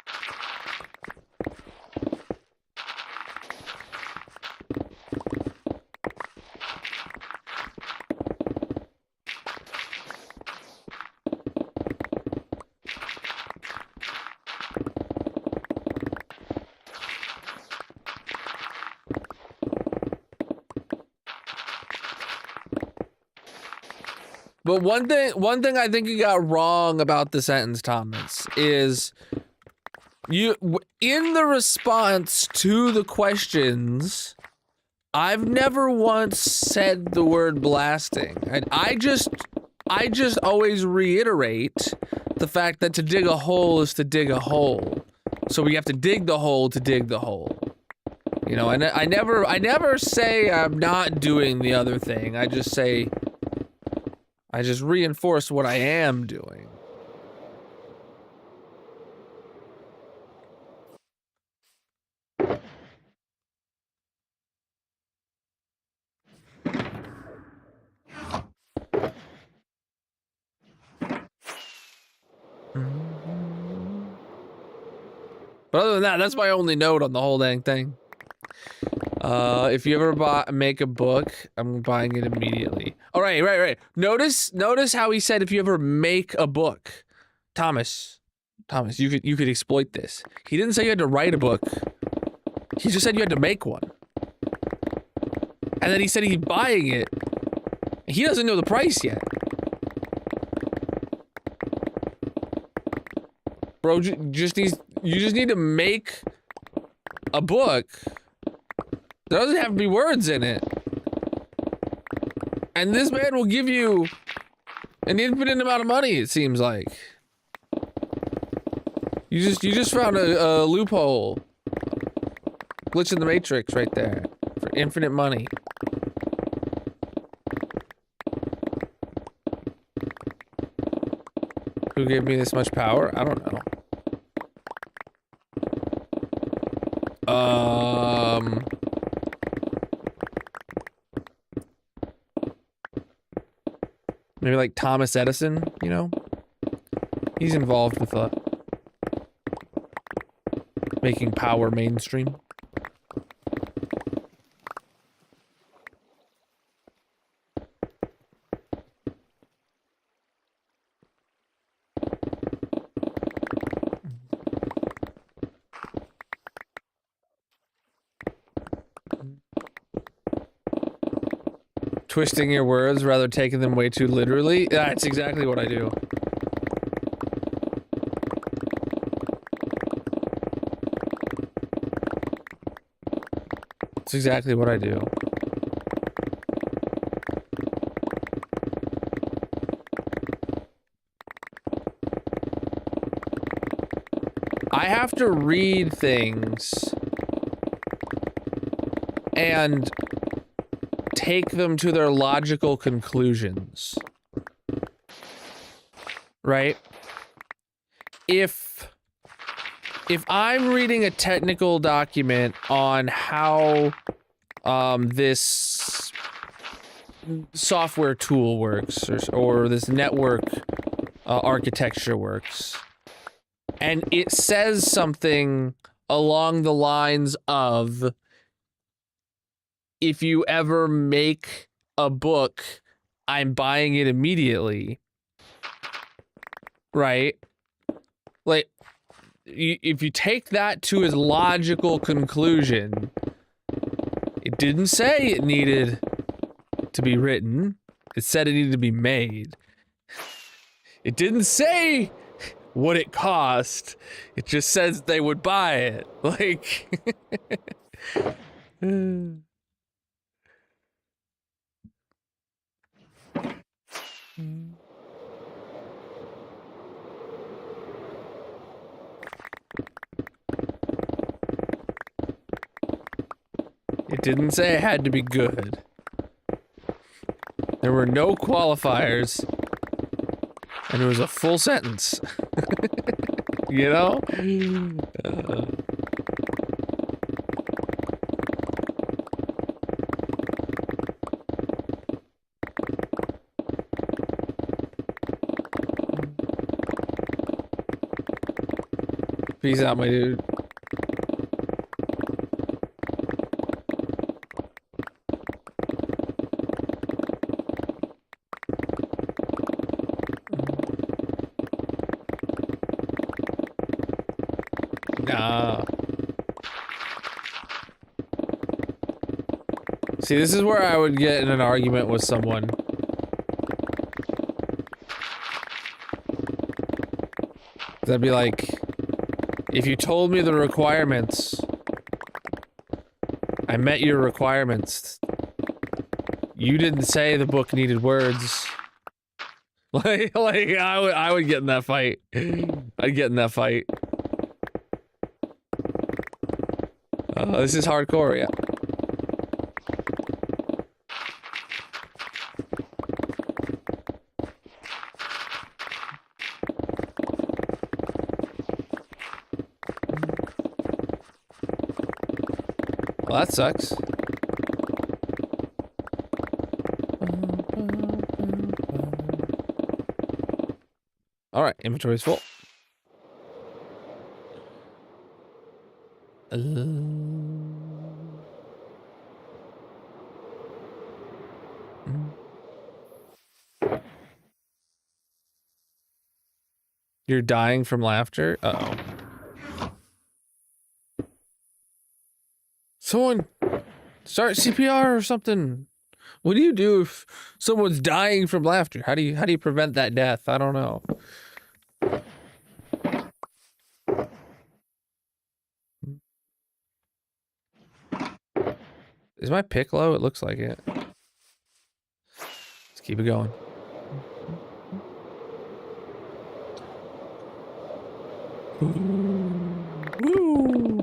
But one thing I think you got wrong about the sentence, Thomas, is in the response to the questions, I've never once said the word blasting. I just always reiterate the fact that to dig a hole is to dig a hole. So we have to dig the hole to dig the hole. You know, and I never say I'm not doing the other thing. I just reinforce what I am doing. But other than that, that's my only note on the whole dang thing. If you ever make a book, I'm buying it immediately. All right, right. Notice how he said if you ever make a book, Thomas, you could exploit this. He didn't say you had to write a book. He just said you had to make one. And then he said he's buying it. He doesn't know the price yet. Bro, you just need to make a book. There doesn't have to be words in it. And this man will give you an infinite amount of money, it seems like. You just found a loophole. Glitch in the Matrix right there. for infinite money. Who gave me this much power? I don't know. Maybe like Thomas Edison, you know? He's involved with making power mainstream. Twisting your words rather taking them way too literally. That's exactly what I do. That's exactly what I do. I have to read things and take them to their logical conclusions. Right? If I'm reading a technical document on how this software tool works or this network architecture works, and it says something along the lines of, if you ever make a book, I'm buying it immediately. Right? Like, if you take that to its logical conclusion, it didn't say it needed to be written. It said it needed to be made. It didn't say what it cost. It just says they would buy it. Like... It didn't say it had to be good. There were no qualifiers. And it was a full sentence. You know? Peace out, my dude. Nah. See, this is where I would get in an argument with someone. I'd be like, if you told me the requirements, I met your requirements. You didn't say the book needed words. Like I would get in that fight. I'd get in that fight. This is hardcore, yeah. Well, that sucks. All right, inventory's full. You're dying from laughter? Uh-oh. Someone start CPR or something. What do you do if someone's dying from laughter? How do you prevent that death? I don't know. Is my pick low? It looks like it. Let's keep it going. Woo.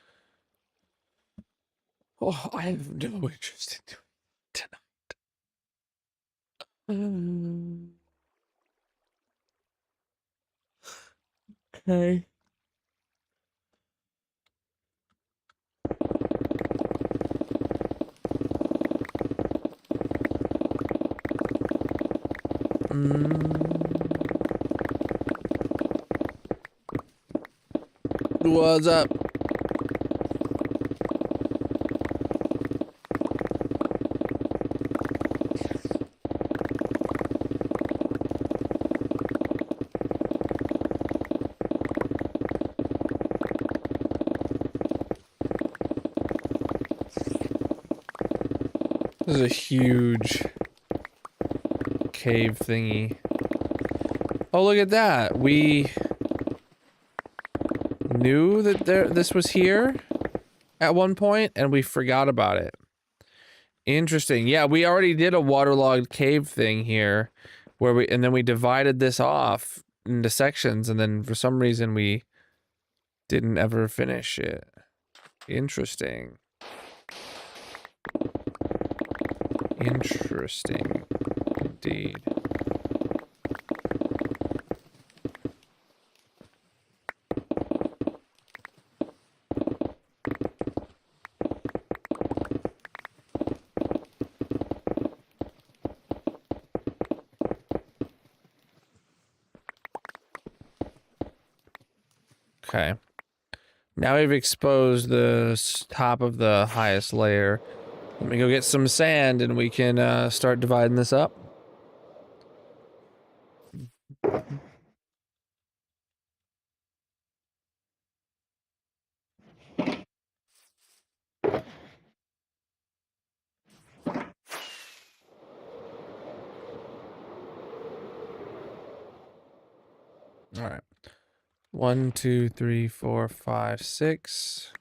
Oh, I have no interest in doing it tonight. Okay. What's up? This is a huge cave thingy. Oh, look at that. We knew that this was here at one point and we forgot about it. Interesting. Yeah, we already did a waterlogged cave thing here where and then we divided this off into sections and then for some reason we didn't ever finish it. Interesting. Interesting indeed. Okay. Now we've exposed the top of the highest layer. Let me go get some sand and we can start dividing this up. All right. 1, 2, 3, 4, 5, 6.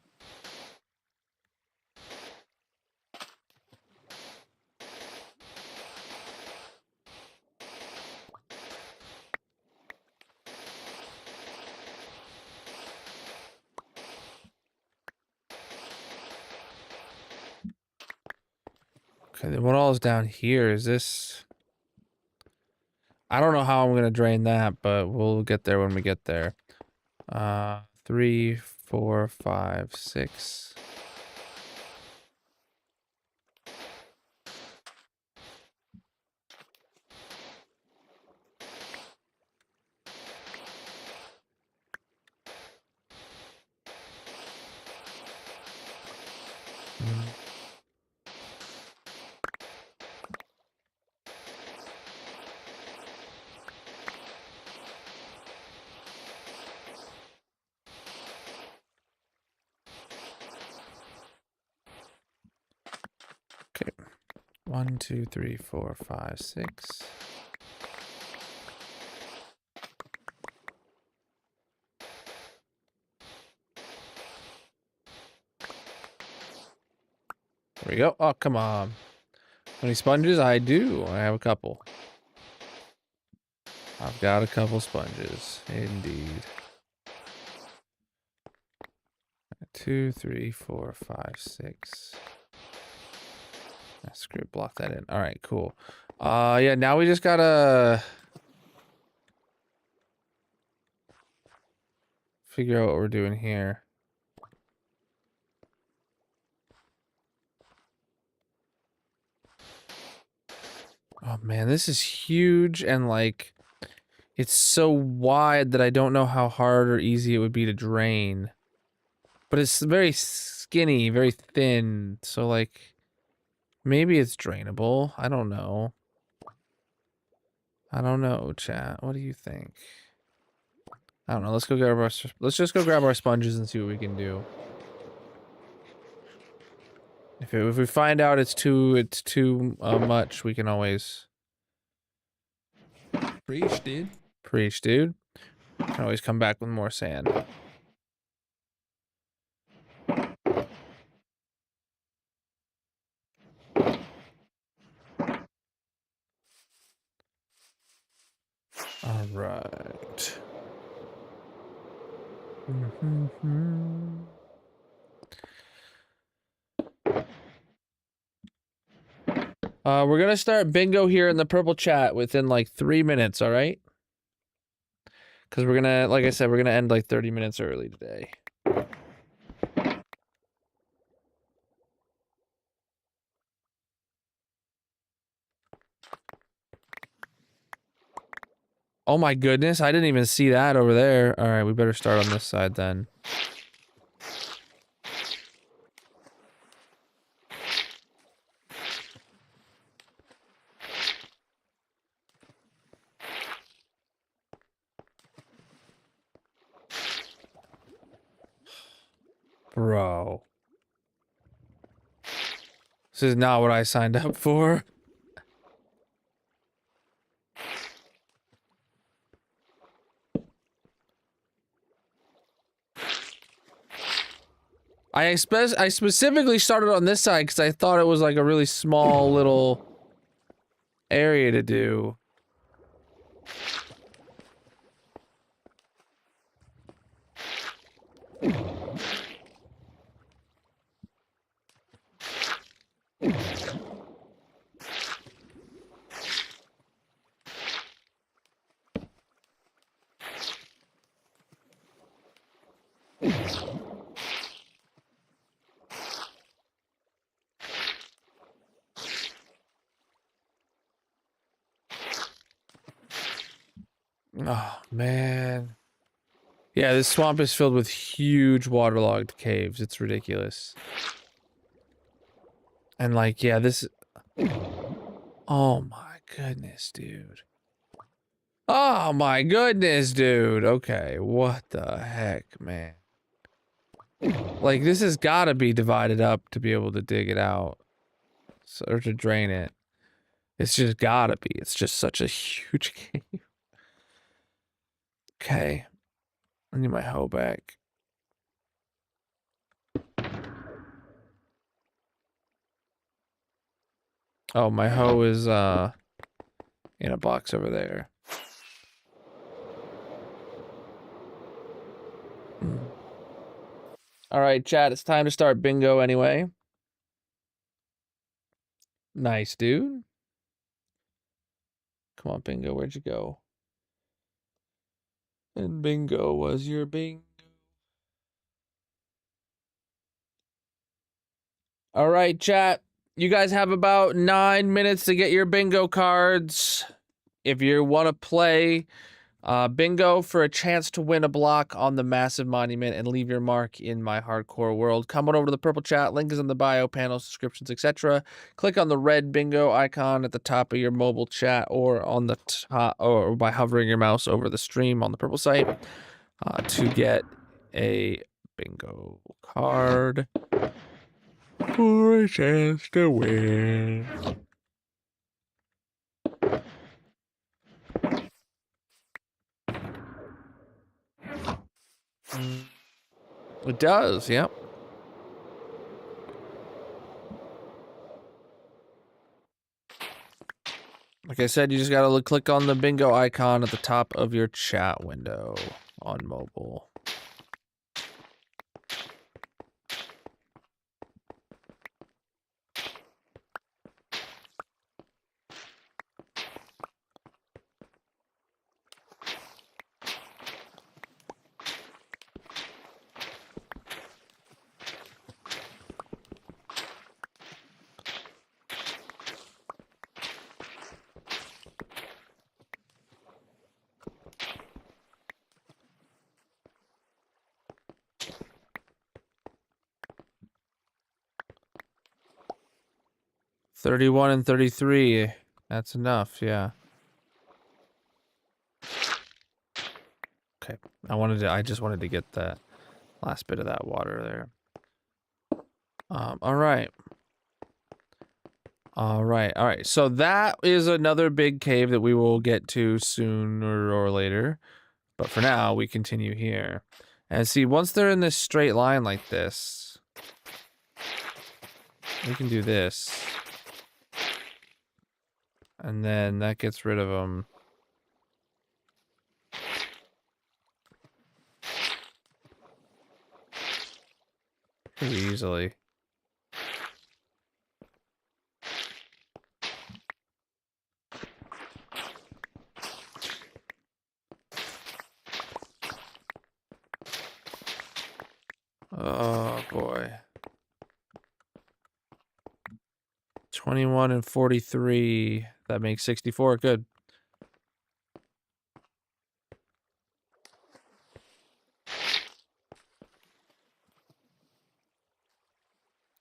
Okay, then what all is down here? Is this... I don't know how I'm gonna drain that, but we'll get there when we get there. 3, 4, 5, 6. Okay. 1, 2, 3, 4, 5, 6. There we go. Oh, come on. How many sponges? I do. I have a couple. I've got a couple sponges. Indeed. 2, 3, 4, 5, 6. Screw it, block that in. All right, cool. Yeah, now we just gotta figure out what we're doing here. Oh man, this is huge and like it's so wide that I don't know how hard or easy it would be to drain. But it's very skinny, very thin, so like maybe it's drainable. I don't know. I don't know, chat. What do you think? I don't know. Let's just go grab our sponges and see what we can do. If we find out it's too much, we can always Preach, dude. preach, dude. Can always come back with more sand. All right. We're gonna start bingo here in the purple chat within like 3 minutes, all right? Because we're gonna, like I said, we're gonna end like 30 minutes early today. Oh my goodness, I didn't even see that over there. All right, we better start on this side then. Bro. This is not what I signed up for. I specifically started on this side because I thought it was like a really small little area to do. Oh, man. Yeah, this swamp is filled with huge waterlogged caves. It's ridiculous. And like, yeah, this... Oh my goodness, dude. Oh my goodness, dude. Okay, what the heck, man? Like, this has got to be divided up to be able to dig it out. So, or to drain it. It's just gotta be. It's just such a huge cave. Okay. I need my hoe back. Oh, my hoe is, in a box over there. All right, chat, it's time to start bingo anyway. Nice, dude. Come on, bingo, where'd you go? And bingo was your bingo. All right, chat. You guys have about 9 minutes to get your bingo cards. If you want to play bingo for a chance to win a block on the massive monument and leave your mark in my hardcore world, come on over to the purple chat. Link is in the bio, panels, descriptions, etc. Click on the red bingo icon at the top of your mobile chat, or on the top, or by hovering your mouse over the stream on the purple site to get a bingo card for a chance to win. It does, yep. Like I said, you just gotta click on the bingo icon at the top of your chat window on mobile. $31 and $33. That's enough, yeah. Okay. I just wanted to get that last bit of that water there. All right. All right. So that is another big cave that we will get to sooner or later. But for now, we continue here. And see, once they're in this straight line like this, we can do this. And then that gets rid of them. Pretty easily. Oh boy. 21 and 43. That makes 64. Good.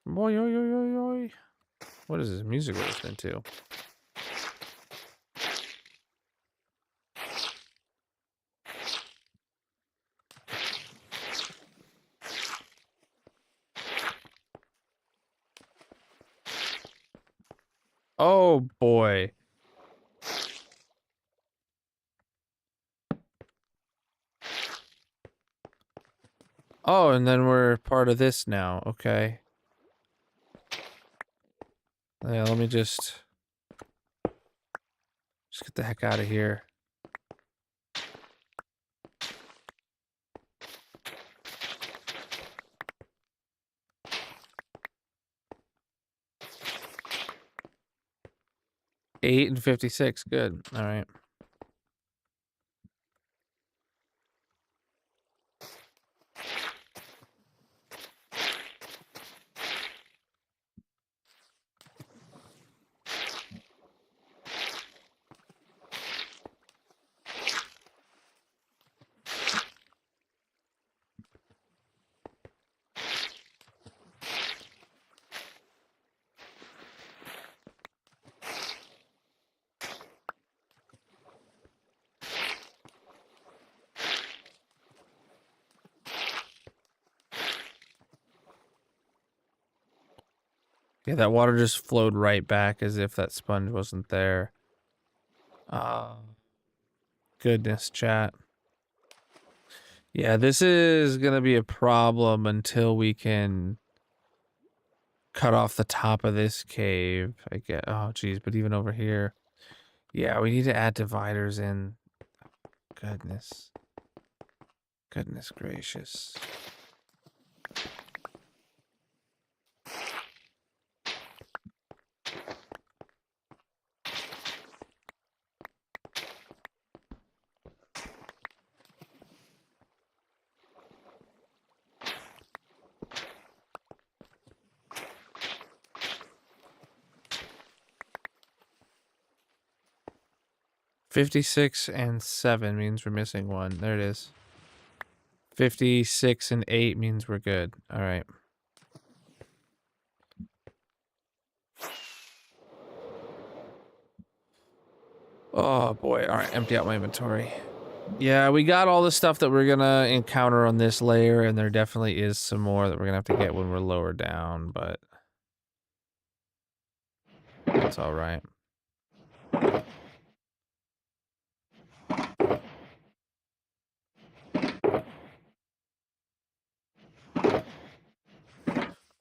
Boy, yo, yo, yo, yo. What is this music we're listening to? Oh boy. Oh, and then we're part of this now. Okay. Yeah, let me just get the heck out of here. $8 and 56. Good. All right. Yeah, that water just flowed right back as if that sponge wasn't there. Goodness, chat. Yeah, this is gonna be a problem until we can cut off the top of this cave. I get. Oh, geez, but even over here, yeah, we need to add dividers in. Goodness, goodness gracious. $56 and 7 means we're missing one. There it is. 56 and 8 means we're good. All right. Oh boy. All right, empty out my inventory. Yeah, we got all the stuff that we're gonna encounter on this layer, and there definitely is some more that we're gonna have to get when we're lower down, but that's all right.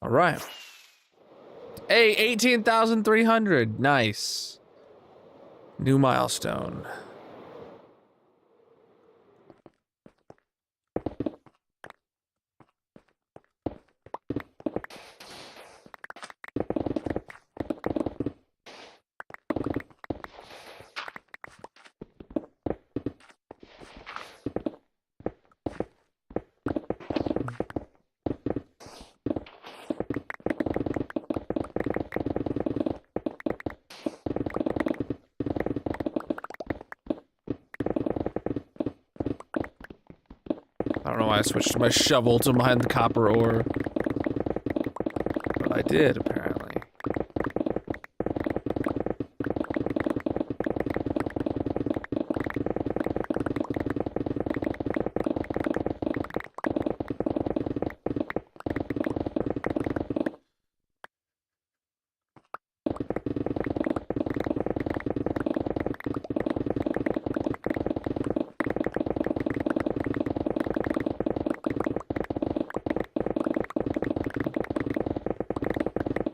All right. Hey, 18,300. Nice. New milestone. I don't know why I switched my shovel to behind the copper ore. But I did, apparently.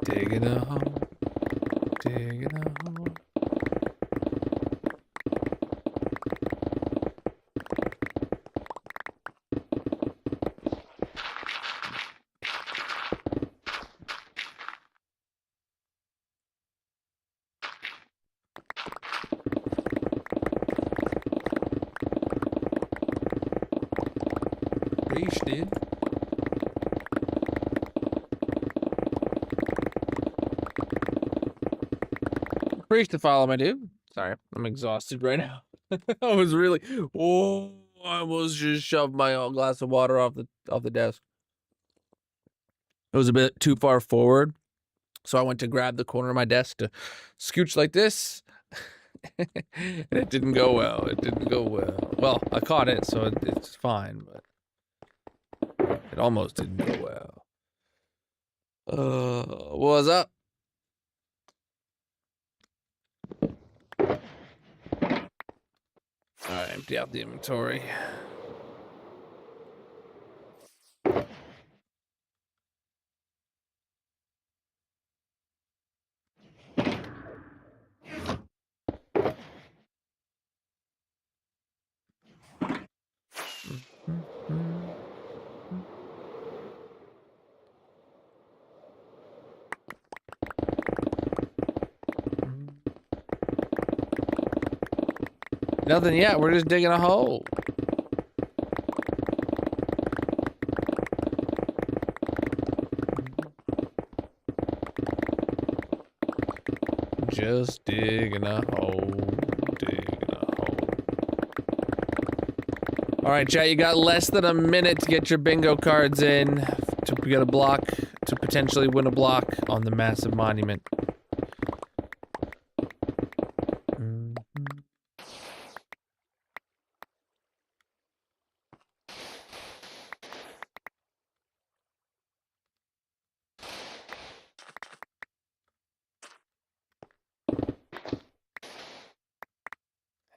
Digging a hole, digging a hole. Reach, dude. Preach to follow, my dude. Sorry, I'm exhausted right now. I was really. Oh, I almost just shoved my glass of water off the desk. It was a bit too far forward, so I went to grab the corner of my desk to scooch like this, and it didn't go well. It didn't go well. Well, I caught it, so it's fine, but it almost didn't go well. What's up? All right, empty out the inventory. Nothing yet. We're just digging a hole. Just digging a hole. Digging a hole. All right, chat. You got less than a minute to get your bingo cards in to get a block, to potentially win a block on the massive monument.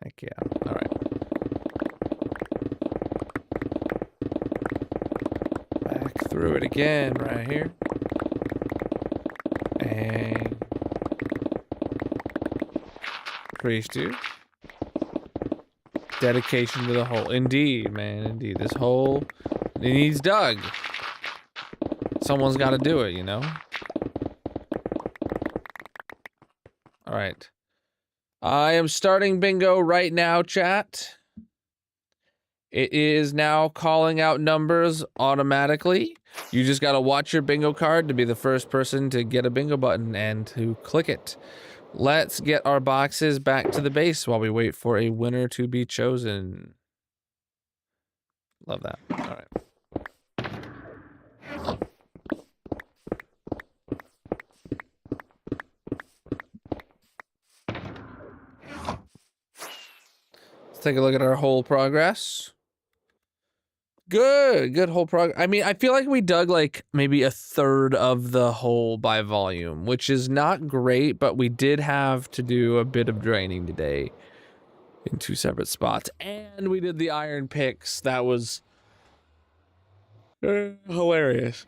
Heck yeah. All right. Back through it again right here. And priest dude. Dedication to the hole. Indeed, man. Indeed. This hole, it needs dug. Someone's got to do it, you know? All right. I am starting bingo right now, chat. It is now calling out numbers automatically. You just got to watch your bingo card to be the first person to get a bingo button and to click it. Let's get our boxes back to the base while we wait for a winner to be chosen. Love that. All right. Let's take a look at our whole progress. Good whole progress. I mean, I feel like we dug like maybe a third of the hole by volume, which is not great, but we did have to do a bit of draining today in 2 separate spots. And we did the iron picks. That was hilarious.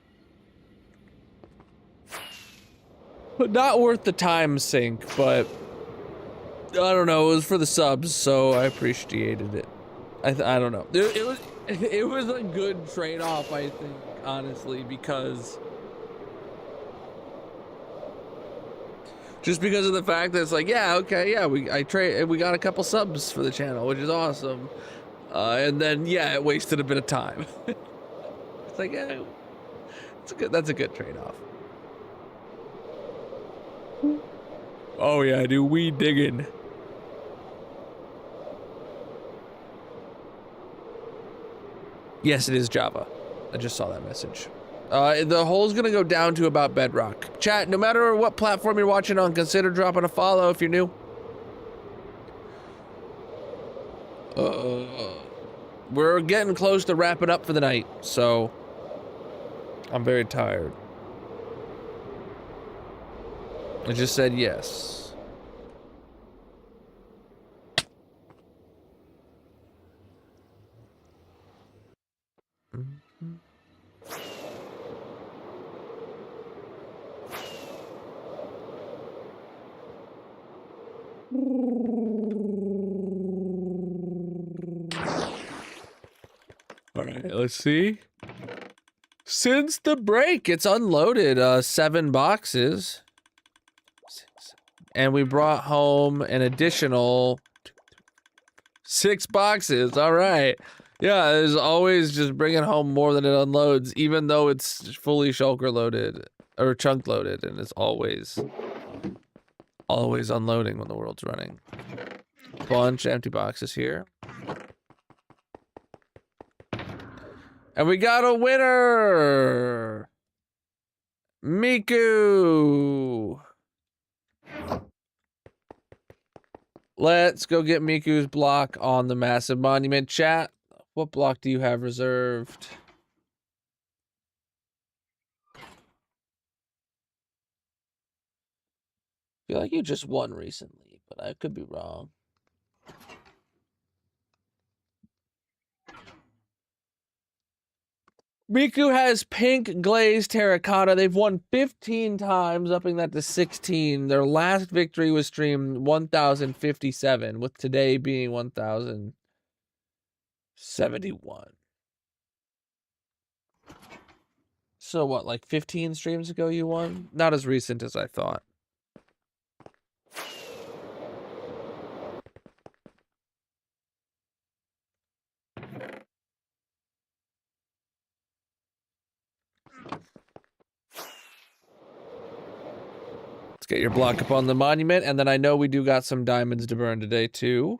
But not worth the time sink, but I don't know, it was for the subs, so I appreciated it. I don't know. It was a good trade-off, I think, honestly, because just because of the fact that it's like, yeah, okay, yeah, we got a couple subs for the channel, which is awesome. And then yeah, it wasted a bit of time. It's like, yeah, that's a good trade-off. Oh yeah, dude, we digging. Yes, it is Java. I just saw that message. The hole's gonna go down to about bedrock. Chat, no matter what platform you're watching on, consider dropping a follow if you're new. We're getting close to wrapping up for the night, so I'm very tired. I just said yes. All right, let's see. Since the break, it's unloaded 7 boxes. And we brought home an additional 6 boxes. All right. Yeah, there's always just bringing home more than it unloads, even though it's fully shulker loaded or chunk loaded, and it's always Always unloading when the world's running. Bunch of empty boxes here. And we got a winner! Miku! Let's go get Miku's block on the massive monument. Chat, what block do you have reserved? I feel like you just won recently, but I could be wrong. Miku has pink glazed terracotta. They've won 15 times, upping that to 16. Their last victory was streamed 1057, with today being 1071. So what, like 15 streams ago you won? Not as recent as I thought. Let's get your block up on the monument, and then I know we do got some diamonds to burn today too.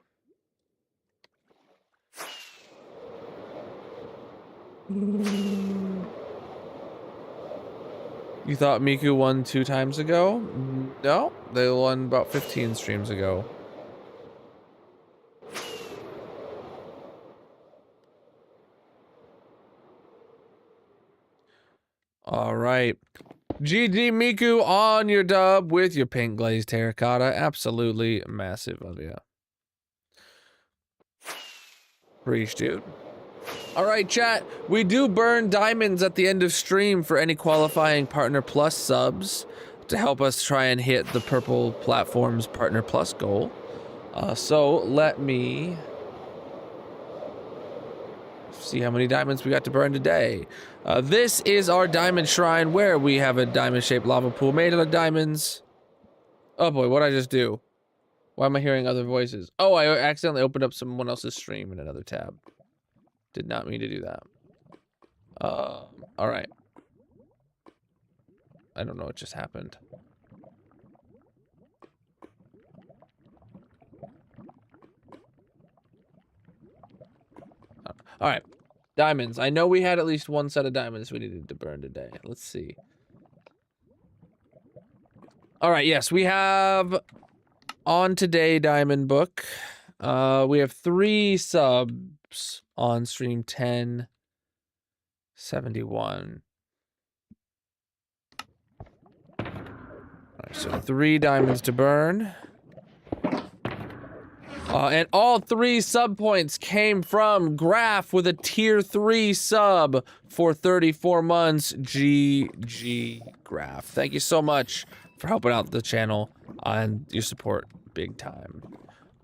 You thought Miku won 2 times ago? No, they won about 15 streams ago. All right. GG Miku on your dub with your pink glazed terracotta. Absolutely massive of you. Preach, dude. All right, chat. We do burn diamonds at the end of stream for any qualifying Partner Plus subs to help us try and hit the Purple Platform's Partner Plus goal. So let me see how many diamonds we got to burn today. This is our diamond shrine where we have a diamond-shaped lava pool made out of diamonds. Oh boy, what'd I just do? Why am I hearing other voices? Oh, I accidentally opened up someone else's stream in another tab. Did not mean to do that. All right. I don't know what just happened. All right. Diamonds. I know we had at least one set of diamonds we needed to burn today. Let's see. All right. Yes, we have on today diamond book. We have 3 subs on stream 1071. All right, so 3 diamonds to burn. And all 3 sub points came from Graph with a tier 3 sub for 34 months. GG Graph. Thank you so much for helping out the channel and your support big time.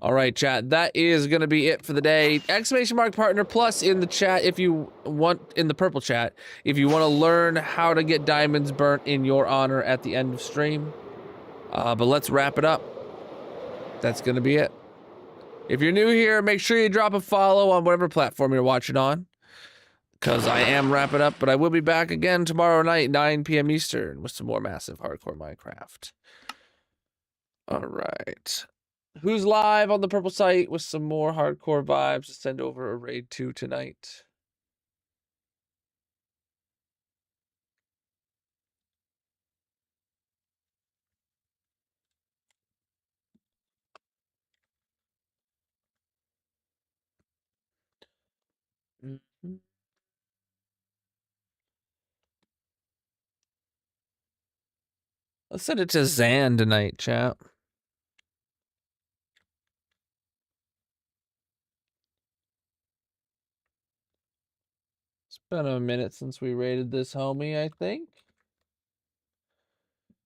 All right, chat, that is going to be it for the day. Exclamation mark Partner Plus in the chat if you want, in the purple chat, if you want to learn how to get diamonds burnt in your honor at the end of stream. But let's wrap it up. That's going to be it. If you're new here, make sure you drop a follow on whatever platform you're watching on, because I am wrapping up, but I will be back again tomorrow night, 9 p.m. Eastern, with some more massive hardcore Minecraft. All right. Who's live on the purple site with some more hardcore vibes to send over a raid to tonight? Mm-hmm. Let's send it to Zan tonight, chat. It's been a minute since we raided this homie, I think.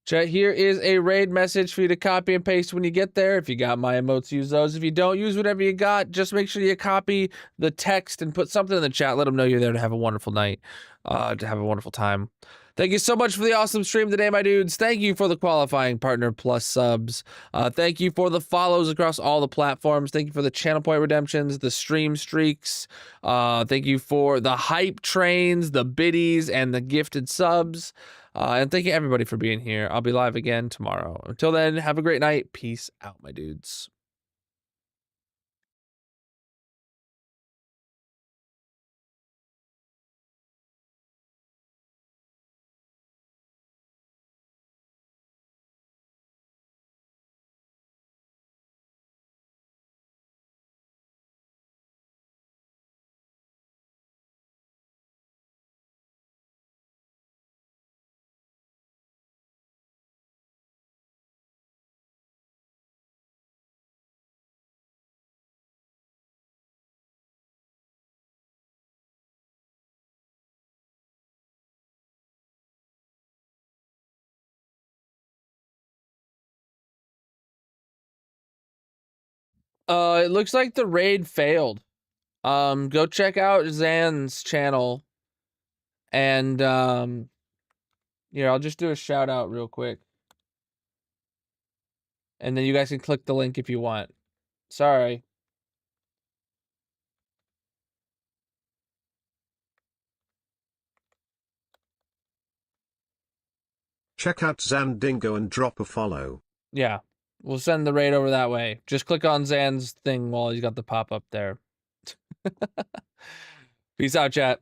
Chat, here is a raid message for you to copy and paste when you get there. If you got my emotes, use those. If you don't, use whatever you got. Just make sure you copy the text and put something in the chat. Let them know you're there to have a wonderful night, to have a wonderful time. Thank you so much for the awesome stream today, my dudes. Thank you for the qualifying Partner Plus subs. Thank you for the follows across all the platforms. Thank you for the channel point redemptions, the stream streaks. Thank you for the hype trains, the biddies, and the gifted subs. And thank you everybody for being here. I'll be live again tomorrow. Until then, have a great night. Peace out, my dudes. It looks like the raid failed. Go check out Zan's channel. And here, I'll just do a shout out real quick. And then you guys can click the link if you want. Sorry. Check out Zandingo and drop a follow. Yeah. We'll send the raid over that way. Just click on Zan's thing while he's got the pop up there. Peace out, chat.